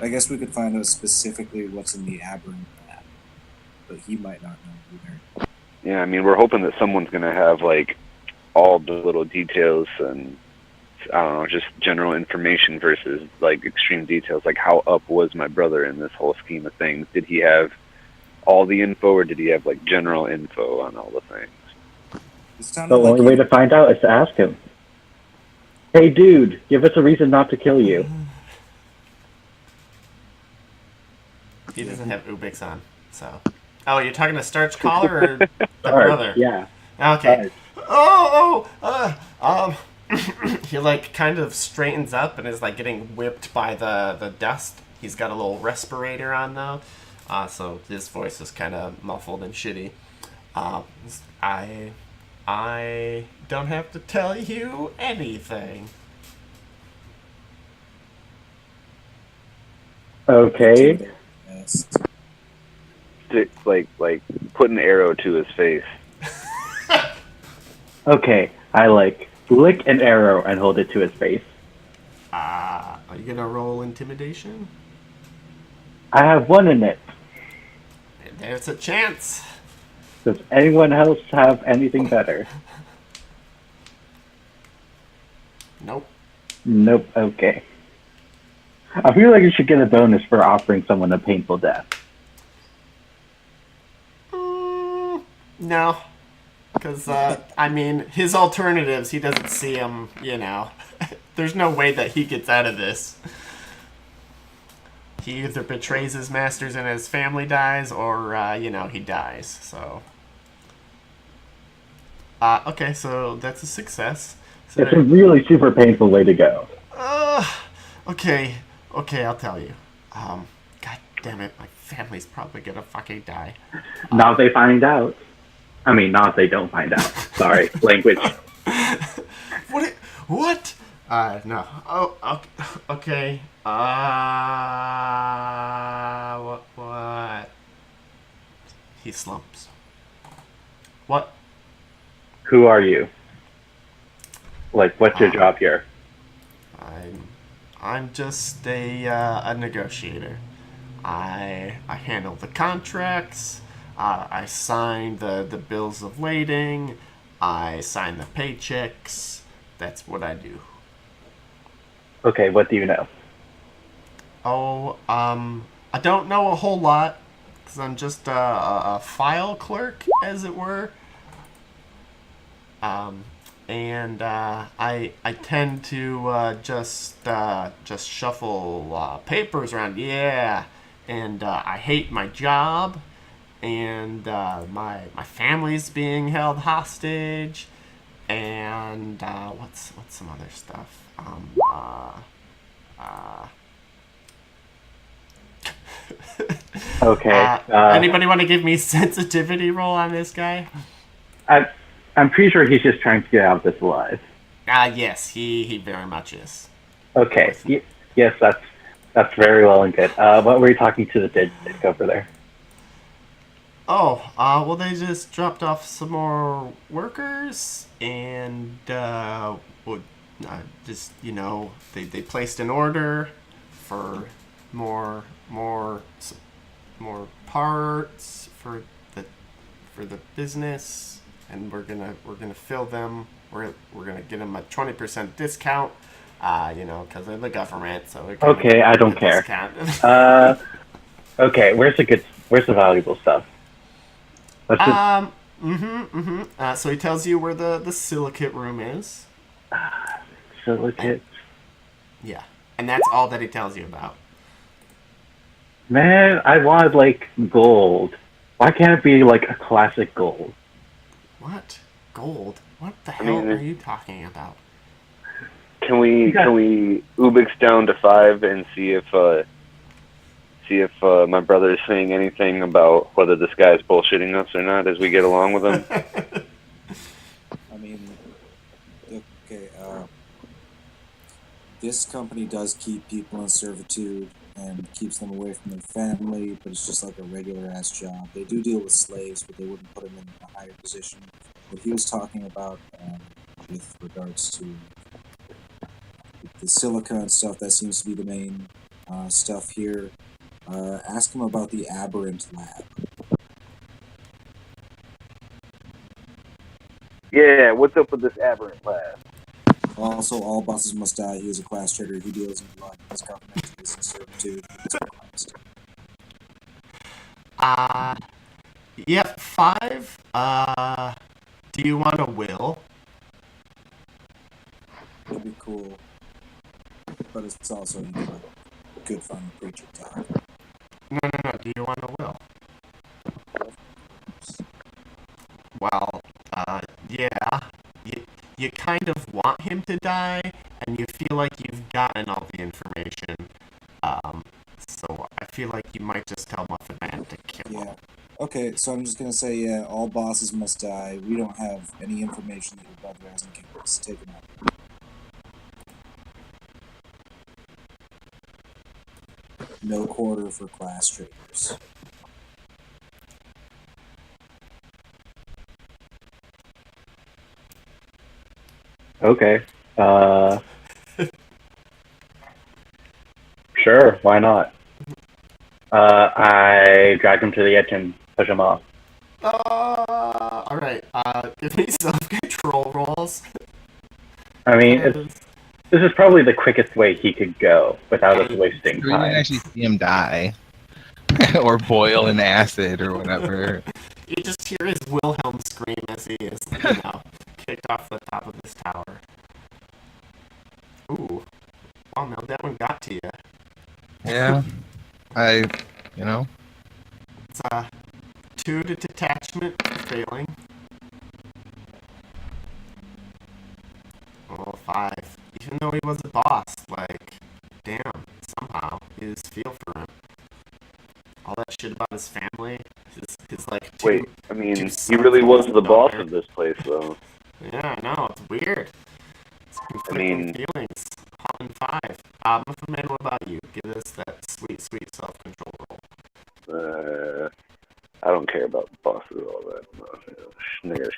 I guess we could find out specifically what's in the Aberrant map, but he might not know either. Yeah, I mean, we're hoping that someone's going to have, like, all the little details and, I don't know, just general information versus, like, extreme details. Like, how up was my brother in this whole scheme of things? Did he have all the info, or did he have, like, general info on all the things? It sounded The like only way to find out is to ask him. Hey, dude, give us a reason not to kill you. He doesn't have Ubix on, so. Oh, you're talking to Starch Collar or the Alright, brother? yeah. Okay. He like kind of straightens up and is like getting whipped by the dust. He's got a little respirator on though, so his voice is kind of muffled and shitty. I don't have to tell you anything. Okay. Yes. Like put an arrow to his face. Okay, I lick an arrow and hold it to his face. Are you gonna roll intimidation? I have one in it. There's a chance. Does anyone else have anything better? Nope. Nope, okay. I feel like you should get a bonus for offering someone a painful death. No. Because, I mean, his alternatives, he doesn't see them, you know. There's no way that he gets out of this. He either betrays his masters and his family dies, or, you know, he dies, so. Okay, so that's a success. So It's a really super painful way to go. okay, I'll tell you. God damn it, my family's probably gonna fucking die. Not if they find out. I mean, not if they don't find out. Sorry, language. What? No. Oh, okay. What? He slumps. What? Who are you? Like, what's your job here? I'm just a negotiator. I handle the contracts. I sign the bills of lading. I sign the paychecks. That's what I do. Okay, what do you know? Oh, I don't know a whole lot because I'm just a file clerk, as it were. And I tend to just shuffle papers around. Yeah, and I hate my job, and my family's being held hostage, and what's some other stuff? Okay. Anybody want to give me sensitivity roll on this guy? I'm pretty sure he's just trying to get out of this alive. Yes, he very much is. Okay. Yes, that's very well and good. What were you talking to the dick over there? Oh, well, they just dropped off some more workers, and just, you know, they placed an order for more parts for the business, and we're gonna fill them. We're gonna get them a 20% discount. You know, because of the government. So Okay, I don't care. Okay, where's the valuable stuff? Let's just, so he tells you where the silicate room is. silicate. Yeah, and that's all that he tells you about. Man, I wanted like gold. Why can't it be like a classic gold? What? Gold? What the I hell mean, are you talking about? Can we Yeah. Ubix down to 5 and see if my brother is saying anything about whether this guy's bullshitting us or not as we get along with him? I mean, okay. This company does keep people in servitude and keeps them away from their family, but it's just like a regular ass job. They do deal with slaves, but they wouldn't put them in a higher position. What he was talking about with regards to the silica and stuff, that seems to be the main stuff here. Ask him about the Aberrant Lab. Yeah, what's up with this aberrant lab? Also, all bosses must die. He is a class traitor. He deals in blood. His government is in servitude. It's request. Yep, 5. Do you want a will? It'd be cool. But it's also, you know, good fun preacher talk. No. Do you want a will? Well, yeah. You kind of want him to die, and you feel like you've gotten all the information. So I feel like you might just tell Muffin Man to kill him. Yeah. Okay, so I'm just gonna say, yeah, all bosses must die. We don't have any information that your brother hasn't given us. Take him out. No quarter for class traitors. Okay. Sure, why not? I drag him to the edge and push him off. Alright, give me self-control rolls. I mean, this is probably the quickest way he could go without us wasting We didn't time. actually see him die. Or boil in acid or whatever. You just hear his Wilhelm scream as he is, kicked off the top of this tower. Ooh. Wow, Mel, that one got to you. Yeah. It's It's 2 to detachment for failing. Oh, 5. Even though he was a boss, like, damn, somehow, you just feel for him. All that shit about his family, his like, Wait, I mean, two he sons really and was his the boss daughter. of this place, though. Yeah, I know, it's weird. It's conflicting feelings. Hot and 5. Muffin Man, what about you? Give us that sweet, sweet self-control roll. I don't care about bosses and all that. No, snigger.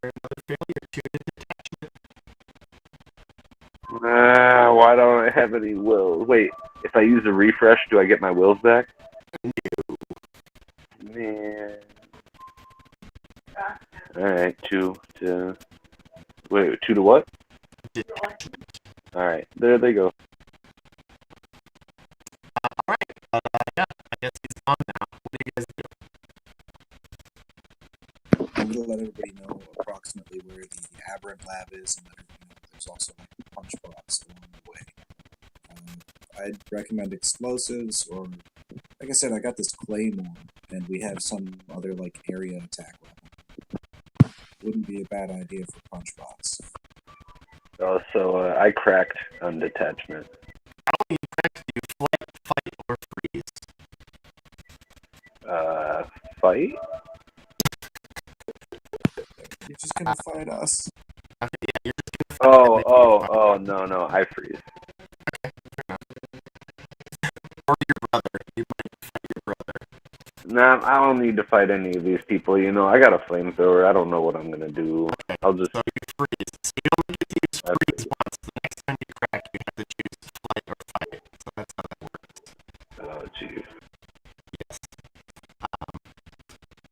Another failure. 2 to detachment. Why don't I have any wills? Wait, if I use a refresh, do I get my wills back? Man. Alright, 2 to... Wait, 2 to what? Detachment. Alright, there they go. Alright, yeah, I guess he's gone now. What do you guys do? I'm gonna let everybody know approximately where the Aberrant Lab is, and let everybody know there's also like a punch box along the way. I'd recommend explosives, or like I said, I got this claymore, and we have some other like area attack weapon. Wouldn't be a bad idea for punch box. Oh, so I cracked on detachment. How do you crack? Do you fight, or freeze? Fight? You're just gonna fight us. Okay, yeah, you're just gonna fight. Oh, no, I freeze. Or your brother. You might fight your brother. Nah, I don't need to fight any of these people, you know, I got a flamethrower, I don't know what I'm gonna do. Okay, I'll just... so you freeze. So you only get to use freeze once. The next time you crack, you have to choose flight or fight. So that's how that works. Oh, jeez. Yes.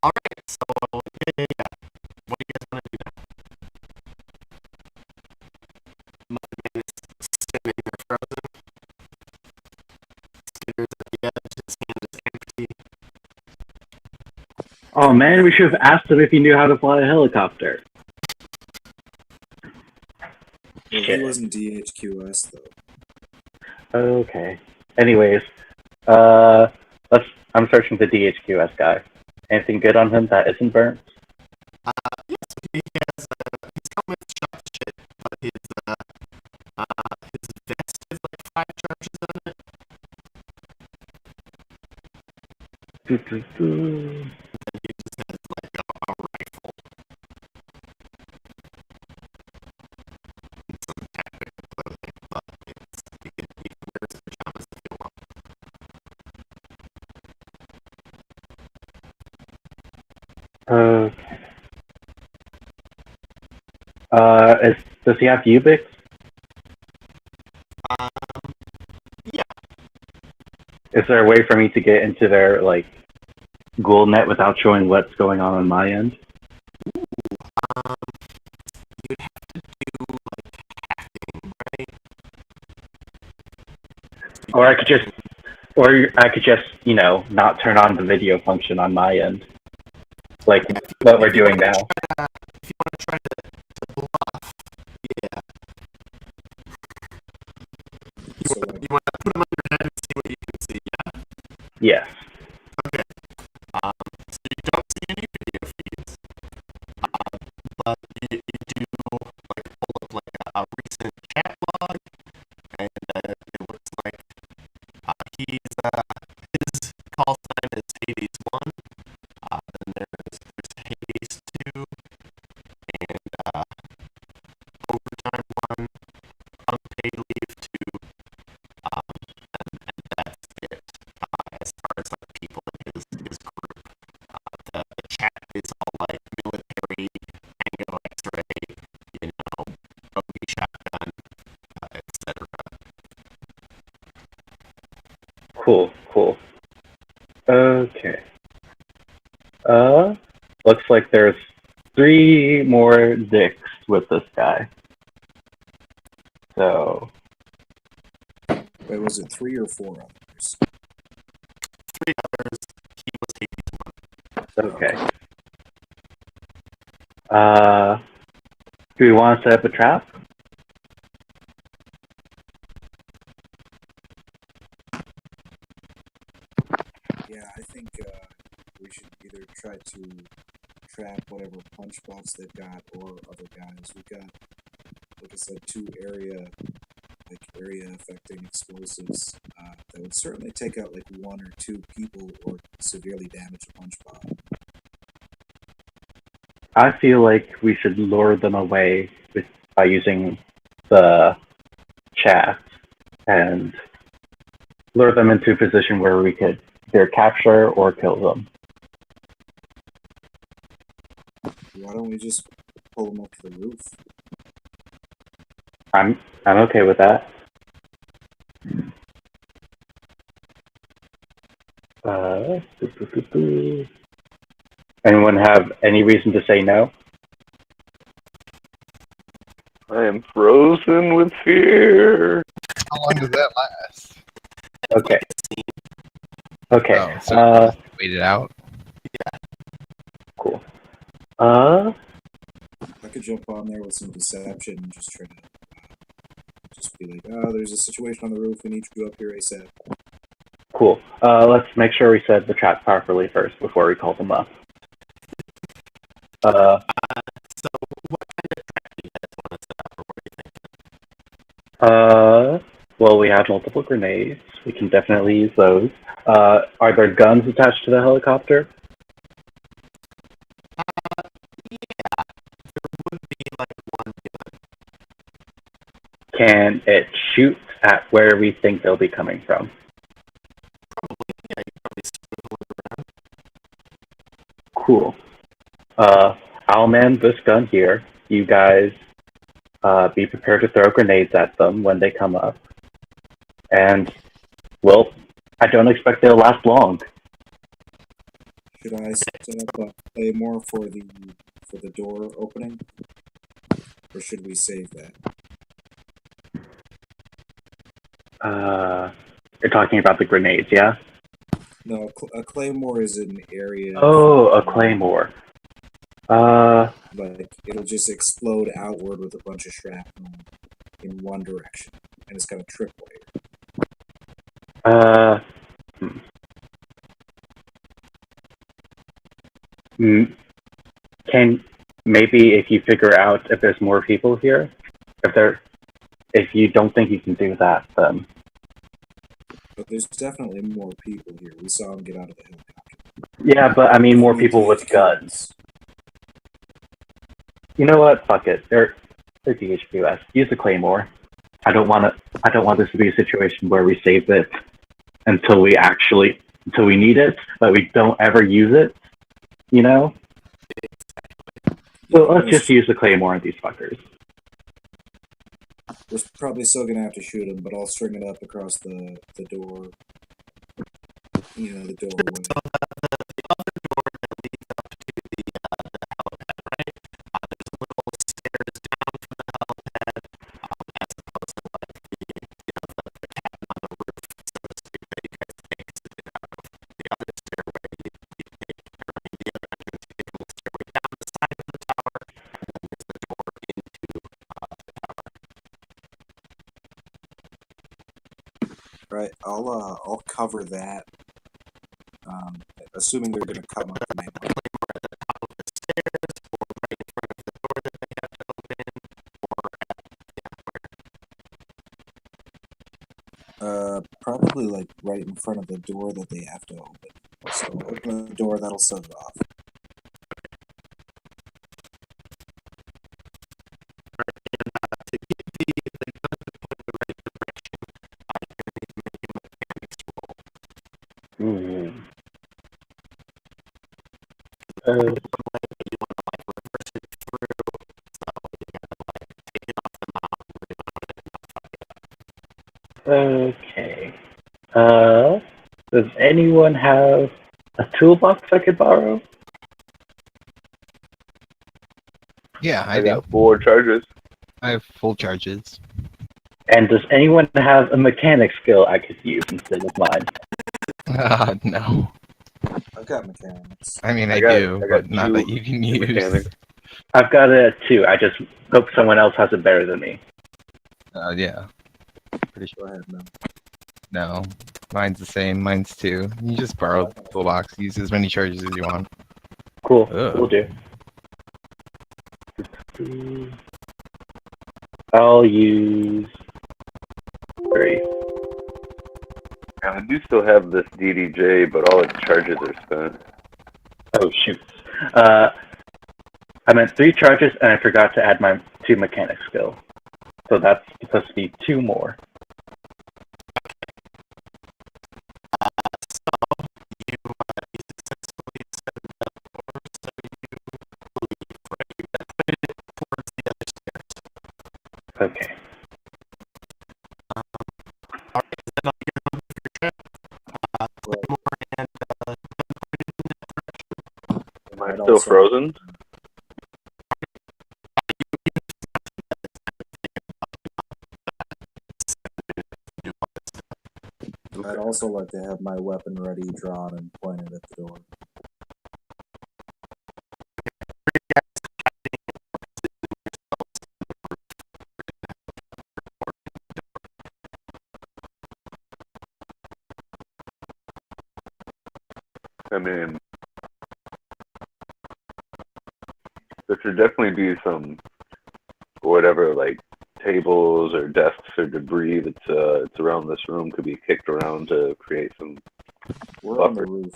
Alright, so, yeah. What do you guys want to do now? Muffin Man is standing there frozen. Skinner's at the edge, his hand is empty. Oh man, we should have asked him if he knew how to fly a helicopter. Well, he Shit. wasn't DHQS though. Okay. Anyways, I'm searching the DHQS guy. Anything good on him that isn't burnt? Yes, he has. He's come with shot shit, but his vest has like 5 charges on it. And he just has like a rifle and some tactical clothing, but he can wear his pajamas if he wants. Okay. Does he have Ubix? Yeah. Is there a way for me to get into their like Ghoul net without showing what's going on my end? You'd have to do like hacking, right? Or I could just, not turn on the video function on my end, like what we're doing now. If you want to try to bluff, yeah. So You want to put them on your head and see what you can see, yeah? Yes. Okay. So you don't see any video feeds, but you do like pull up like a recent chat log, and it looks like his call sign is Hades 1. Then there's Hades 2, and overtime 1, unpaid leave 2, and that's it. As far as like people in his group, the chat is all like military, Tango X-ray, OB shotgun, etc. Cool. Okay. Looks like there's 3 more dicks with this guy. So, wait, was it 3 or 4 others? 3 others. He was Hades 1. okay. Do we want to set up a trap? Yeah, I think we should either try to trap whatever punch bots they've got or other guys. We've got, like I said, 2 area affecting explosives that would certainly take out like 1 or 2 people or severely damage a punch bot. I feel like we should lure them away by using the chat and lure them into a position where we could either capture or kill them. Why don't we just pull them up to the roof? I'm okay with that. Anyone have any reason to say no? I am frozen with fear. How long does that last? Okay. Okay. Oh, so wait it out. Cool. I could jump on there with some deception and just try to just be like, there's a situation on the roof, we need you up here ASAP. Cool. Let's make sure we set the trap properly first before we call them up. So what kind of trap do you guys want to set up, or what are you thinking? Well, we have multiple grenades. We can definitely use those. Are there guns attached to the helicopter? Yeah, there would be like 1 gun. Can it shoot at where we think they'll be coming from? Probably, yeah, you probably still look around. Cool. I'll man this gun here. You guys be prepared to throw grenades at them when they come up. And, well, I don't expect they'll last long. Should I set up a claymore for the door opening? Or should we save that? You're talking about the grenades, yeah? No, a claymore is an area. Oh, a claymore. Like it'll just explode outward with a bunch of shrapnel in one direction, and it's got a tripwire. Can maybe if you figure out if there's more people here, if you don't think you can do that, then But there's definitely more people here. We saw him get out of the helicopter. yeah. But I mean, more people with guns. You know what? Fuck it. They're DHQS. Use the claymore. I don't want this to be a situation where we save it until we need it, but we don't ever use it. You know. So let's just use the claymore on these fuckers. We're probably still gonna have to shoot him, but I'll string it up across the door. You know, the doorway. The other door that leads up to the helipad, right? There's a little stairs down from the helipad, as opposed to like the cabin on the roof, so to speak, that you guys take to get out of. The other stairway, the other entrance, you take a little stairway down the side of the tower, and then there's the door into the tower. Right, I'll cover that. Assuming they're gonna come up the main line. Claymore at the top of the stairs, or right in front of the door that they have to open, or at Probably like right in front of the door that they have to open. So open the door, that'll set it off. to get the gun to point in the right direction, you're going to need to make a mechanics roll. You want to like reverse it through, so you got to like take it off the mount and remount it and not fuck it up. Okay. Does anyone have a toolbox I could borrow? Yeah, I I do. got 4 charges. I have full charges. And does anyone have a mechanic skill I could use instead of mine? No. I've got mechanics. I mean, I got do, but not 2 that you can use. mechanics. I've got a 2. I just hope someone else has it better than me. Yeah. Pretty sure I have none. No. Mine's the same. Mine's 2. You just borrow the toolbox. Use as many charges as you want. Cool. Ugh. We'll do. I'll use 3. And I do still have this DDJ, but all its charges are spent. Oh, shoot. I meant 3 charges, and I forgot to add my 2 mechanic skill. So that's supposed to be 2 more. You successfully set the door, so you leave, right? You got to put it towards the other stairs. Okay. Alright, is that all you're going to do for your trip? Claymore and Am I I'd still also- frozen? I'd also like to have my weapon ready, drawn, and pointed at the door. I mean, there should definitely be some, whatever, like tables or desks or debris that's around this room could be kicked around to create some. We're on the roof.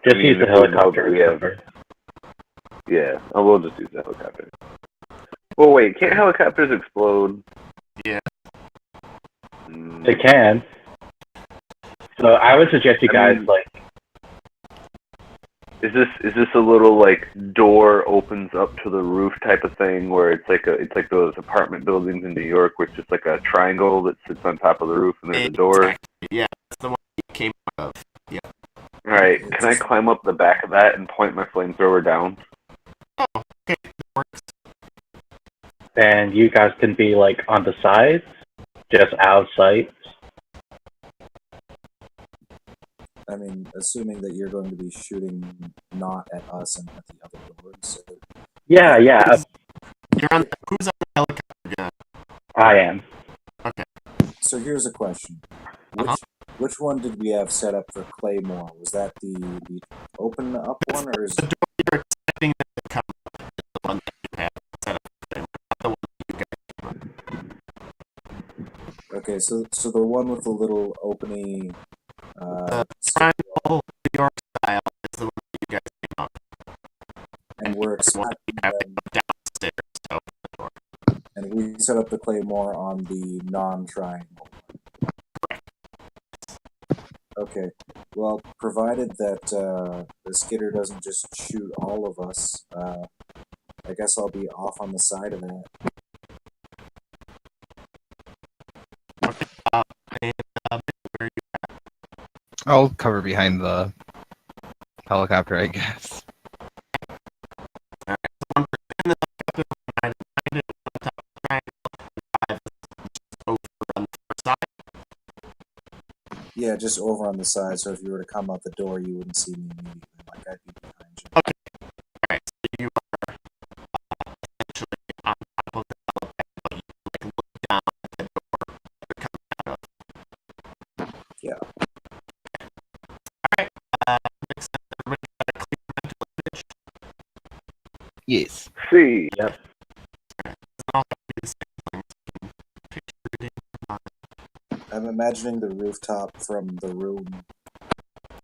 Just I mean, use the if we know helicopter. that we have- Yeah, I will just use the helicopter. Well, wait, can't helicopters explode? Yeah. Mm, They can. So I would suggest you I guys mean- like Is this a little like door opens up to the roof type of thing where it's like those apartment buildings in New York where it's just like a triangle that sits on top of the roof and there's a door? Exactly. Yeah, that's the one you came out of. All right, can I climb up the back of that and point my flamethrower down? Oh, okay, that works. and you guys can be like on the sides, just out of sight. I mean, assuming that you're going to be shooting not at us and at the other doors. So Yeah, yeah, You're on. Who's on the helicopter gun? I am. So here's a question: which one did we have set up for Claymore? Was that the open up one, or is The door you're expecting them to come up is the one that you have set up for them, not the one you guys came up. okay? So the one with the little opening, The stick triangle wall, New York style is the one that you guys came up. and we're It's the one you expecting have to them, go downstairs to open the door. and we set up the Claymore on the non-triangle. Okay. Well, provided that the Skidder doesn't just shoot all of us, I guess I'll be off on the side of that. And where you I'll cover behind the helicopter, I guess. one person in the helicopter, behind it, on top of the triangle, 5 is over on the far side. Yeah, just over on the side, so if you were to come out the door, you wouldn't see me immediately. Like, I'd be behind you. Alright, so you are essentially on top of the helipad, but you like look down at the door they're coming out of. Yeah. Alright, makes sense. Everybody got a clear mental image. Yes. See. Yep. Doesn't all have to be the same things. You can picture it in your mind. I'm imagining the rooftop from the room.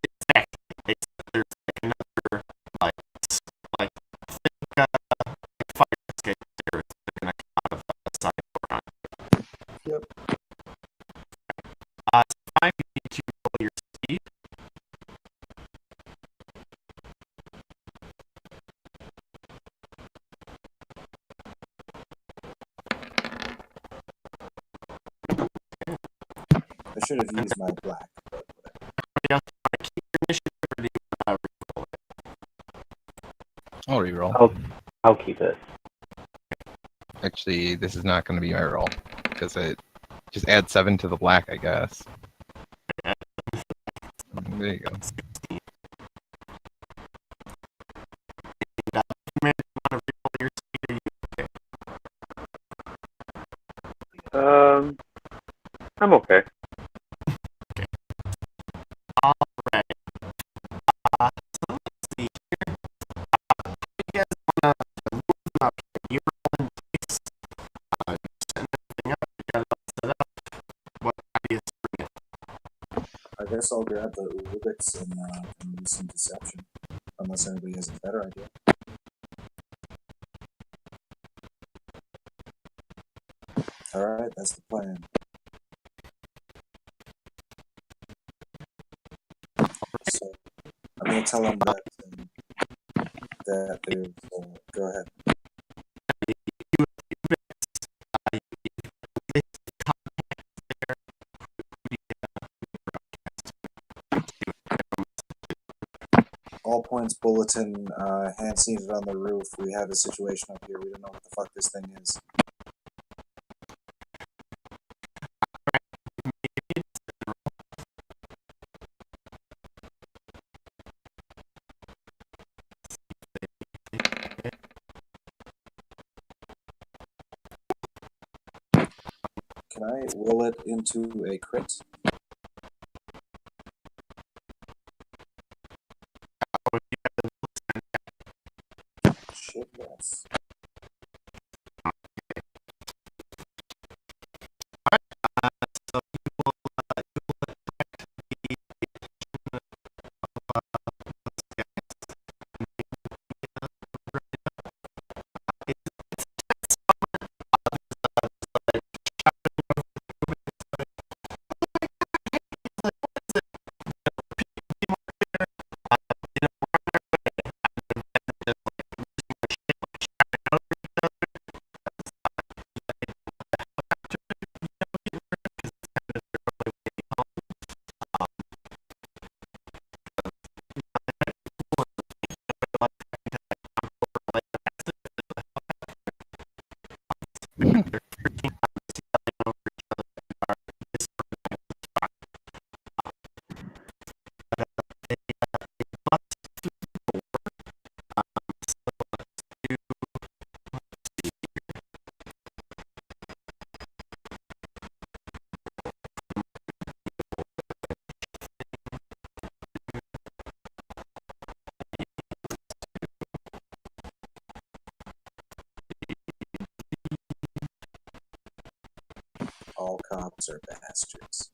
Exactly. There's like another like thick like fire escape stairs that are gonna come out of the side door on you. Yep. So 5, you need to roll your speed. I should have used my black, but whatever. You want to keep your initiative or do you want to re-roll it? I'll reroll. I'll keep it. Actually, this is not going to be my roll because it just adds 7 to the black, I guess. There you go. Man, you want to re-roll your speed or you I'm okay. Alright. So let's see here. You guys want to move up here. You're rolling dice. You're setting everything up. You got it all set up. What ideas bring it? I guess I'll grab the Rubik's and use some deception, unless anybody has a better idea. Alright, that's the plan. So, I'm going to tell them that there's... go ahead. All points bulletin, hand seated on the roof. We have a situation up here. We don't know what the fuck this thing is. Can I will it into a crit? Shit, yes. So you will attract the all cops are bastards.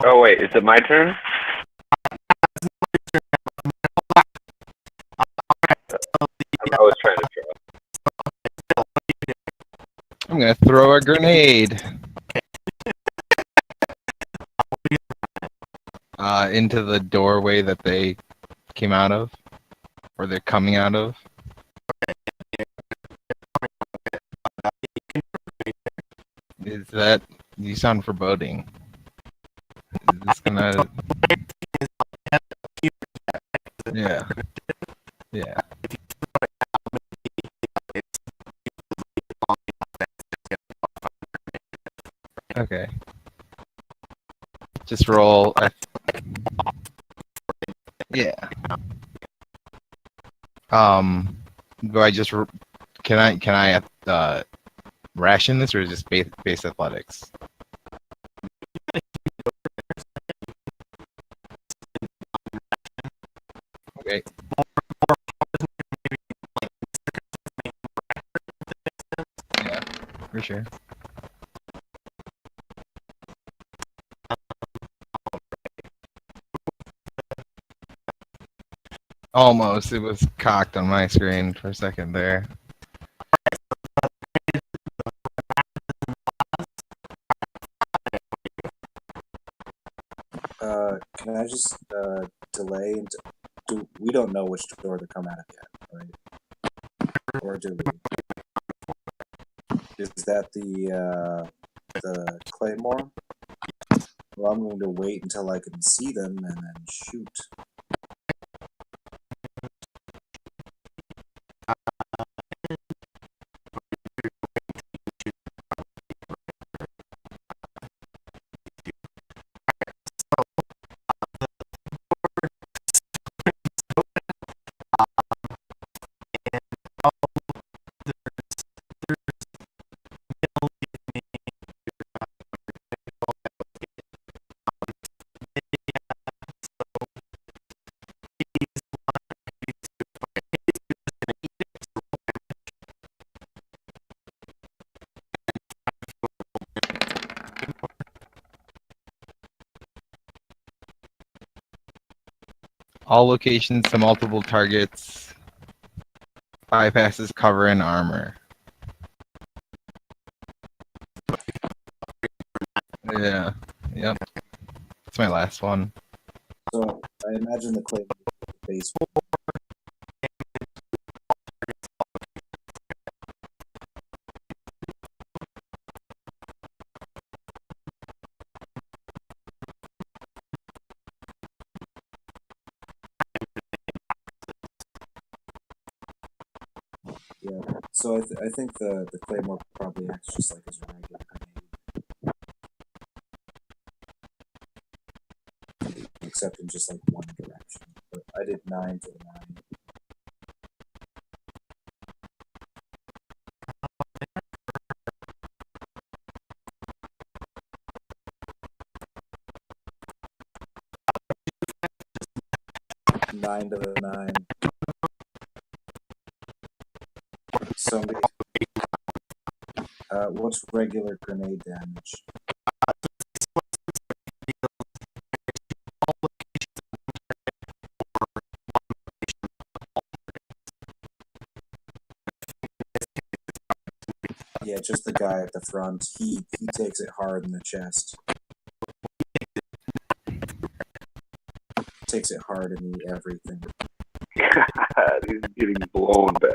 Oh wait, is it my turn? I was trying to draw. I'm gonna throw a grenade. Into the doorway that they came out of, or they're coming out of. Is that, you sound foreboding? Is this gonna? Yeah. Yeah. Okay. Just roll. Yeah. Do I just can I ration this, or is this base athletics? Okay. Yeah, for sure. Almost. It was cocked on my screen for a second there. Can I just delay and we don't know which door to come out of yet, right? Or do we? Is that the Claymore? Well, I'm going to wait until I can see them and then shoot. All locations to multiple targets. Bypasses cover and armor. Yeah. Yep. That's my last one. So I imagine the Claymore base. Yeah. So I think the Claymore probably acts just like his regular grenade, except in just like one direction. But I did 9 to the 9. Nine to the 9. Somebody. What's regular grenade damage? Yeah, just the guy at the front. He takes it hard in the chest. Takes it hard in the everything. He's getting blown back.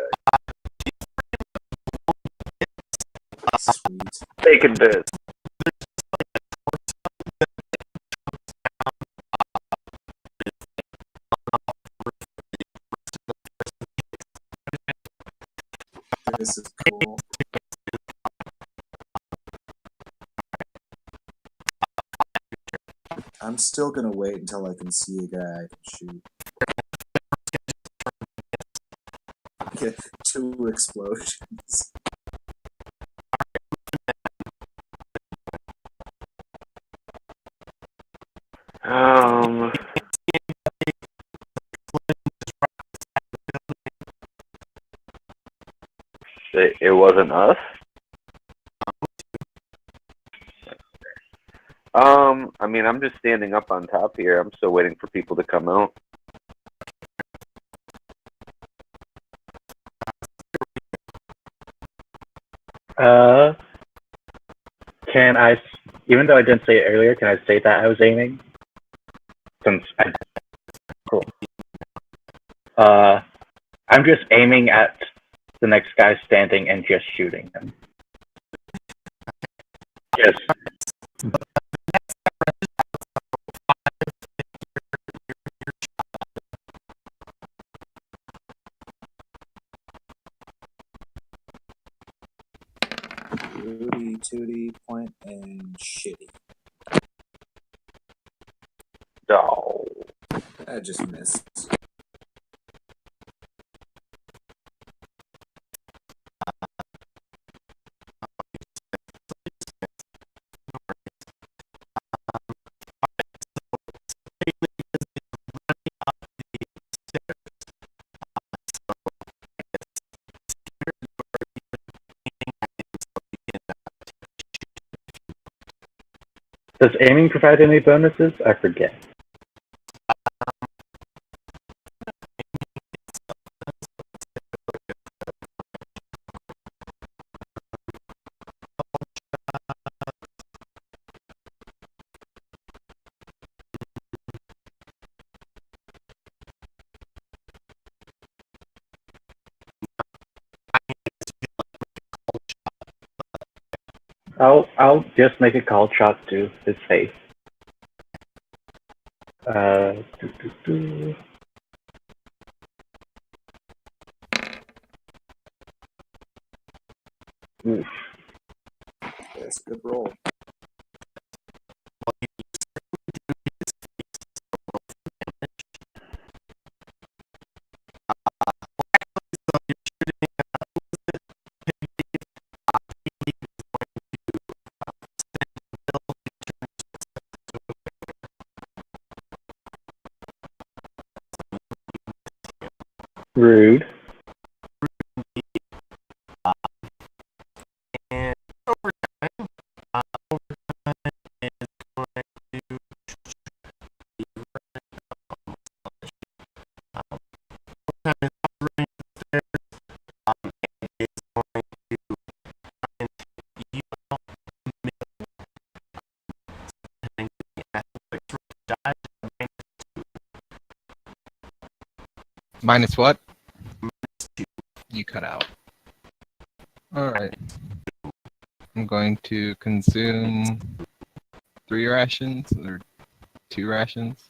Sweet. Taking this. This is cool. still gonna wait until I can see a guy I can shoot. Get 2 explosions. It wasn't us. I mean, I'm just standing up on top here. I'm still waiting for people to come out. Can I, even though I didn't say it earlier, can I say that I was aiming? Since I, cool. I'm just aiming at the next guy standing and just shooting him. Yes. Rudy, Tooty, Point, and Shitty. Oh. I just missed. Does aiming provide any bonuses? I forget. I'll just make a called shot to his face. Doo, doo, doo. Oof. That's a good roll. Rude. And overtime, overtime is going to be overtime is running upstairs, and it's going to you and the athletics dodge Minus what? -2. You cut out. Alright. I'm going to consume 3 rations, or 2 rations.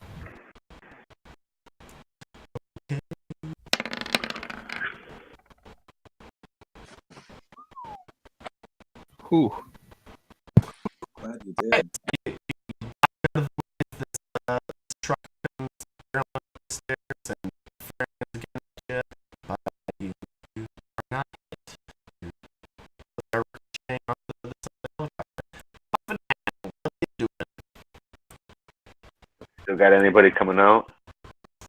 Whew. Glad you did. Truck upstairs and friends against you, but you are not hit. You are ricocheting onto the side of the helicopter. What are you doing? Still got anybody coming out?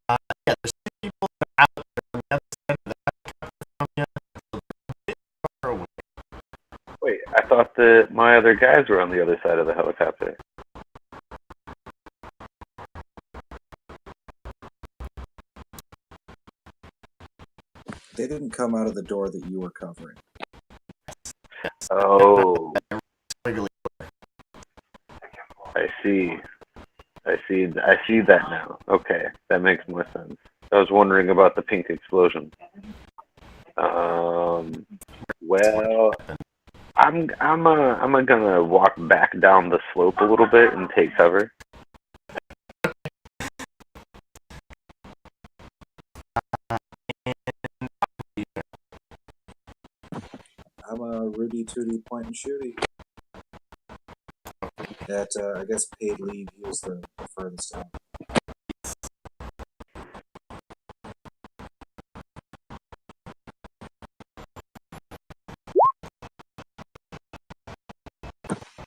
Yeah, there's 2 people that are out there on the other side of the helicopter from you, so they're a bit far away. Wait, I thought that my other guys were on the other side of the helicopter. They didn't come out of the door that you were covering. Oh, Squiggly. I see. I see that now. Okay, that makes more sense. I was wondering about the pink explosion. Well, I'm gonna walk back down the slope a little bit and take cover. I'm a Rudy, Tooty, Point, and Shooty. At, I guess, paid leave, he was the furthest out.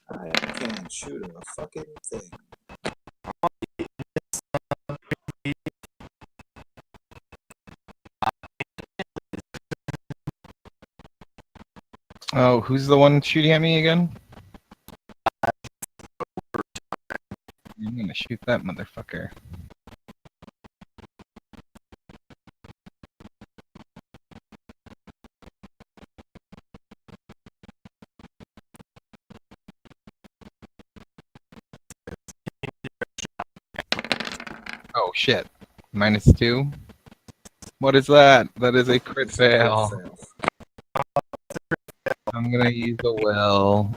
I can't shoot a fucking thing. Oh, who's the one shooting at me again? I'm gonna shoot that motherfucker. Oh shit. -2? What is that? That is a crit fail. Fail. I'm gonna use the will.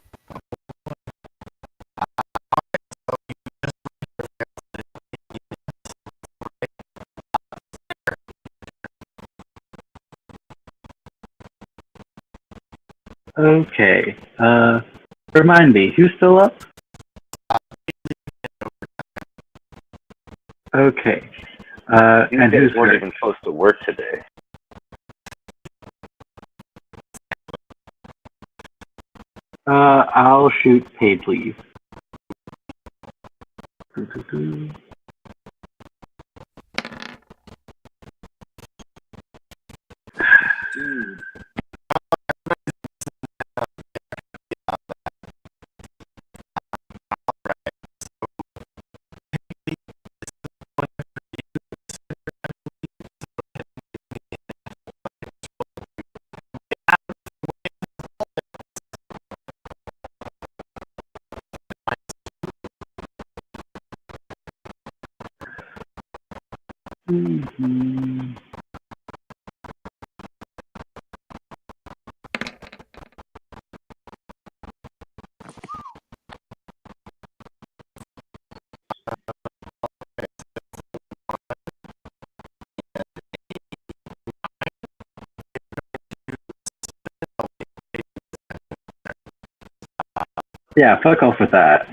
Okay. Remind me, who's still up? Okay. You And guys who's weren't hurt? even supposed to work today. I'll shoot paid leave. Dude. Mhm. Yeah, fuck off with that.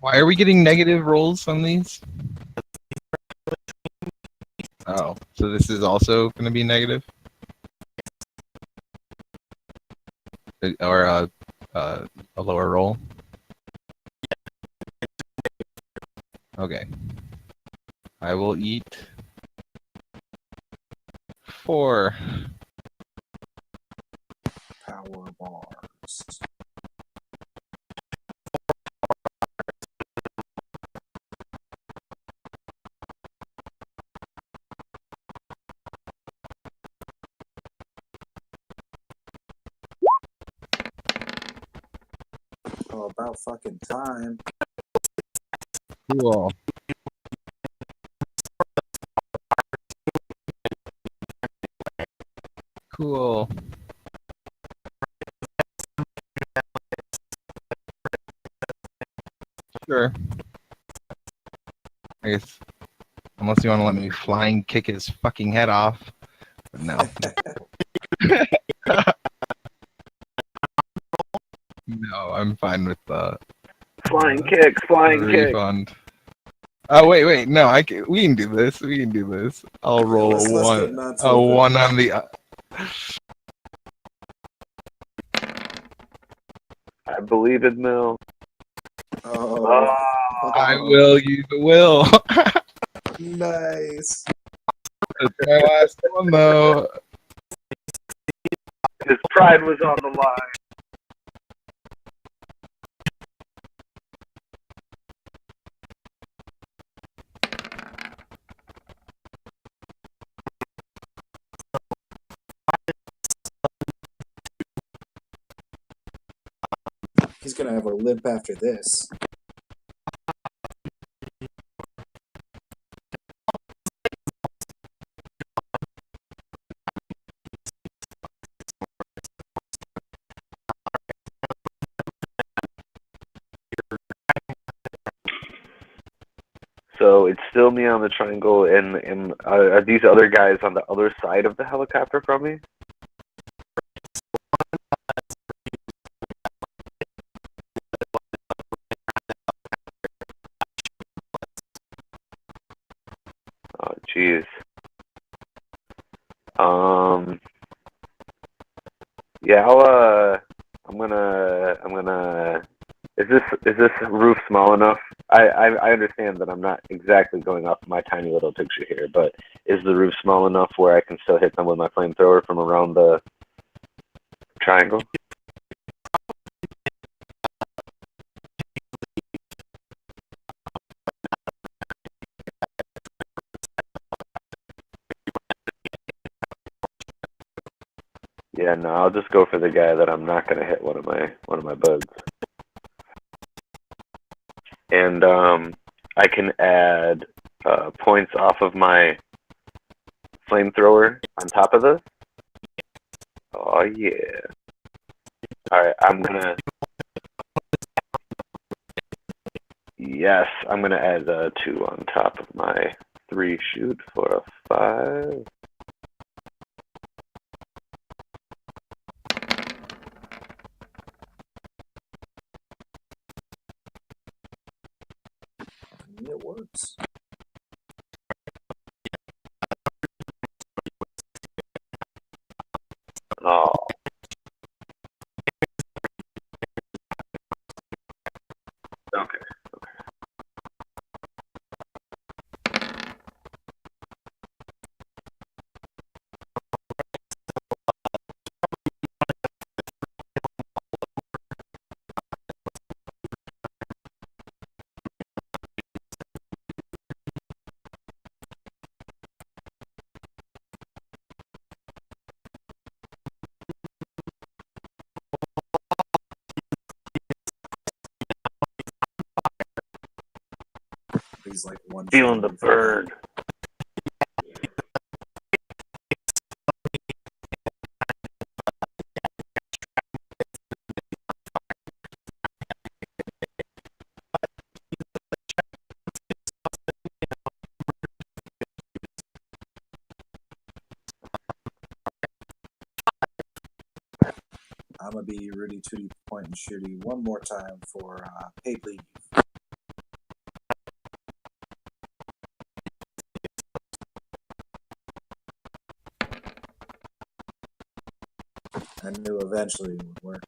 Why are we getting negative rolls on these? Oh, so this is also gonna be negative? Or a lower roll? Okay. I will eat 4. Power bars. Oh, about fucking time. Cool. Cool. Sure. I guess, unless you want to let me flying kick his fucking head off. But no. No, I'm fine with Flying kicks, flying kicks. refund. Oh wait, no, we can do this. We can do this. I'll roll Let's a get one, nuts a with it. one on the. I believe it, Mel. Oh. I will use the will. Nice. That's my last one though. His pride was on the line. He's gonna have a limp after this. So it's still me on the triangle, and are these other guys on the other side of the helicopter from me? Oh, jeez. Yeah, I'm gonna. Is this roof small enough? I understand that I'm not exactly going off my tiny little picture here, but is the roof small enough where I can still hit them with my flamethrower from around the triangle? Yeah, no, I'll just go for the guy that I'm not gonna hit one of my bugs. And I can add points off of my flamethrower on top of this. Oh yeah! All right, yes, I'm gonna add 2 on top of my 3 shoot for a 5. It works. Oh, okay. He's like one Feeling the shot. burn. I'm gonna be Rudy Tooty point and shooty one more time for paid leave. I knew eventually it would work.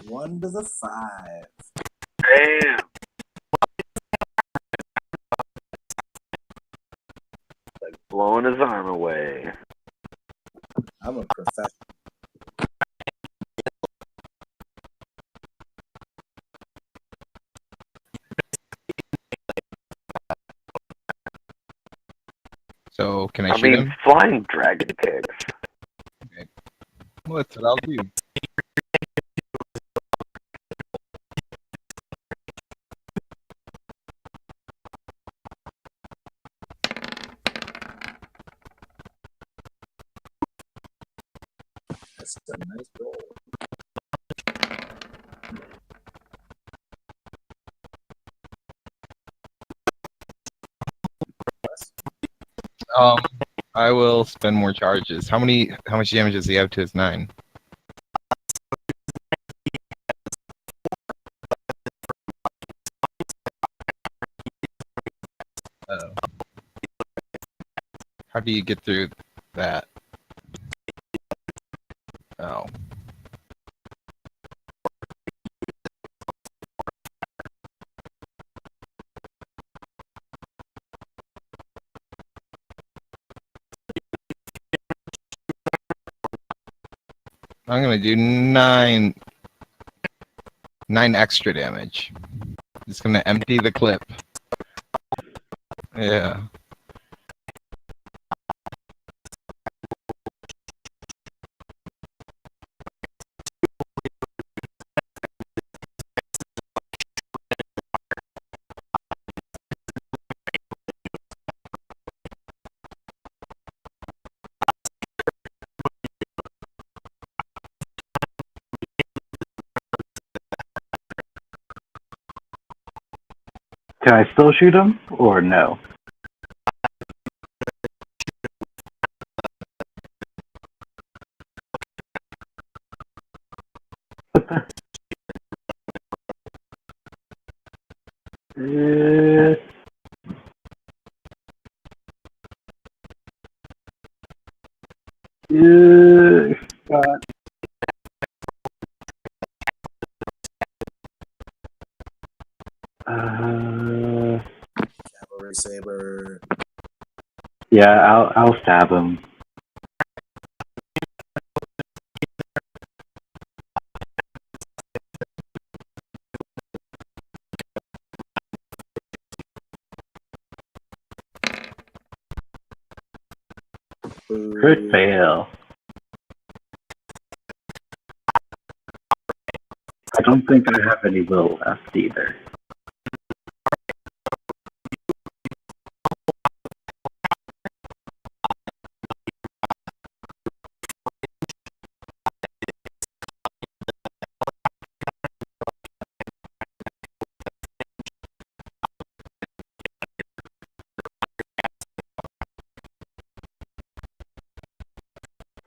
One to the 5. Damn. Like blowing his arm away. I'm a professional. So can I I shoot mean, him? flying dragon kicks. Well, that's what I'll do. That's a nice goal. Um, I will spend more charges. How much damage does he have to his 9? Oh. How do you get through that? Oh. I'm gonna do 9 extra damage. Just gonna empty the clip. Yeah. Can I still shoot him or no? Uh, God. Cavalry saber. Yeah, I'll stab him. Crit fail. I don't think I have any will left either.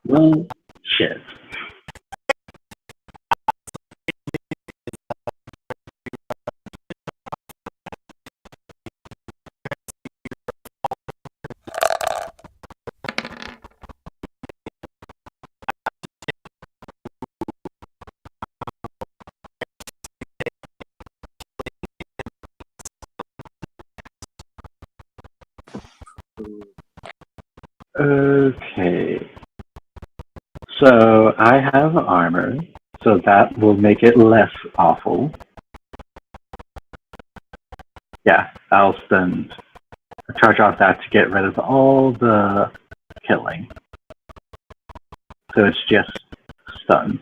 Well, shit. Okay. So I have armor, so that will make it less awful. Yeah, I'll spend a charge off that to get rid of all the killing. So it's just stun.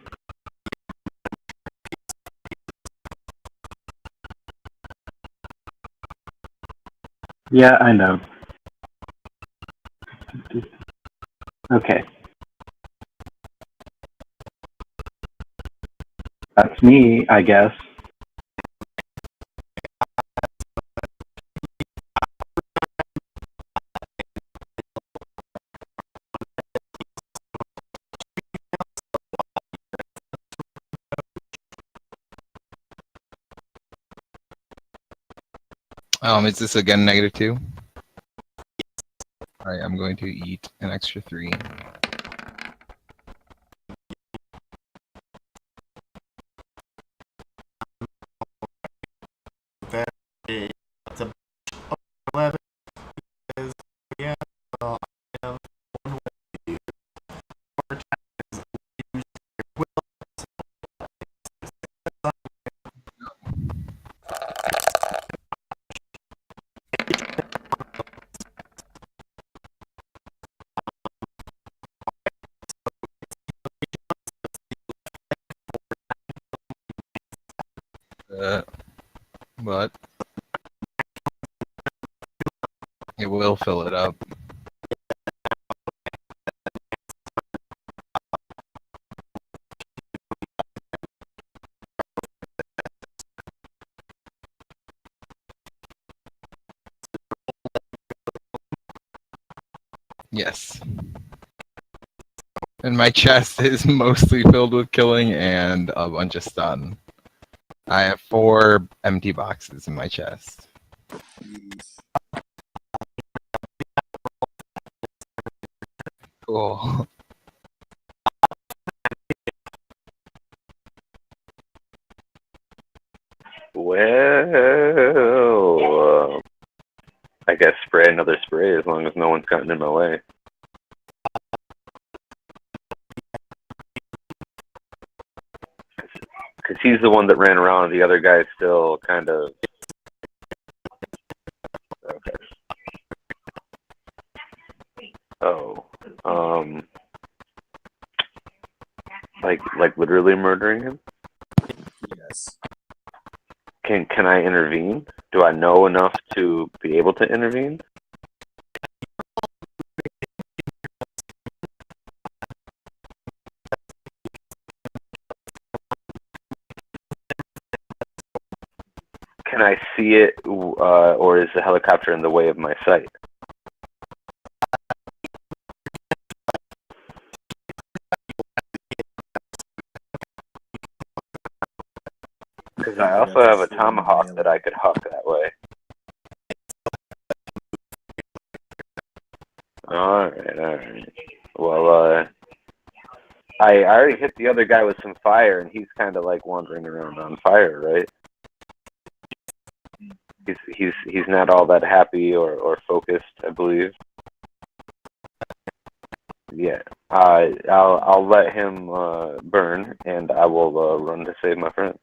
Yeah, I know. Okay. That's me, I guess. Is this again -2? Alright, I'm going to eat an extra 3. That is a 11 is yeah. So I have one with you. More time is use your will. But it will fill it up. Yes. And my chest is mostly filled with killing and a bunch of stun. I have 4 empty boxes in my chest. Cool. Well, I guess spray another spray as long as no one's gotten in my way. Because he's the one that ran around. The other guy's still kind of. Okay. Oh. Like literally murdering him? Yes. Can I intervene? Do I know enough to be able to intervene? Can I see see it, or is the helicopter in the way of my sight? Because I also have a tomahawk that I could huck that way. Alright. Well, I already hit the other guy with some fire, and he's kind of like wandering around on fire, right? He's not all that happy or focused, I believe. Yeah. I'll let him burn, and I will run to save my friend.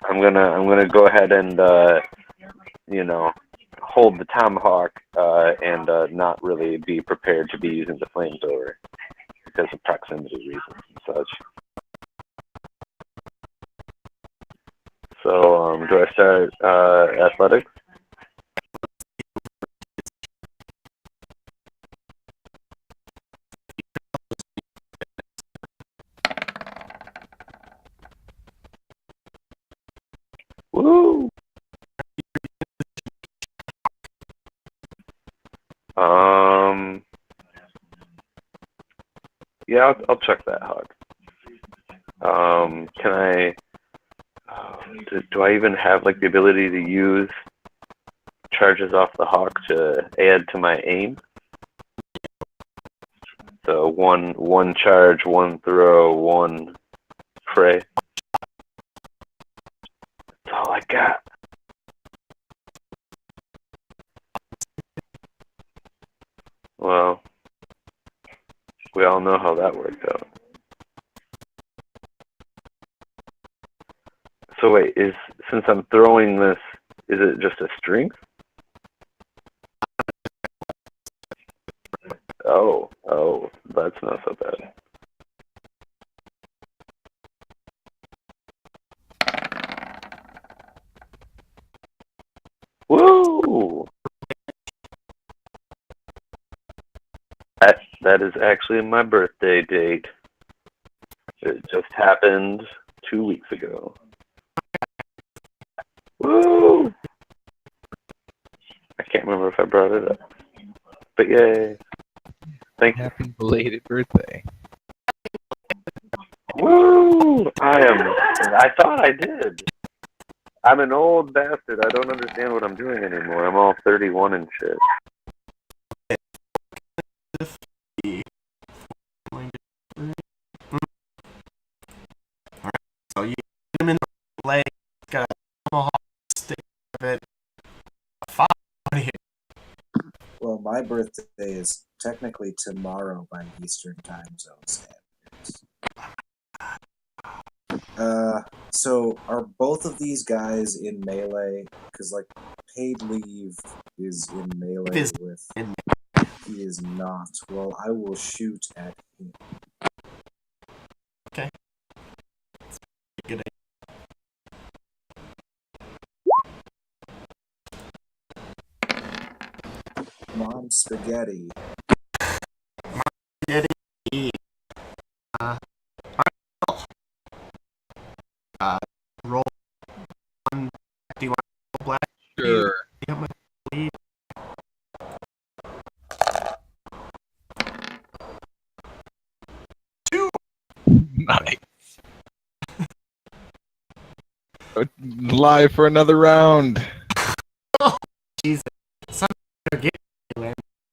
I'm gonna go ahead and hold the tomahawk and not really be prepared to be using the flamethrower because of proximity reasons and such. So do I start athletics? Woo! Yeah, I'll check that hog. Can I? Do I even have like the ability to use charges off the hawk to add to my aim? So one charge, one throw, one prey. That's all I got. Well, we all know how that worked out. So wait, since I'm throwing this, is it just a strength? Oh, that's not so bad. Woo! That is actually my birthday date. It just happened 2 weeks ago. Woo! I can't remember if I brought it up. But yay. Thank you. Happy belated birthday. Woo! I thought I did. I'm an old bastard. I don't understand what I'm doing anymore. I'm all 31 and shit. So you hit him in the leg, got a tomahawk stick of it. What do you hit? Well, my birthday is technically tomorrow by Eastern Time Zone standards. So are both of these guys in melee? Because like paid leave is in melee Is with. in He is not. Well, I will shoot at him. Okay. Good. Come on, spaghetti. Spaghetti. Roll one. Do you want to roll black? Sure. You got my lead. Nice. Live for another round. Jesus. Son of a game.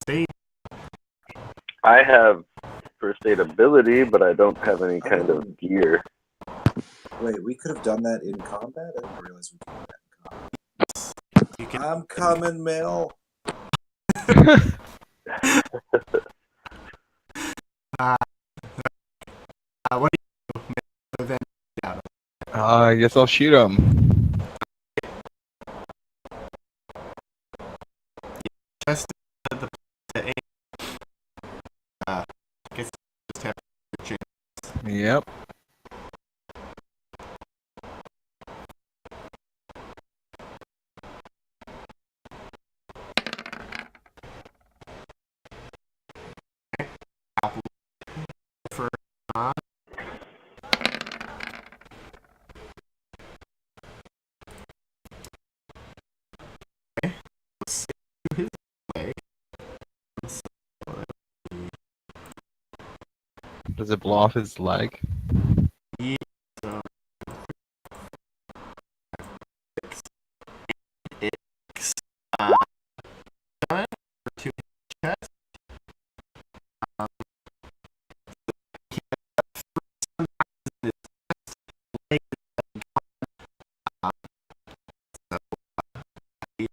Stay. I have first aid ability, but I don't have any kind of gear. Wait, we could have done that in combat? I didn't realize we could do that in combat. You can. I'm coming, Mel. What do you do? Then out. I guess I'll shoot him. Just the aim. I guess just have a chance. Yep. For Does it blow off his leg? So it's done for 2 chest. Um, his leg is gone. So he-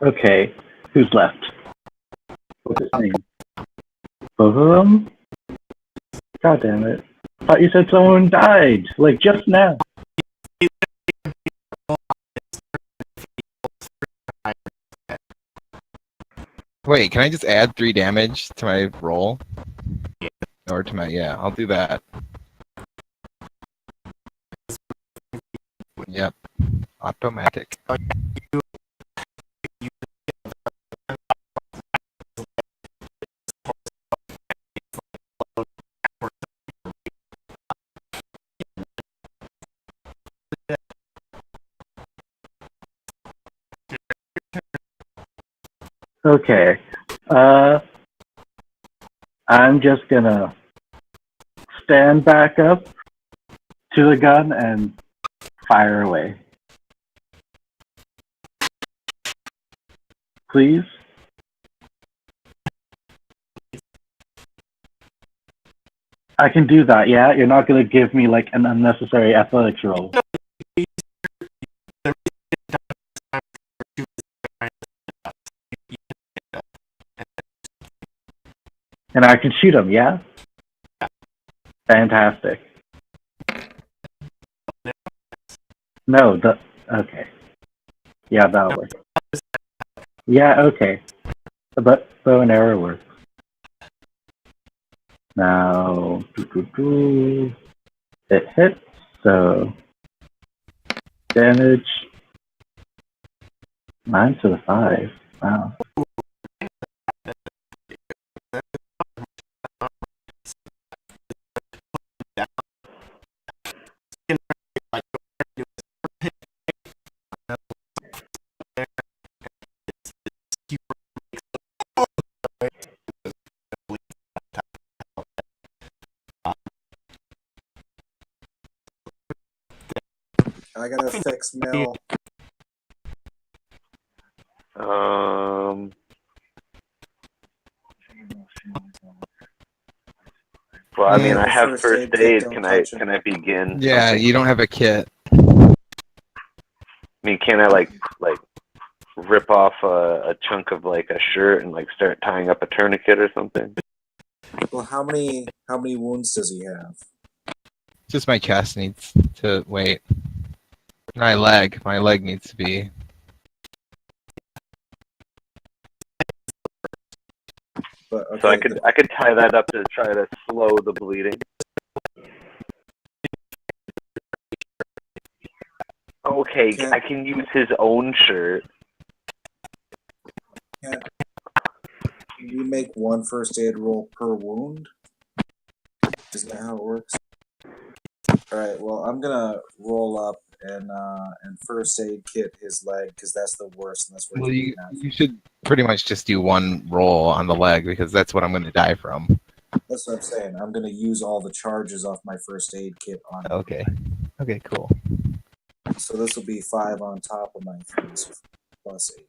Okay, who's left? What's his name? Both of them? God damn it. I thought you said someone died, like just now. Wait, can I just add 3 damage to my roll? Or to my, yeah, I'll do that. Yep. Automatic. Okay. I'm just gonna stand back up to the gun and fire away. Please? I can do that, yeah? You're not gonna give me like an unnecessary athletics roll. And I can shoot him, yeah? Fantastic. No, okay. Yeah, that'll work. Yeah, okay. But bow and arrow works. Now, it hits, so damage 9 to the 5. Wow. I gotta fix Mel. Well, I mean, Yeah, I have first first aid kit, aid. don't Can I touch it. can I begin? Yeah, something? you don't have a kit. I mean, can I like rip off a chunk of like a shirt and like start tying up a tourniquet or something? Well, how many wounds does he have? Just my chest needs to wait. My leg needs to be. But okay, So I could tie that up to try to slow the bleeding. Okay, Can- I can use his own shirt. Can you make one first aid roll per wound? Isn't that how it works? All right. Well, I'm gonna roll up and first aid kit his leg because that's the worst and that's where Well, he's you bleeding at. you should pretty much just do one roll on the leg because that's what I'm going to die from. That's what I'm saying. I'm gonna use all the charges off my first aid kit on him. Okay. Okay. Cool. So this will be 5 on top of my 3, so plus 8.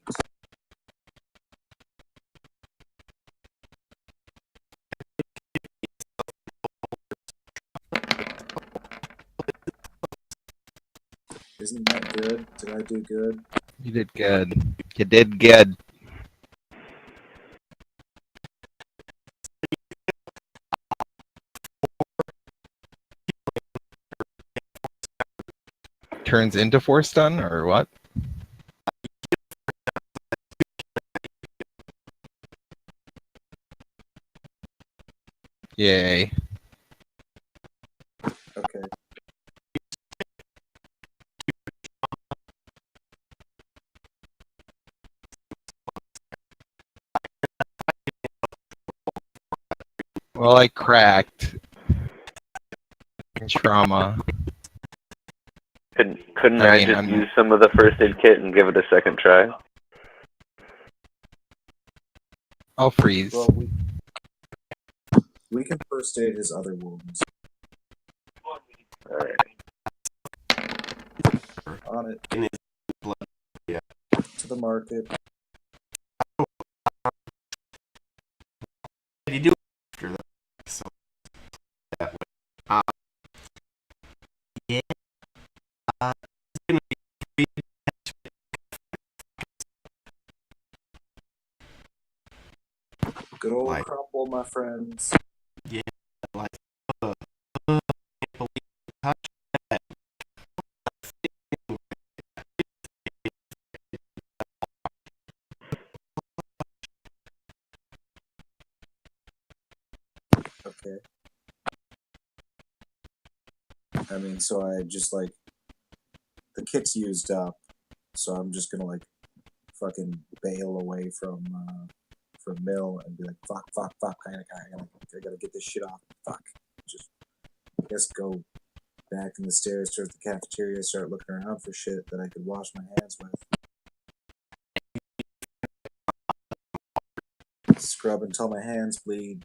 Isn't that good? Did I do good? You did good. You did good. Turns into force stun or what? Yay. Okay. Well, I cracked. Trauma. Couldn't I I mean, just I'm- use some of the first aid kit and give it a second try? I'll freeze. Well, we can first aid his other wounds. Alright. On it. In his blood. Yeah. To the market. What did you do after that? So that way. Yeah. It's gonna be Good old Like- Crumple, my friends. like. Can't believe you touched that. Okay. I mean, so I just like the kit's used up, so I'm just gonna like fucking bail away from Mill and be like, fuck, I gotta get this shit off. Fuck. Just I guess go back in the stairs towards the cafeteria, start looking around for shit that I could wash my hands with. Scrub until my hands bleed.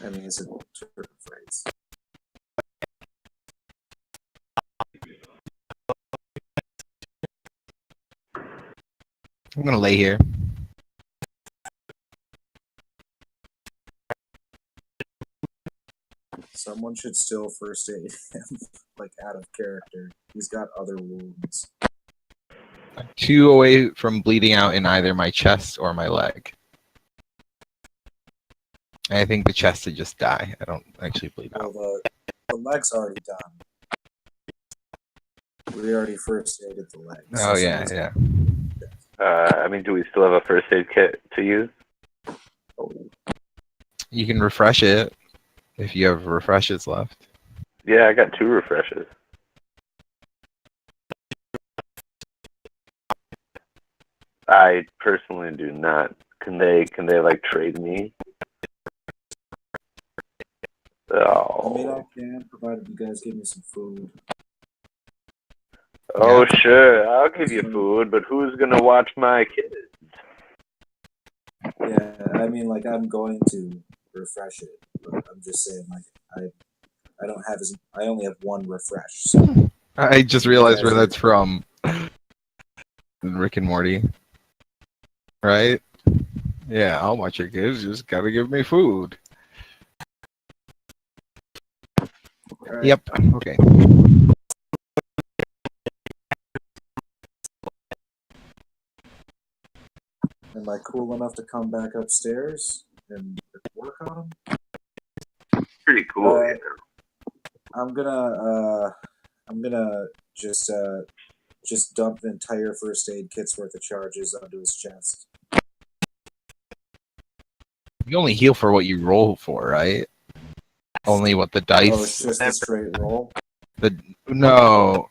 I mean, it's a certain phrase. I'm gonna lay here. Someone should still first aid him, like out of character. He's got other wounds. 2 away from bleeding out in either my chest or my leg. I think the chest would just die. I don't actually bleed Well, out. the leg's already done. We already first aided the legs. Oh So yeah, it's- yeah. I mean, do we still have a first aid kit to use? You can refresh it if you have refreshes left. Yeah, I got 2 refreshes. I personally do not. Can they like trade me? I mean, Oh, I can, provided you guys give me some food. oh sure, I'll give you food, but who's gonna watch my kids? Yeah, I mean, like, I'm going to refresh it, but I'm just saying, like, I don't have as I only have one refresh. So I just realized where that's from. Rick and Morty. Right? Yeah, I'll watch your kids. Just gotta give me food. all right. Yep. Okay. Am I cool enough to come back upstairs and work on them? Pretty cool. Alright. I'm gonna just dump the entire first aid kit's worth of charges onto his chest. You only heal for what you roll for, right? Only what the Oh, it's dice. just a straight roll. No.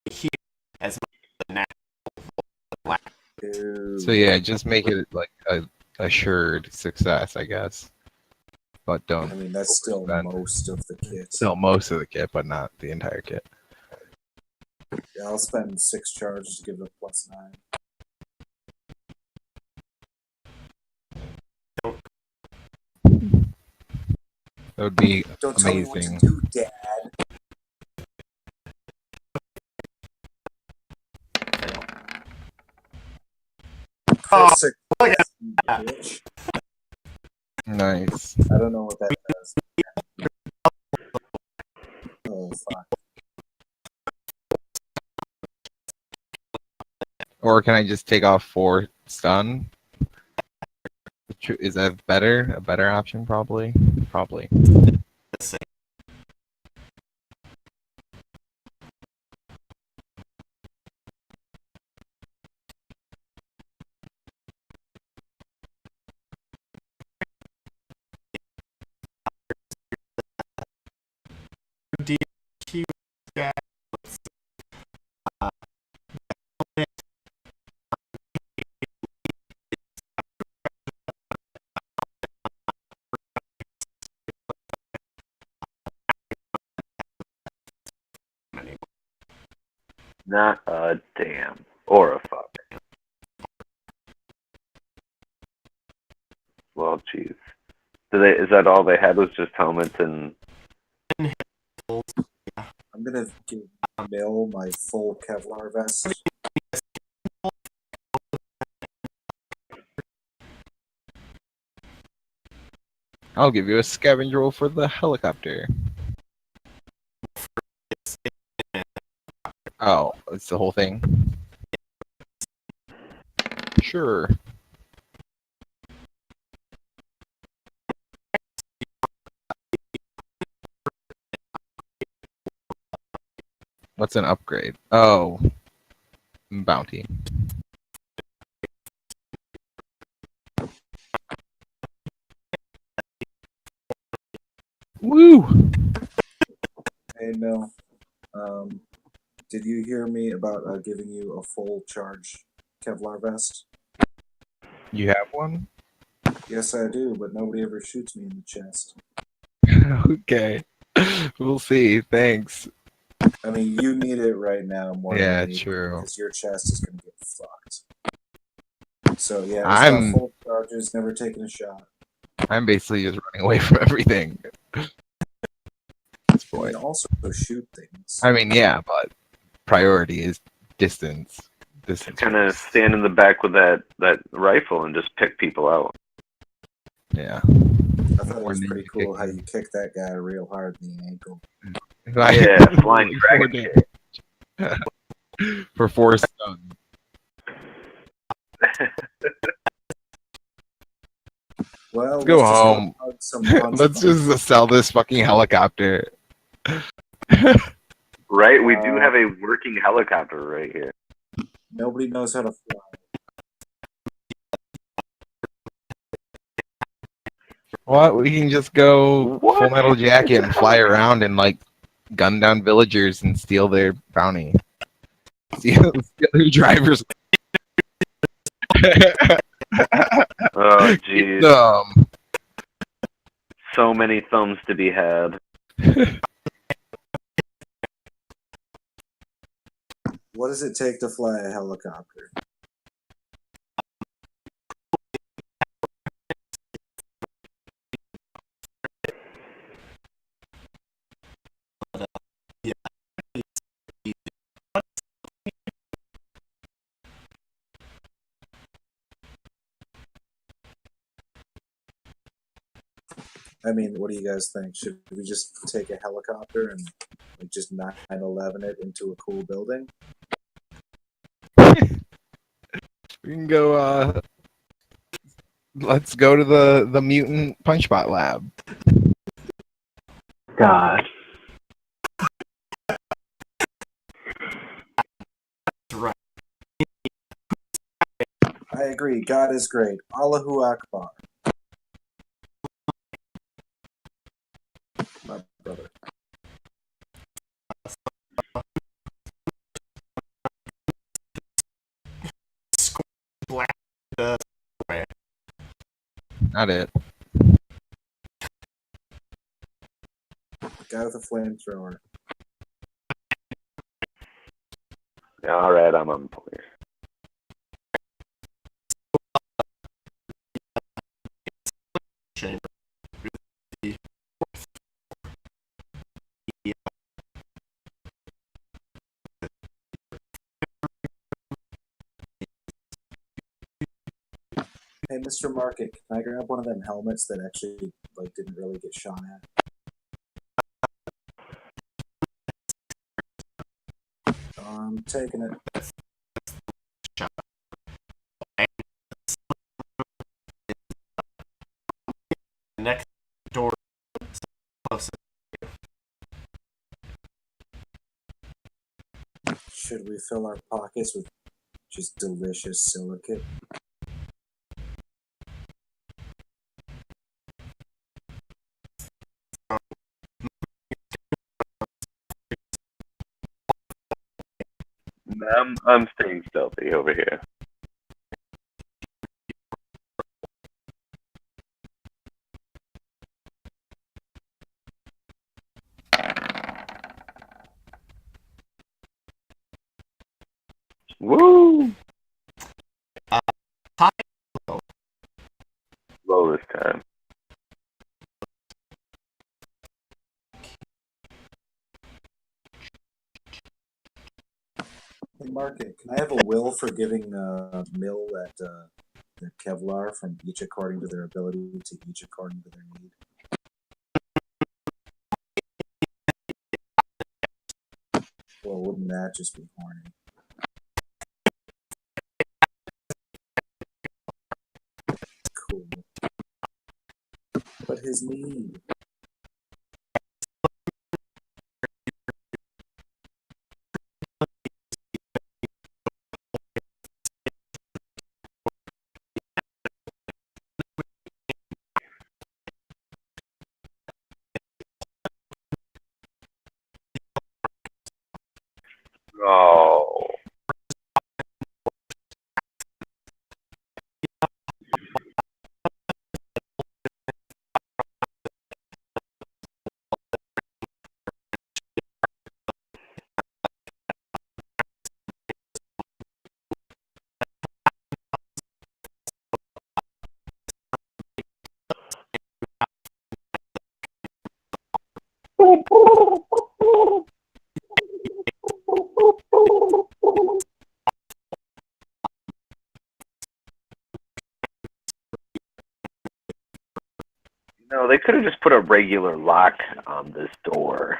Here as much as Ew. So yeah, just make it like a assured success, I guess. But I don't mean, that's still overspend. most of the kit. Sell most of the kit, but not the entire kit. Yeah, I'll spend 6 charges to give it a +9. That would be Don't tell me amazing. what to do, Dad. Oh, Crit look at bitch. Nice. I don't know what that does. Oh, fuck. Or can I just take off 4 stun? Is that better? A better option, probably. Probably. the same. DQ guy. anymore. Not a damn or a fuck. Well, jeez. Is that all they had was just helmets and? I'm gonna give Mill my full Kevlar vest. I'll give you a scavenger roll for the helicopter. Oh, it's the whole thing? Sure. What's an upgrade? Oh, bounty. Woo! Hey, Mill. Did you hear me about giving you a full charge Kevlar vest? You have one? Yes, I do, but nobody ever shoots me in the chest. Okay. We'll see. Thanks. I mean, you need it right now more Yeah, than me true. because your chest is gonna get fucked. So yeah, it's I'm- got full charges, never taken a shot. I'm basically just running away from everything. At this You point. can also shoot things. I mean, yeah, but priority is distance. Distance. Kind of first. stand in the back with that rifle and just pick people out. Yeah. I thought it was pretty cool how you kicked that guy real hard in the ankle. Yeah, flying Four dragon damage. For 4 stuns. Well, Let's go just home. hug some punch Let's bumps. just sell this fucking helicopter. Right, we do have a working helicopter right here. Nobody knows how to fly. What? We can just go What? Full Metal Jacket and fly around and like gun down villagers and steal their bounty. Steal their drivers. Oh, jeez. So many thumbs to be had. What does it take to fly a helicopter? I mean, what do you guys think? Should we just take a helicopter and like, just 9/11 it into a cool building? We can go. Let's go to the mutant punchbot lab. God. I agree. God is great. Allahu Akbar. My brother. Black. Not it. Guy with a flamethrower. Yeah, all right, I'm on point. Chamber. Hey, Mr. Market, can I grab one of them helmets that actually like didn't really get shot at? I'm taking it. Next door. Close. Should we fill our pockets with just delicious silicate? I'm staying stealthy over here. Woo! High. Low this time. Hey, Market, can I have a will for giving Mill the Kevlar from each according to their ability to each according to their need? Well, wouldn't that just be horny? Cool. But his need. Oh. No, they could have just put a regular lock on this door.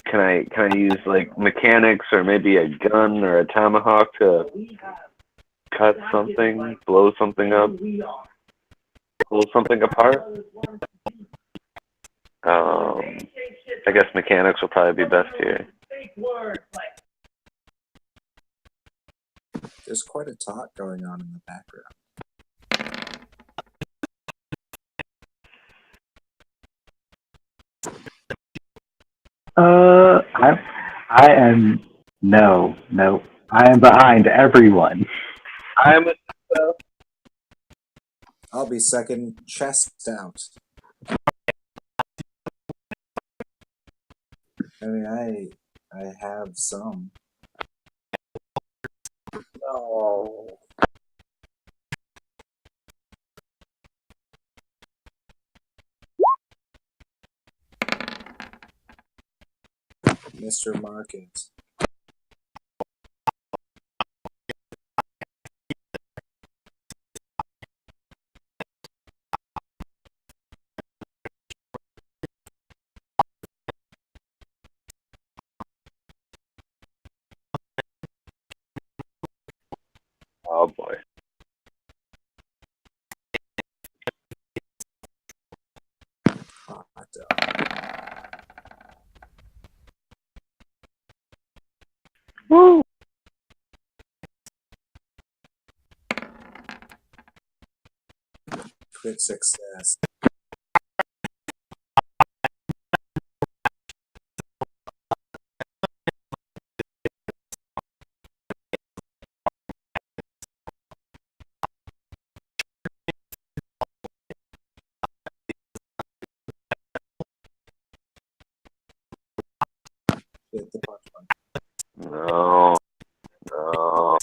Can I use like mechanics or maybe a gun or a tomahawk to cut something, blow something up, pull something apart? I guess mechanics will probably be best here. There's quite a talk going on in the background. I am no. I am behind everyone. I'm a I'll be second, chest out. I mean, I have some. Oh. Mr. Market. Oh boy. Hot dog. Woo! Crit success. Hit the punch button. No. No.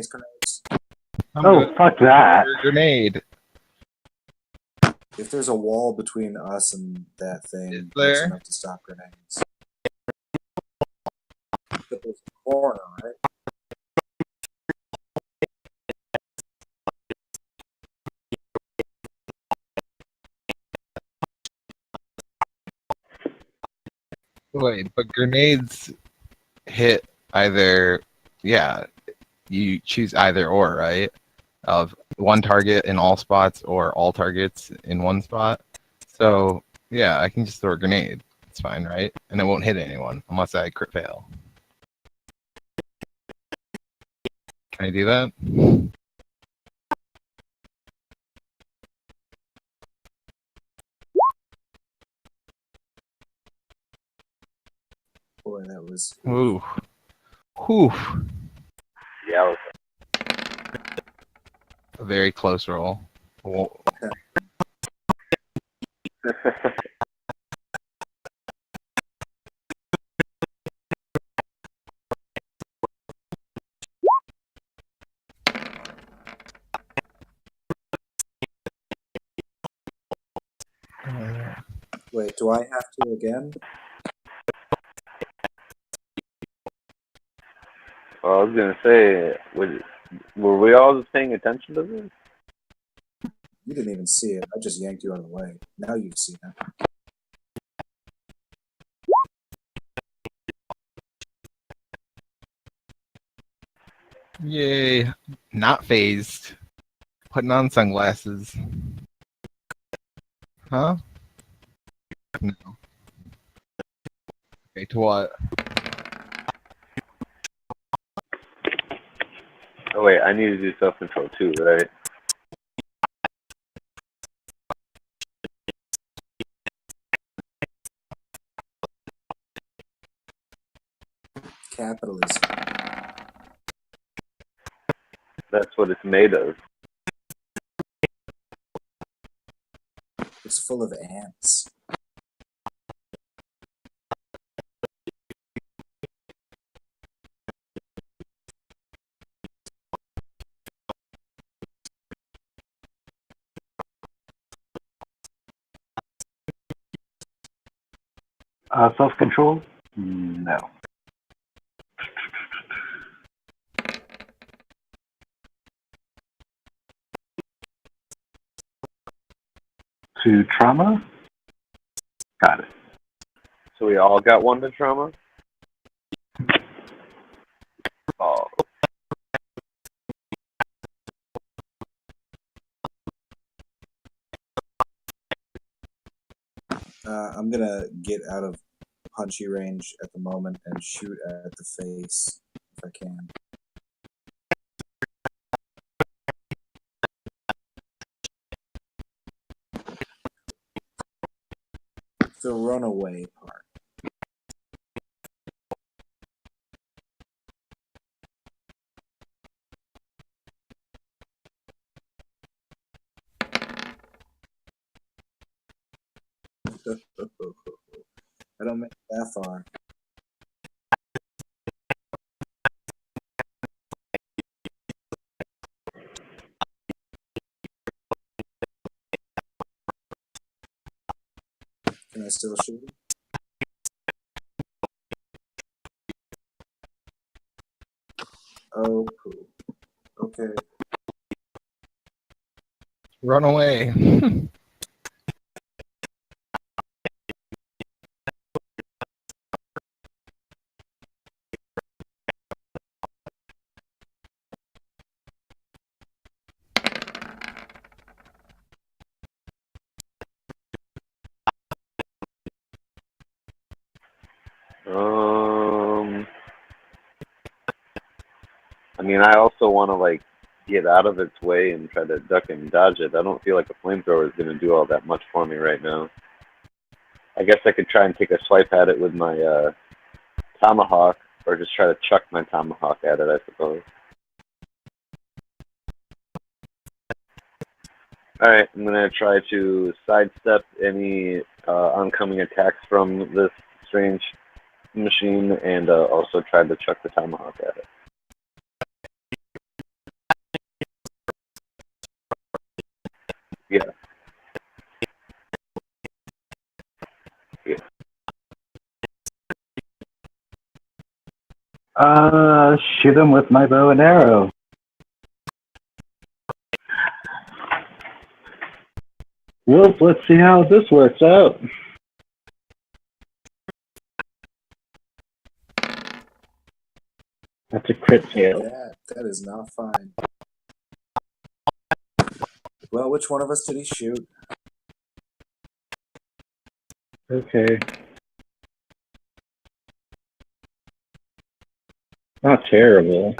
Grenades. Oh, fuck that. Grenade. If there's a wall between us and that thing, Is that's there? enough to stop grenades. But there's a corner, right? Wait, but grenades hit either, yeah, you choose either or, right? Of one target in all spots or all targets in one spot. So, yeah, I can just throw a grenade. It's fine, right? And it won't hit anyone unless I crit fail. Can I do that? Boy, that was. Ooh. Whew. Yeah. A very close roll. Whoa. Wait, do I have to again? Well, I was gonna say, were we all just paying attention to this? You didn't even see it. I just yanked you out of the way. Now you see that. Yay. Not phased. Putting on sunglasses. Huh? No. Okay, to what? Oh wait, I need to do self-control too, right? Capitalism. That's what it's made of. It's full of ants. Self-control? No. To trauma? Got it. So we all got one to trauma? Oh. I'm gonna get out of punchy range at the moment and shoot at the face if I can. The runaway part. I don't make it that far. Can I still shoot him? Oh, poo. Okay. Run away. I mean, I also want to like get out of its way and try to duck and dodge it. I don't feel like a flamethrower is going to do all that much for me right now. I guess I could try and take a swipe at it with my tomahawk, or just try to chuck my tomahawk at it, I suppose. Alright, I'm going to try to sidestep any oncoming attacks from this strange machine, and also try to chuck the tomahawk at it. Yeah. Shoot him with my bow and arrow. Well, let's see how this works out. crit fail. That is not fine. Well, which one of us did he shoot? Okay. Not terrible.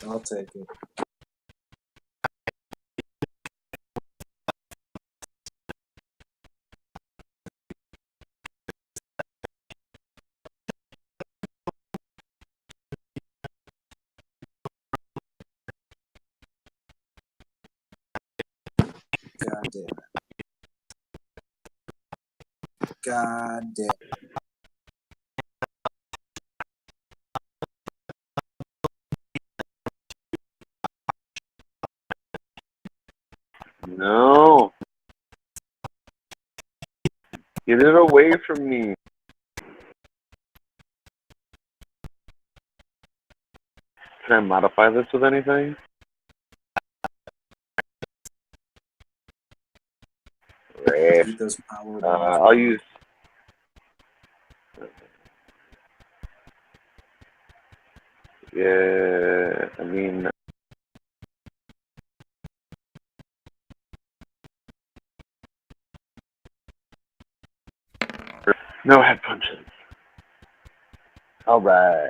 I'll take it. God damn it. God damn it. No. Get it away from me. Can I modify this with anything? Right. Keep those power I'll use. Yeah, I mean. No head punches. All right.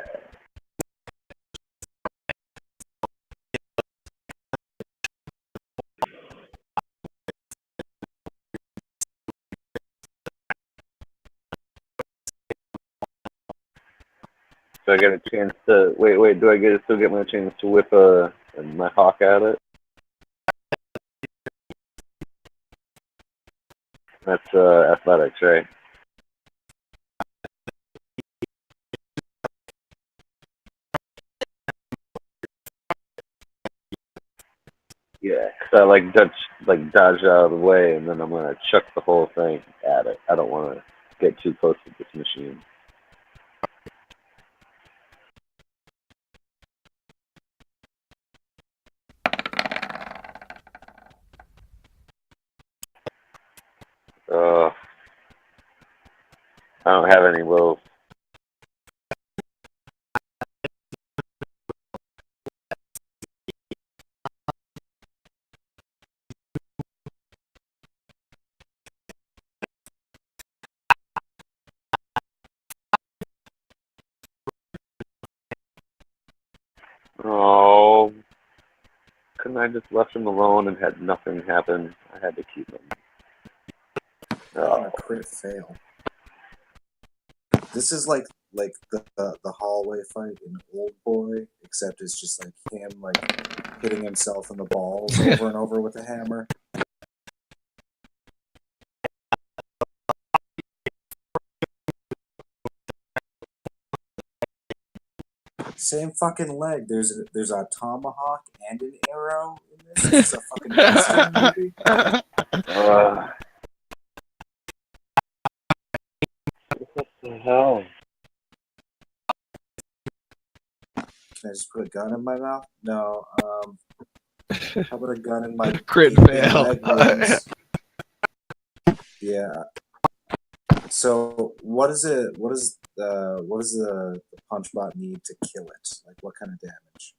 So I get a chance to wait. Do I still get my chance to whip my hawk at it? That's athletics, right? Yeah, so I dodge out of the way, and then I'm gonna chuck the whole thing at it. I don't want to get too close to this machine. I don't have any wills. Oh, couldn't I just left him alone and had nothing happen? I had to keep him. on a crit fail. This is like the hallway fight in Old Boy, except it's just like him like hitting himself in the balls over and over with a hammer. Same fucking leg. There's a tomahawk and an arrow in this. It's a fucking western movie. What the hell? Can I just put a gun in my mouth? No. How about a gun in my Crit fail. leg wounds? Yeah. So what is it? What does the punch bot need to kill it? Like what kind of damage?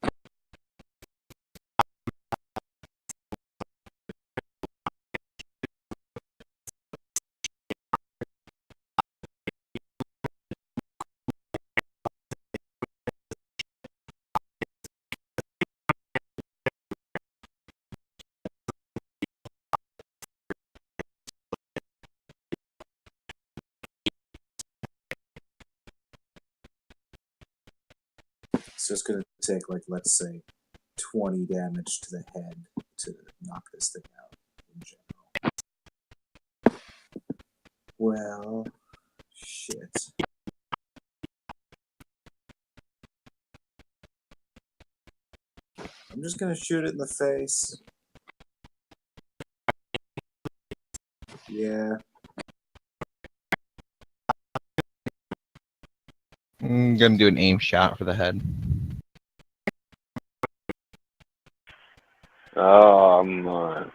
So it's going to take, like, let's say, 20 damage to the head to knock this thing out in general. Well, shit. I'm just going to shoot it in the face. Yeah. I'm gonna do an aim shot for the head. Oh, I'm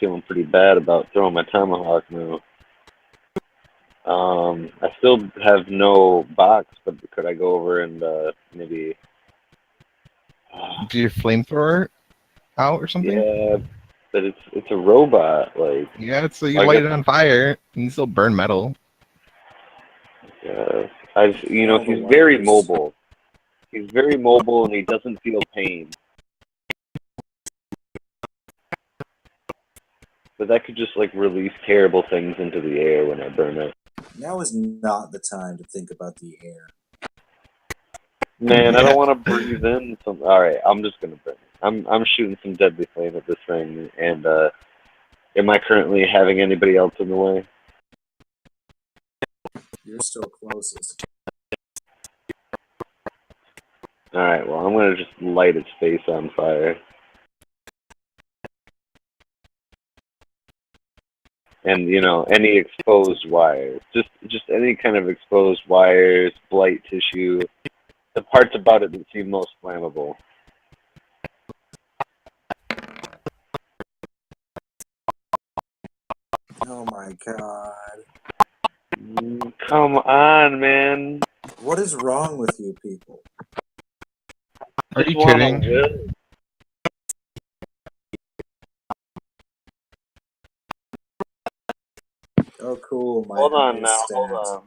feeling pretty bad about throwing my tomahawk now. I still have no box, but could I go over and maybe? Do your flamethrower out or something? Yeah, but it's a robot. Like, Yeah, so you I light guess it on fire and you still burn metal. I just, you know, All the he's very wires. mobile. He's very mobile, and he doesn't feel pain. But that could just like release terrible things into the air when I burn it. Now is not the time to think about the air. Man, I Yeah. don't want to breathe in some. All right, I'm just gonna burn it. I'm shooting some deadly flame at this thing, and am I currently having anybody else in the way? You're still closest. All right, well, I'm gonna just light its face on fire, and you know, any exposed wires, just any kind of exposed wires, blight tissue, the parts about it that seem most flammable. Oh my god. Come on, man. What is wrong with you people? Are Just you wanna kidding? win. Oh, cool. Hold on now, hold on.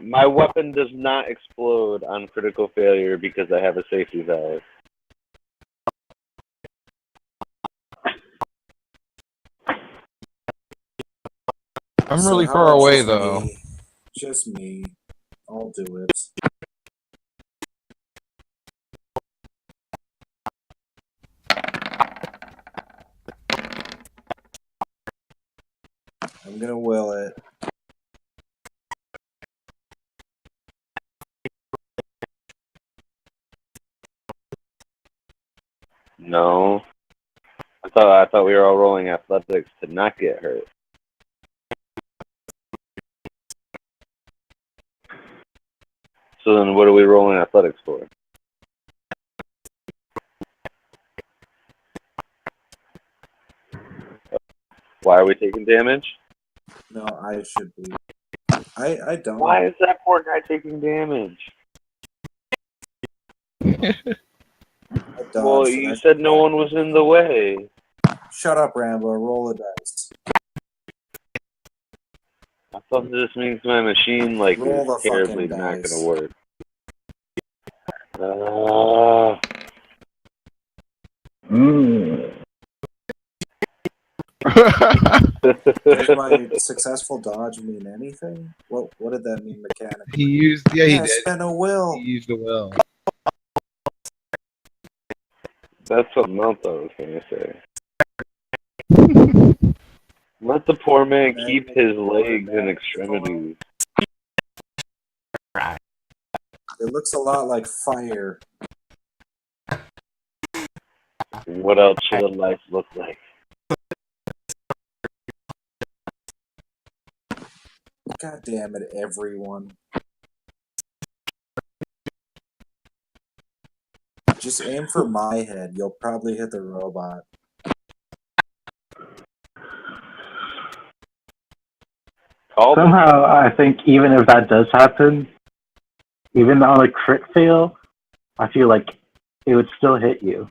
My weapon does not explode on critical failure because I have a safety valve. I'm So really how far about away just though. me? Just me. I'll do it. I'm gonna will it. No. I thought we were all rolling athletics to not get hurt. So then what are we rolling athletics for? Why are we taking damage? No, I should be. I don't. Why is that poor guy taking damage? I dodged Well, it. you said no one was in the way. Shut up, Rambo. Roll a dice. I thought this means my machine like Roll the is terribly fucking not dice. gonna work. Uh, Does my successful dodge mean anything? What did that mean mechanically? He used, yeah, he Yeah, I did. spent a will. He used the will. That's something else I was gonna say. Let the poor man keep his legs and extremities. It looks a lot like fire. What else should a life look like? God damn it, everyone. Just aim for my head. You'll probably hit the robot. Call them. Somehow, I think even if that does happen, even on a crit fail, I feel like it would still hit you.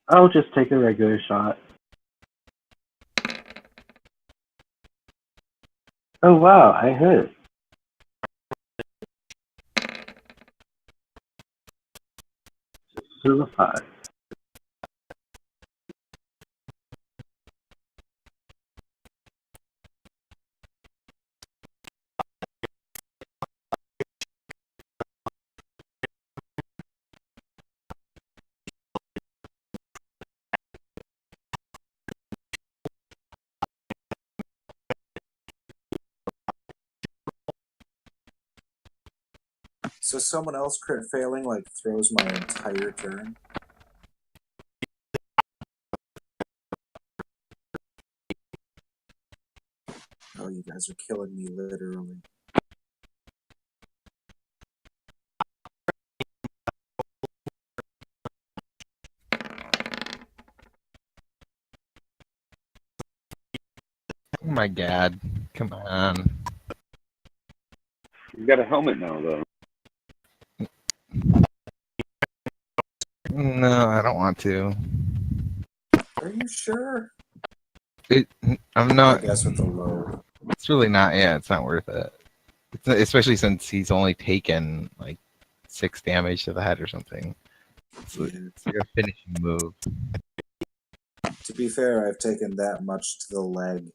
I'll just take a regular shot. Oh wow, I hit. Suicide. So someone else crit failing like throws my entire turn. Oh, you guys are killing me literally. Oh my god. Come on. He's got a helmet now, though. No, I don't want to. Are you sure? I'm I not. guess with the load. It's really not. Yeah, it's not worth it. Especially since he's only taken like 6 damage to the head or something. Yeah. It's like a finishing move. To be fair, I've taken that much to the leg.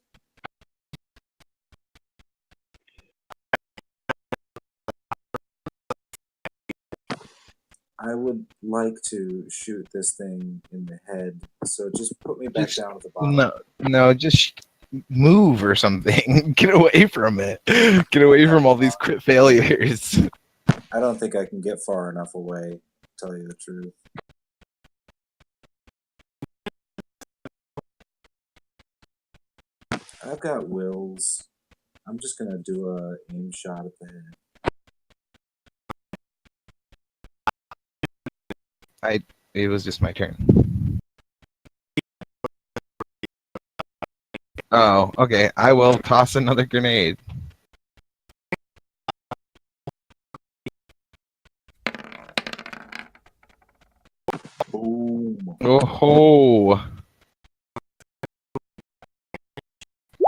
I would like to shoot this thing in the head, so just put me back Just- down at the bottom. No, just move or something. Get away from it. Get away from all these crit failures. I don't think I can get far enough away, to tell you the truth. I've got wills. I'm just gonna do a aim shot at the head. It was just my turn. Oh, okay. I will toss another grenade. Boom. Oh ho!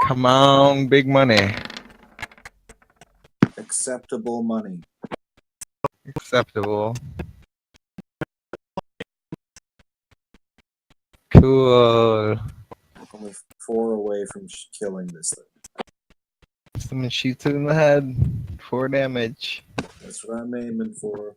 Come on, big money. Acceptable money. Acceptable. Cool. Only 4 away from killing this thing. Someone shoots it in the head. 4 damage. That's what I'm aiming for.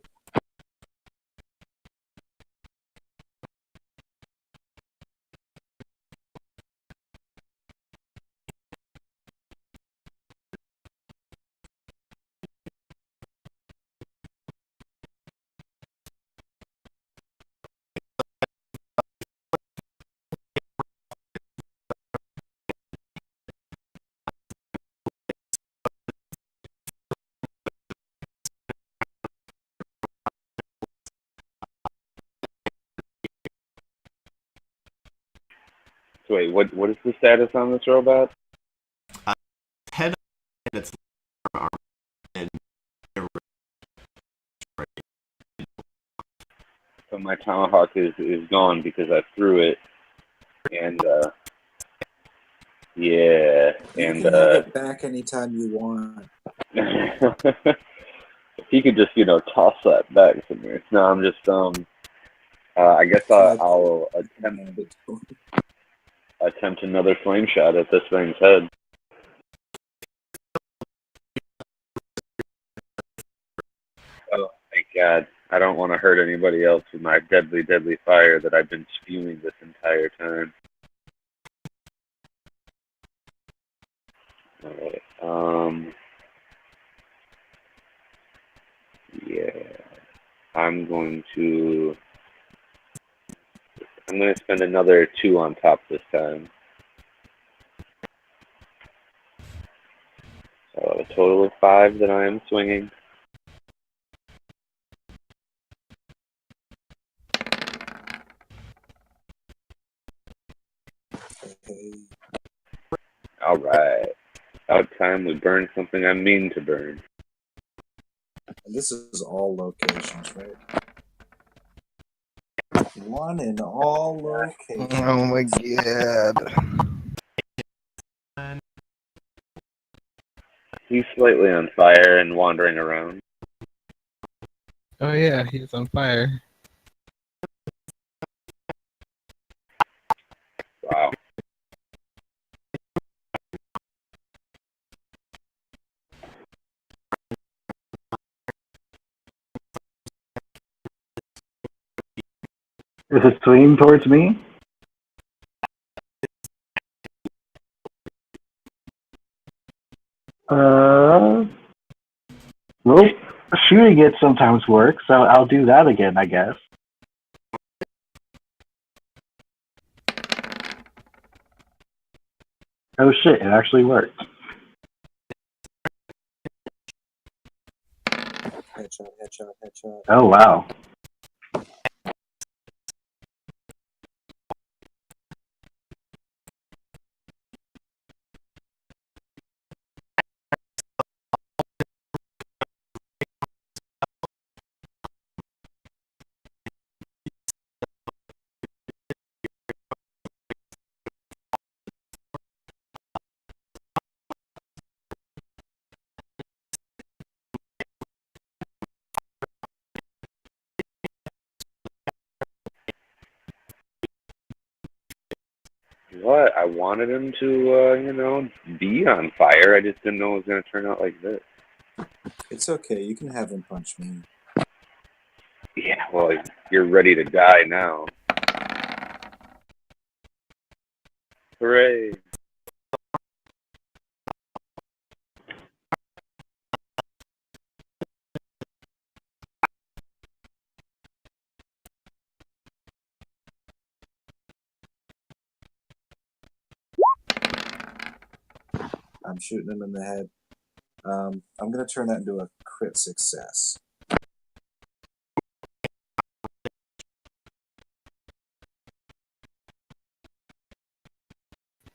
So wait, what is the status on this robot? Head and its arm and So my tomahawk is gone because I threw it, and yeah, You and can have it back anytime you want. if he could just toss that back to me. No, I'm just I guess I'll attempt another flame shot at this thing's head. Oh, thank God. I don't want to hurt anybody else with my deadly, deadly fire that I've been spewing this entire time. Alright, yeah. I'm going to spend another 2 on top this time. So a total of 5 that I am swinging. Hey, Alright. About time we burn something I mean to burn. and this is all locations, right? One in all locations. Oh my god. He's slightly on fire and wandering around. Oh yeah, he's on fire. Wow. Is it swinging towards me? Well, shooting it sometimes works, so I'll do that again, I guess. Oh shit, it actually worked. Headshot, headshot, headshot. Oh wow. What? I wanted him to, be on fire. I just didn't know it was going to turn out like this. It's okay. You can have him punch me. Yeah, well, you're ready to die now. Hooray. I'm shooting him in the head. I'm going to turn that into a crit success.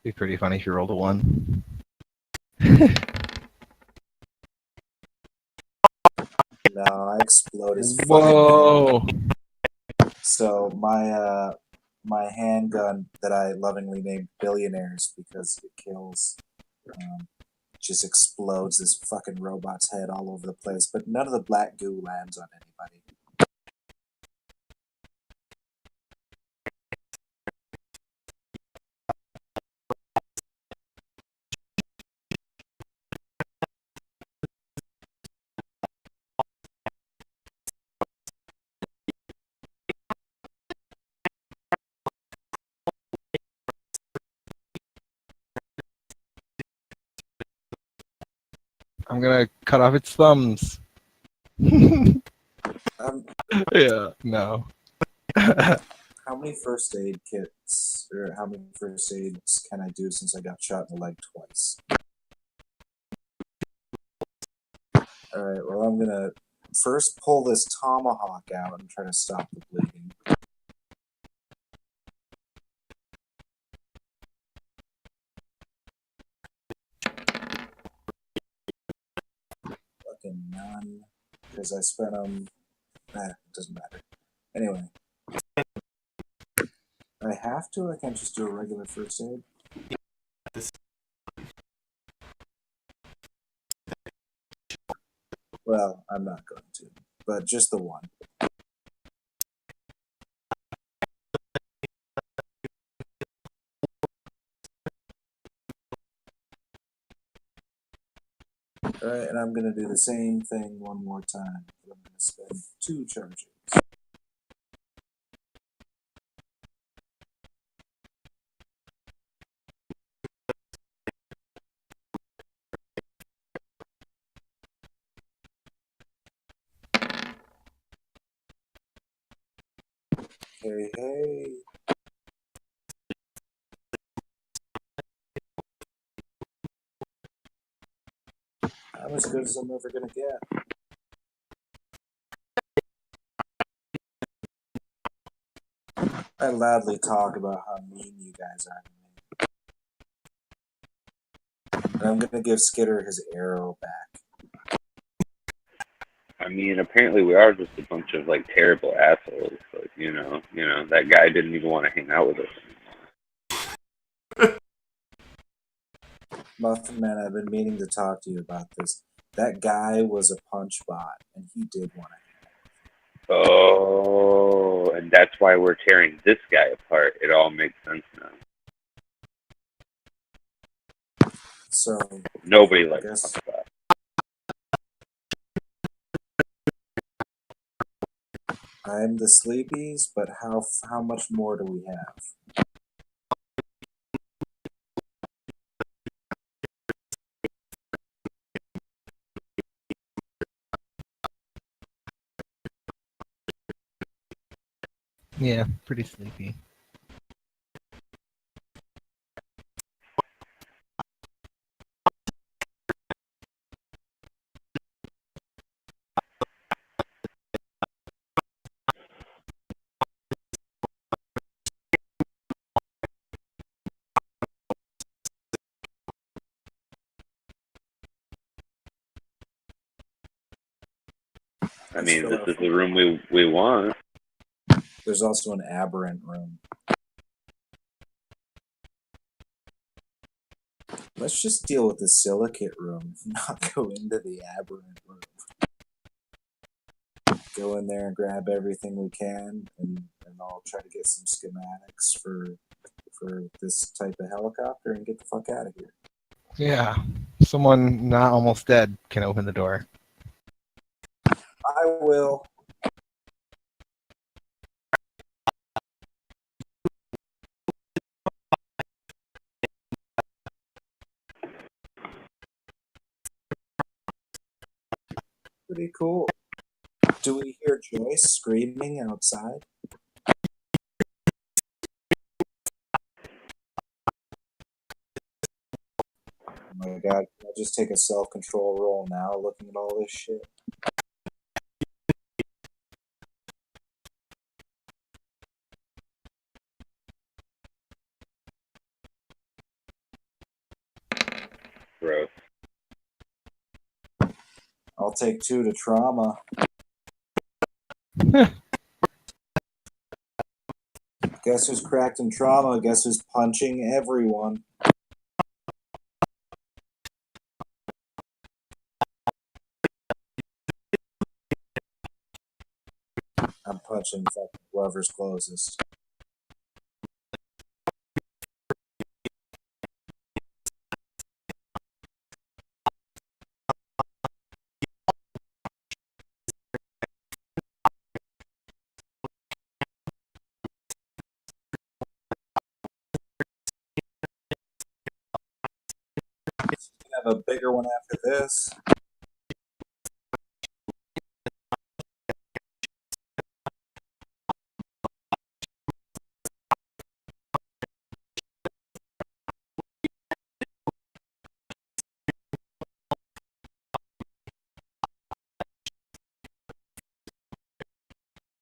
Be pretty funny if you rolled a 1. No, I explode his fucking Whoa! head. So my handgun that I lovingly named Billionaires because it kills, just explodes this fucking robot's head all over the place. But none of the black goo lands on anybody. I'm gonna cut off its thumbs. Um, Yeah, no. how many first aid kits or how many first aids can I do since I got shot in the leg twice? All right. Well, I'm gonna first pull this tomahawk out and try to stop the bleeding. Fucking none, because I spent them. It doesn't matter. Anyway, I have to. I can't just do a regular first aid. Well, I'm not going to, but just the one. Alright, and I'm going to do the same thing one more time. I'm going to spend 2 charges. Hey, hey. I'm as good as I'm ever going to get. I loudly talk about how mean you guys are to me. And I'm going to give Skitter his arrow back. I mean, apparently we are just a bunch of, terrible assholes. But, that guy didn't even want to hang out with us. Muffin Man, I've been meaning to talk to you about this. That guy was a punch bot, and he did want to. Oh, and that's why we're tearing this guy apart. It all makes sense now. So Nobody likes punch bots. I'm the Sleepies, but how much more do we have? Yeah, pretty sleepy. I mean, this is the room we want. There's also an aberrant room. Let's just deal with the silicate room, not go into the aberrant room. Go in there and grab everything we can, and I'll try to get some schematics for for this type of helicopter and get the fuck out of here. Yeah. Someone not almost dead can open the door. I will. Pretty cool. Do we hear Joyce screaming outside? Oh my god, can I just take a self-control roll now looking at all this shit? Gross. I'll take 2 to trauma. Guess who's cracked in trauma? Guess who's punching everyone? I'm punching fucking whoever's closest. Have a bigger one after this.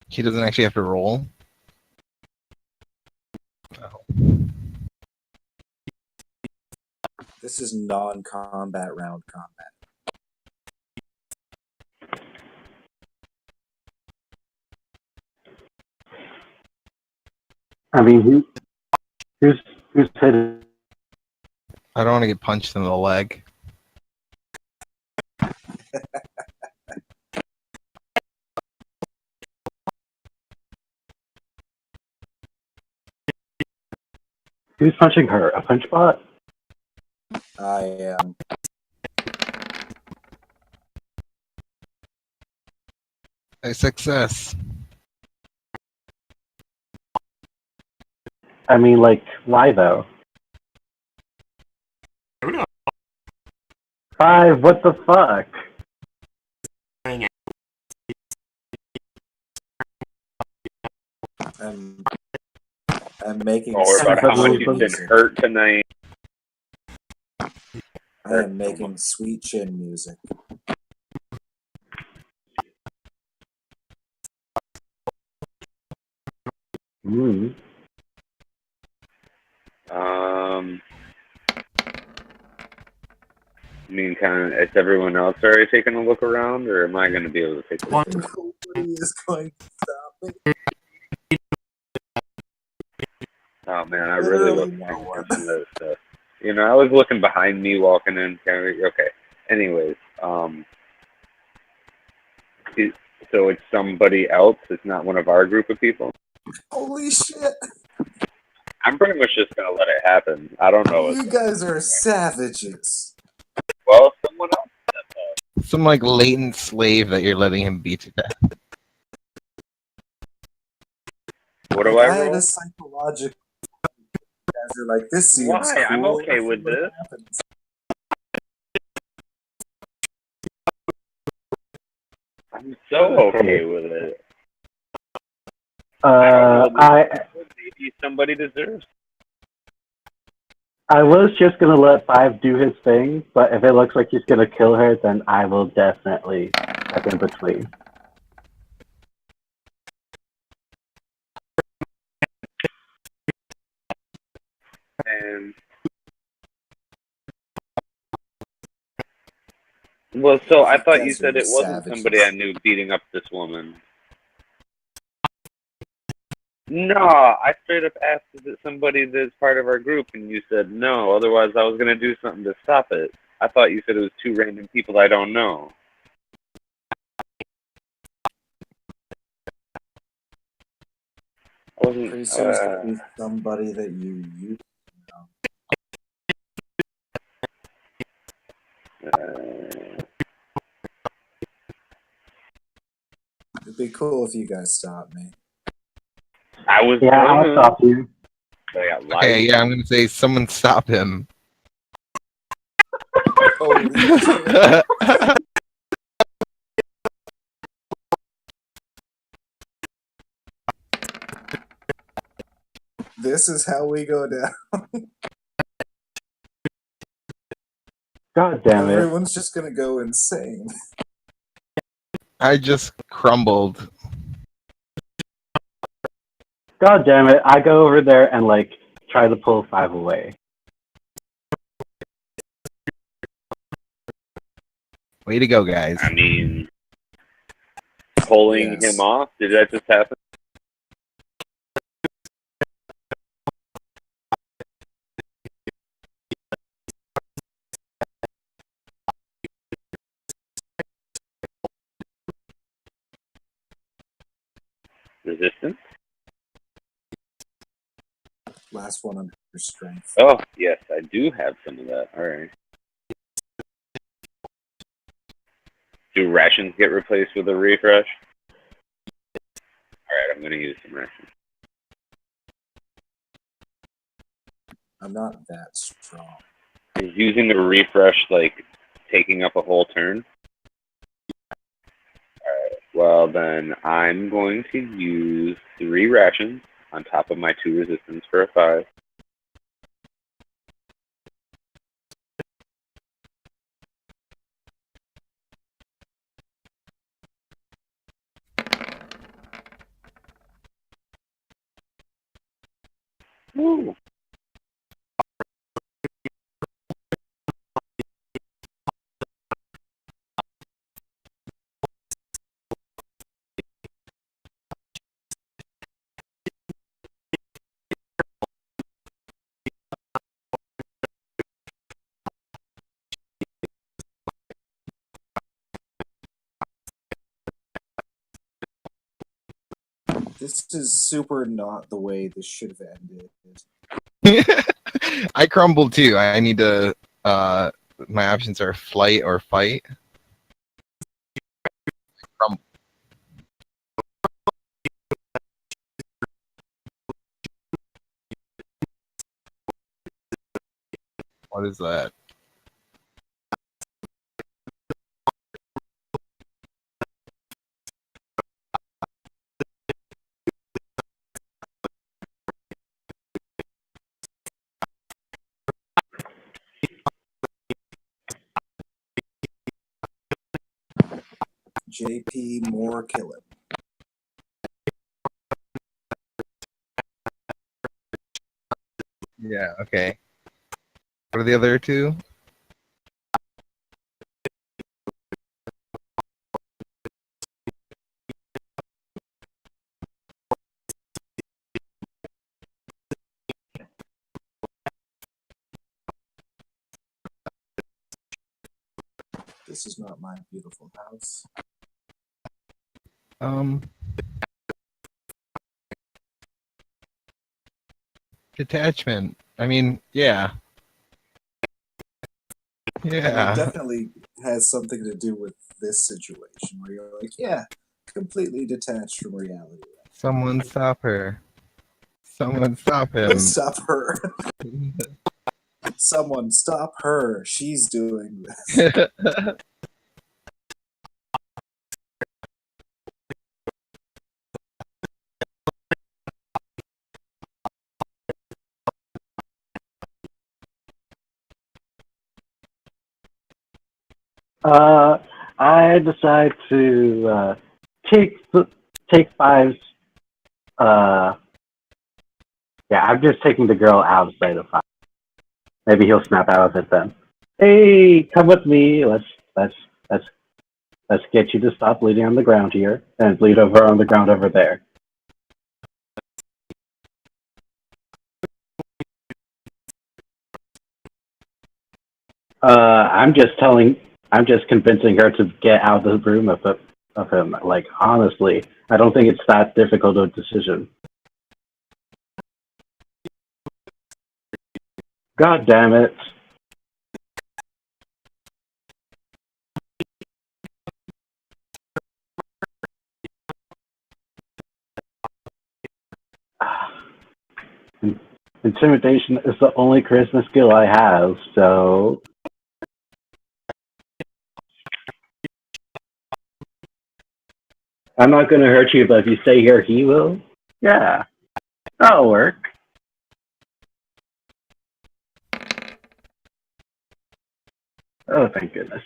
He doesn't actually have to roll. This is non-combat round combat. I mean, who's hit? I don't want to get punched in the leg. Who's punching her? A punch bot? I am. A success. I mean, like, why though? Who knows? 5, what the fuck? I'm making Or about how much Absolutely. you've been hurt tonight. I am making sweet chin music. Mm. I mean, kind of, is everyone else already taking a look around, or am I going to be able to take a look? Nobody is going to stop me. Oh man, I really wasn't paying attention to this stuff. You know, I was looking behind me walking in. Okay. Anyways, so it's somebody else. It's not one of our group of people. Holy shit! I'm pretty much just gonna let it happen. I don't know. You guys are savages. Well, someone else. Some like latent slave that you're letting him beat to death. What do I I had roll? a psychological. You guys are like, this seems Why? I'm cool. okay Let's with see what this. happens. I'm so okay with it. Maybe somebody deserves. I was just gonna let 5 do his thing, but if it looks like he's gonna kill her, then I will definitely step in between. And well, so I thought you said it wasn't somebody I knew beating up this woman. No, I straight up asked, is it somebody that's part of our group? And you said no, otherwise I was going to do something to stop it. I thought you said it was 2 random people I don't know. I wasn't. Pretty soon it's gonna be somebody that you It'd be cool if you guys stopped me. I was. Yeah, I'll gonna, stop you. but I got lied. Okay, yeah, I'm gonna say someone stop him. Holy shit. This is how we go down. God damn it. Everyone's just gonna go insane. I just crumbled. God damn it. I go over there and, like, try to pull 5 away. Way to go, guys. I mean, pulling Yes. him off. Did that just happen? Resistance. Last one under strength. Oh yes, I do have some of that. All right. Do rations get replaced with a refresh? All right, I'm gonna use some rations. I'm not that strong. Is using a refresh like taking up a whole turn? Alright, well then I'm going to use 3 rations on top of my 2 resistance for a 5. Woo. This is super not the way this should have ended. I crumbled too. I need to. My options are flight or fight. Crumble. What is that? JP more killing. Yeah. Okay. What are the other 2? This is not my beautiful house. Detachment. I mean, yeah. And it Yeah. definitely has something to do with this situation where you're like, yeah, completely detached from reality. Someone stop her. Someone stop him. Stop her. Someone stop her. She's doing this. I decide to take 5's. Yeah, I'm just taking the girl outside of 5. Maybe he'll snap out of it then. Hey, come with me. Let's get you to stop bleeding on the ground here and bleed over on the ground over there. I'm just convincing her to get out of the room of him. Like, honestly, I don't think it's that difficult a decision. God damn it. Intimidation is the only charisma skill I have, so I'm not gonna hurt you, but if you stay here, he will. Yeah, that'll work. Oh, thank goodness.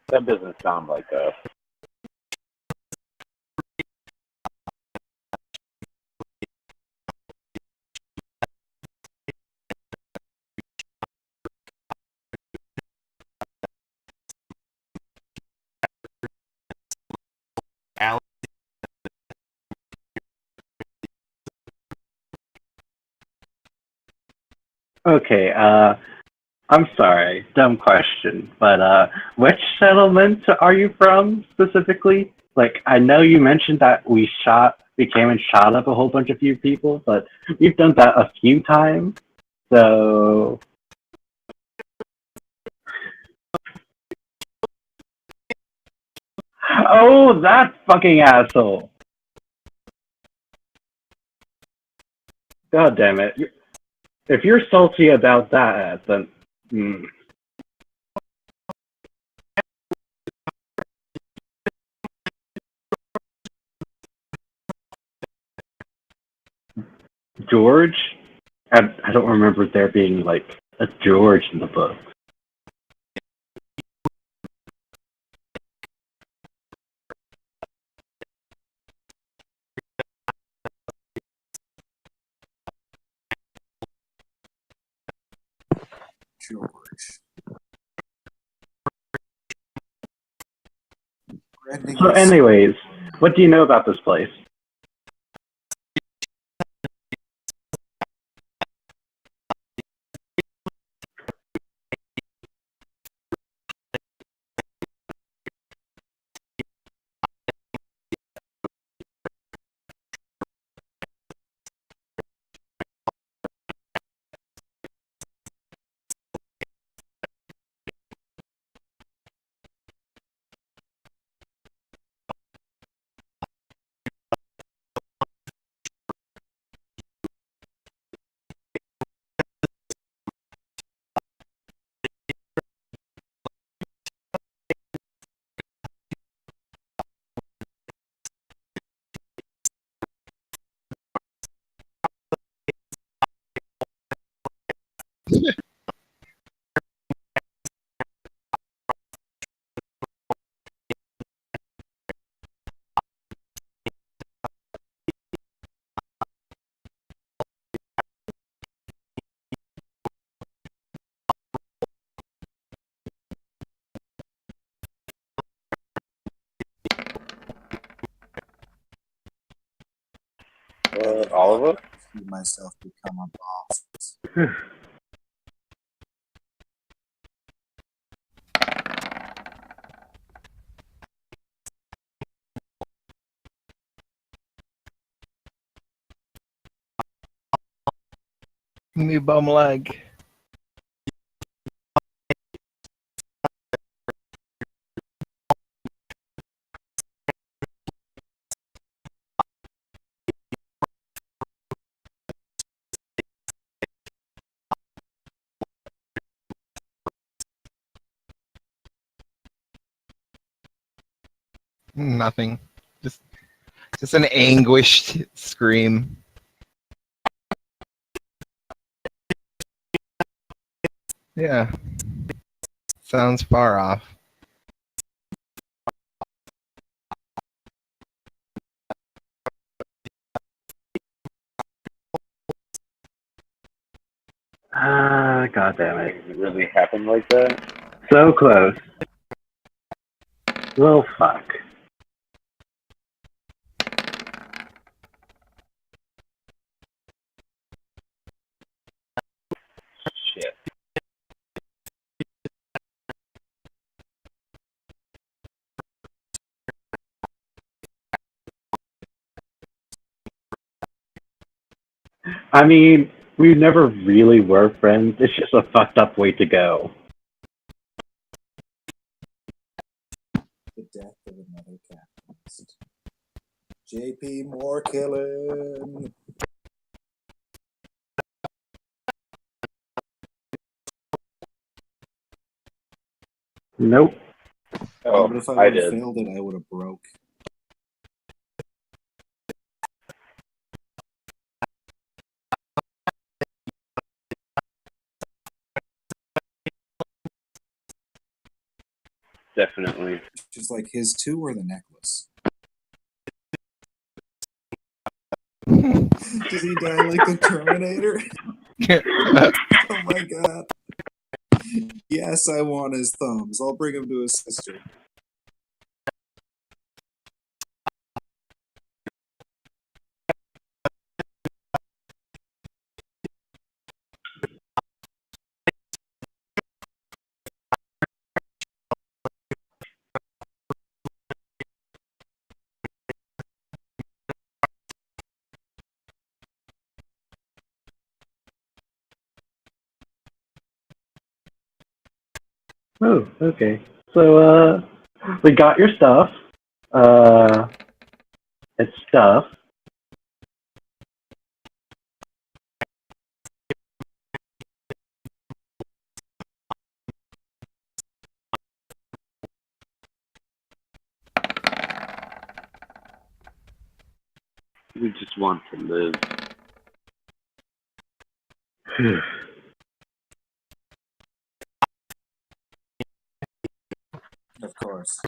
That doesn't sound like a. Alan, Okay, I'm sorry, dumb question, but which settlement are you from specifically? Like, I know you mentioned that we came and shot up a whole bunch of few people, but we've done that a few times, so. Oh, that fucking asshole! God damn it. If you're salty about that, then. George? I don't remember there being, like, a George in the book. George. So, anyways, what do you know about this place? All of us? See myself become a boss. Me bum leg. Nothing. Just an anguished scream. Yeah. Sounds far off. Ah, god damn it. Does it really happen like that? So close. Well, fuck. Shit. I mean, we never really were friends. It's just a fucked up way to go. The death of another capitalist. JP Moore killing. Nope. Oh, But if I I would have did. failed it, I would have broke. Definitely. Just like his two or the necklace. Does he die like the Terminator? Oh my god. Yes, I want his thumbs. I'll bring him to his sister. Oh, okay. So, we got your stuff. It's stuff. We just want to live. Of course.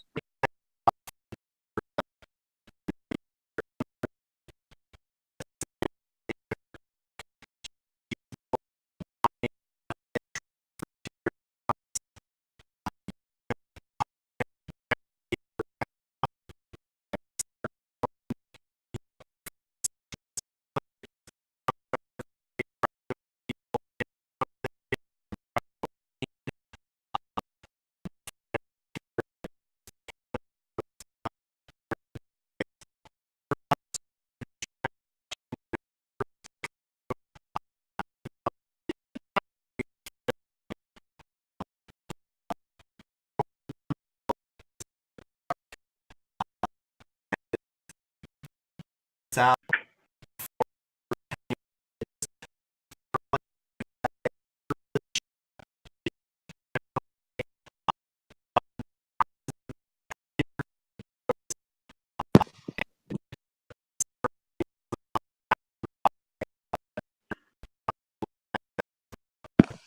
Out.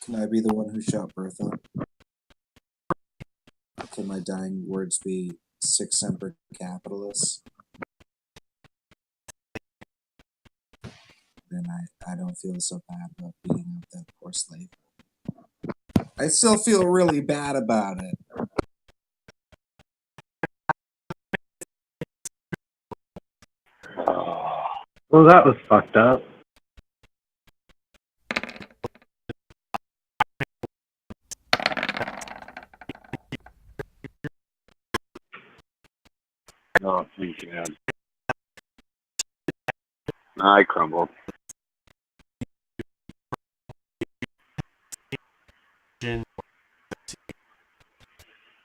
Can I be the one who shot Bertha? Can my dying words be sic semper capitalists? Then I don't feel so bad about beating up that poor slave. I still feel really bad about it. Well, that was fucked up. Oh, thank God. I crumbled.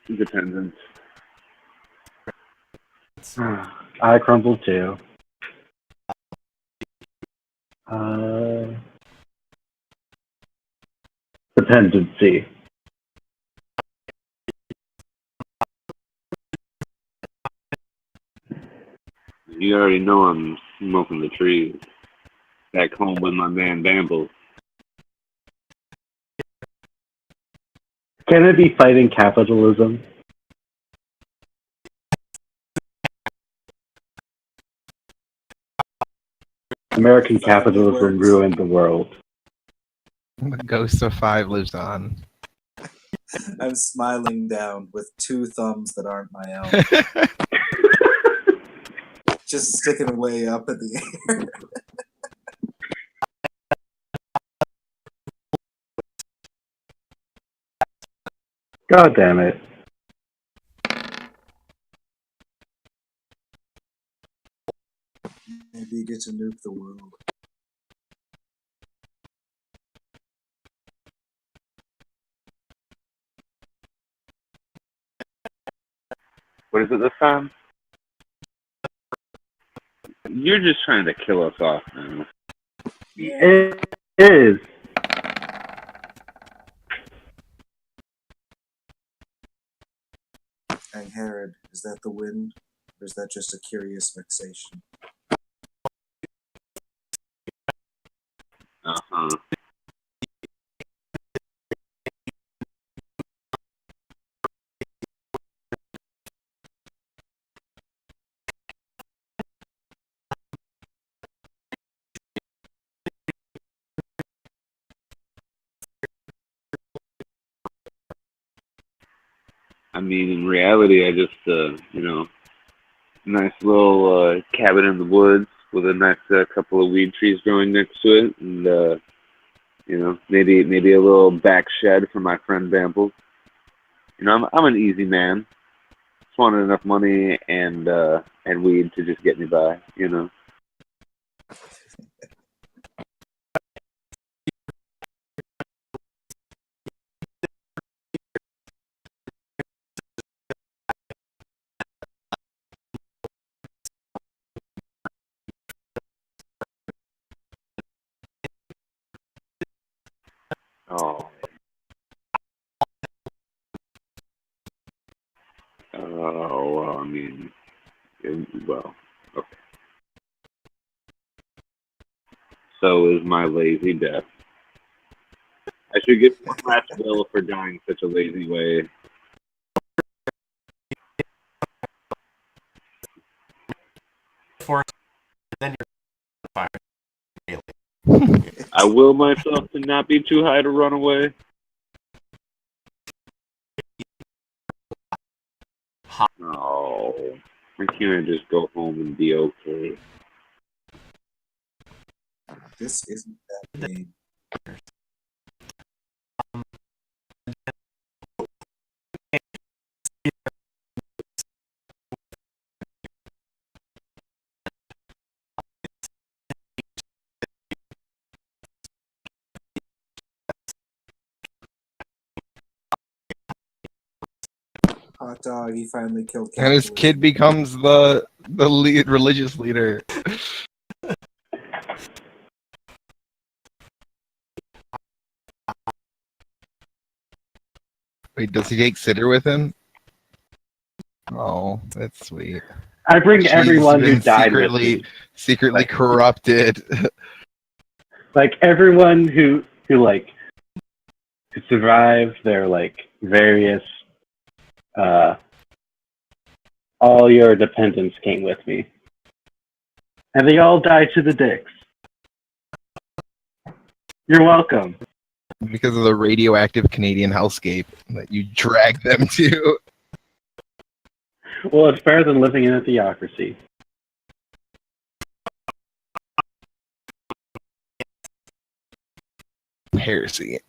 Dependence. I crumbled too. Dependency. You already know I'm smoking the trees. Back home with my man Bamble. Can it be fighting capitalism? American Finally capitalism works. ruined the world. The ghost of 5 lives on. I'm smiling down with 2 thumbs that aren't my own, just sticking way up in the air. God damn it. Maybe you get to nuke the world. What is it this time? You're just trying to kill us off, man. It is. Hey, Herod, is that the wind, or is that just a curious vexation? Uh-huh. I mean, in reality, I just, nice little cabin in the woods with a nice couple of weed trees growing next to it, and maybe a little back shed for my friend Bamble. I'm an easy man. Just wanted enough money and weed to just get me by. Oh. Oh, well, I mean, well, okay. So is my lazy death. I should get one last bill for dying such a lazy way. For then you're fire. I will myself to not be too high to run away. Oh, why can't I just go home and be okay? This isn't that game. Hot dog, he finally killed And his capitalism. kid becomes the religious leader. Wait, does he take Sitter with him? Oh, that's sweet. I bring She's everyone who been died with me. secretly Like- corrupted. Like everyone who survived their various all your dependents came with me. And they all died to the dicks. You're welcome. Because of the radioactive Canadian hellscape that you drag them to. Well, it's better than living in a theocracy. Heresy.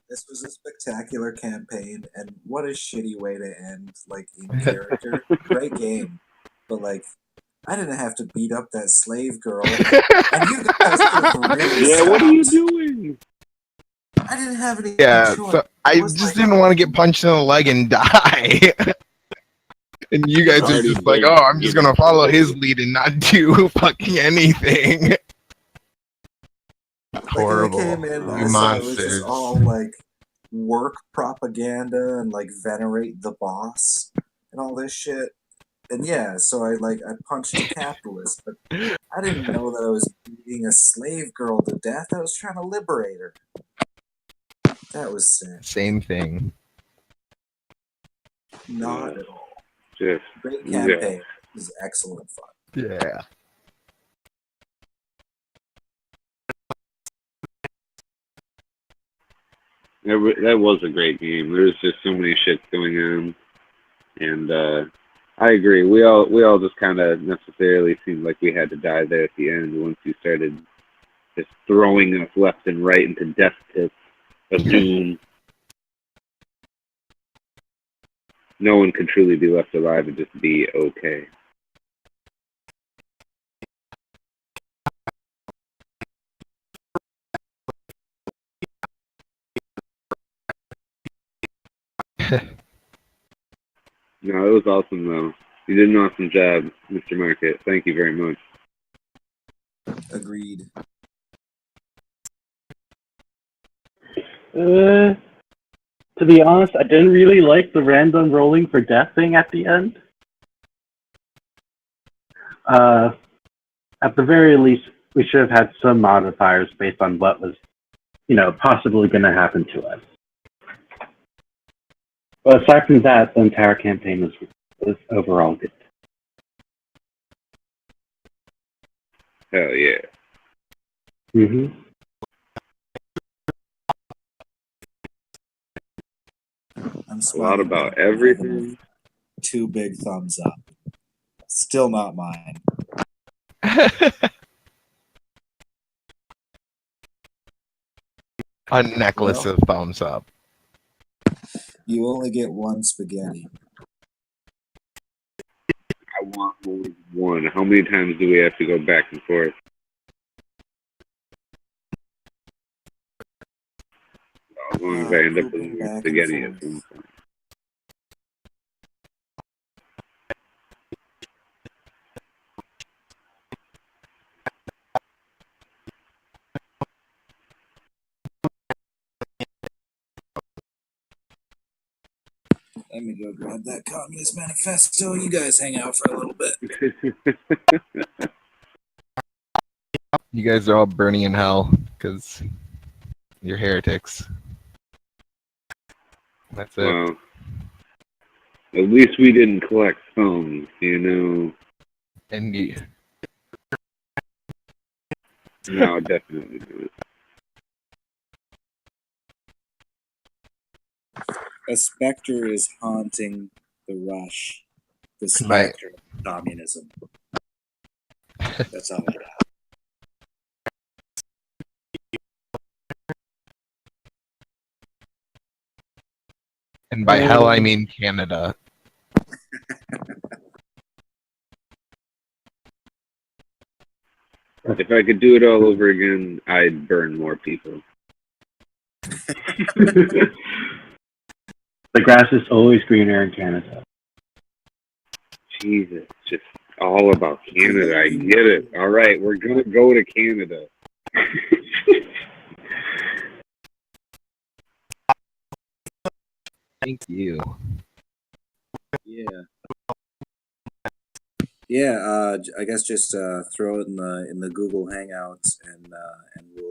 This was a spectacular campaign, and what a shitty way to end, in character. Great game, but, I didn't have to beat up that slave girl, and you guys could have really Yeah, what are you stopped. doing? I didn't have any Yeah, choice. so I It was just didn't want to get punched in the leg and die. And you guys are Already just like, dead. oh, I'm just gonna follow his lead and not do fucking anything. Horrible. I came in, You I saw it was monsters. just all, work propaganda and, venerate the boss and all this shit. And yeah, so I punched a capitalist, but I didn't know that I was beating a slave girl to death. I was trying to liberate her. That was sick. Same thing. Not Yeah. at all. Just Great Yeah. campaign. is excellent fun. Yeah. That was a great game. There was just so many shits going on, and I agree. We all just kind of necessarily seemed like we had to die there at the end once you started just throwing us left and right into death pits of doom. No one could truly be left alive and just be okay. No, it was awesome though. You did an awesome job, Mr. Market. Thank you very much. Agreed. To be honest, I didn't really like the random rolling for death thing at the end. At the very least, we should have had some modifiers based on what was, possibly going to happen to us. But aside from that, the entire campaign was overall good. Hell yeah. Mm-hmm. I'm A lot about everything. 2 big thumbs up. Still not mine. A necklace Well. of thumbs up. You only get 1 spaghetti. I want more than one. How many times do we have to go back and forth? As long as I end up with Back and spaghetti at forth. some point. Let me go grab that Communist Manifesto. You guys hang out for a little bit. You guys are all burning in hell because you're heretics. That's it. Well, at least we didn't collect phones, And you, No, definitely not. A specter is haunting the rush. The Right. specter of communism. That's all I got. and by hell I mean Canada. If I could do it all over again, I'd burn more people. The grass is always greener in Canada. Jesus, just all about Canada. I get it. All right, we're gonna go to Canada. Thank you. Yeah. Yeah, I guess just throw it in the Google Hangouts and we'll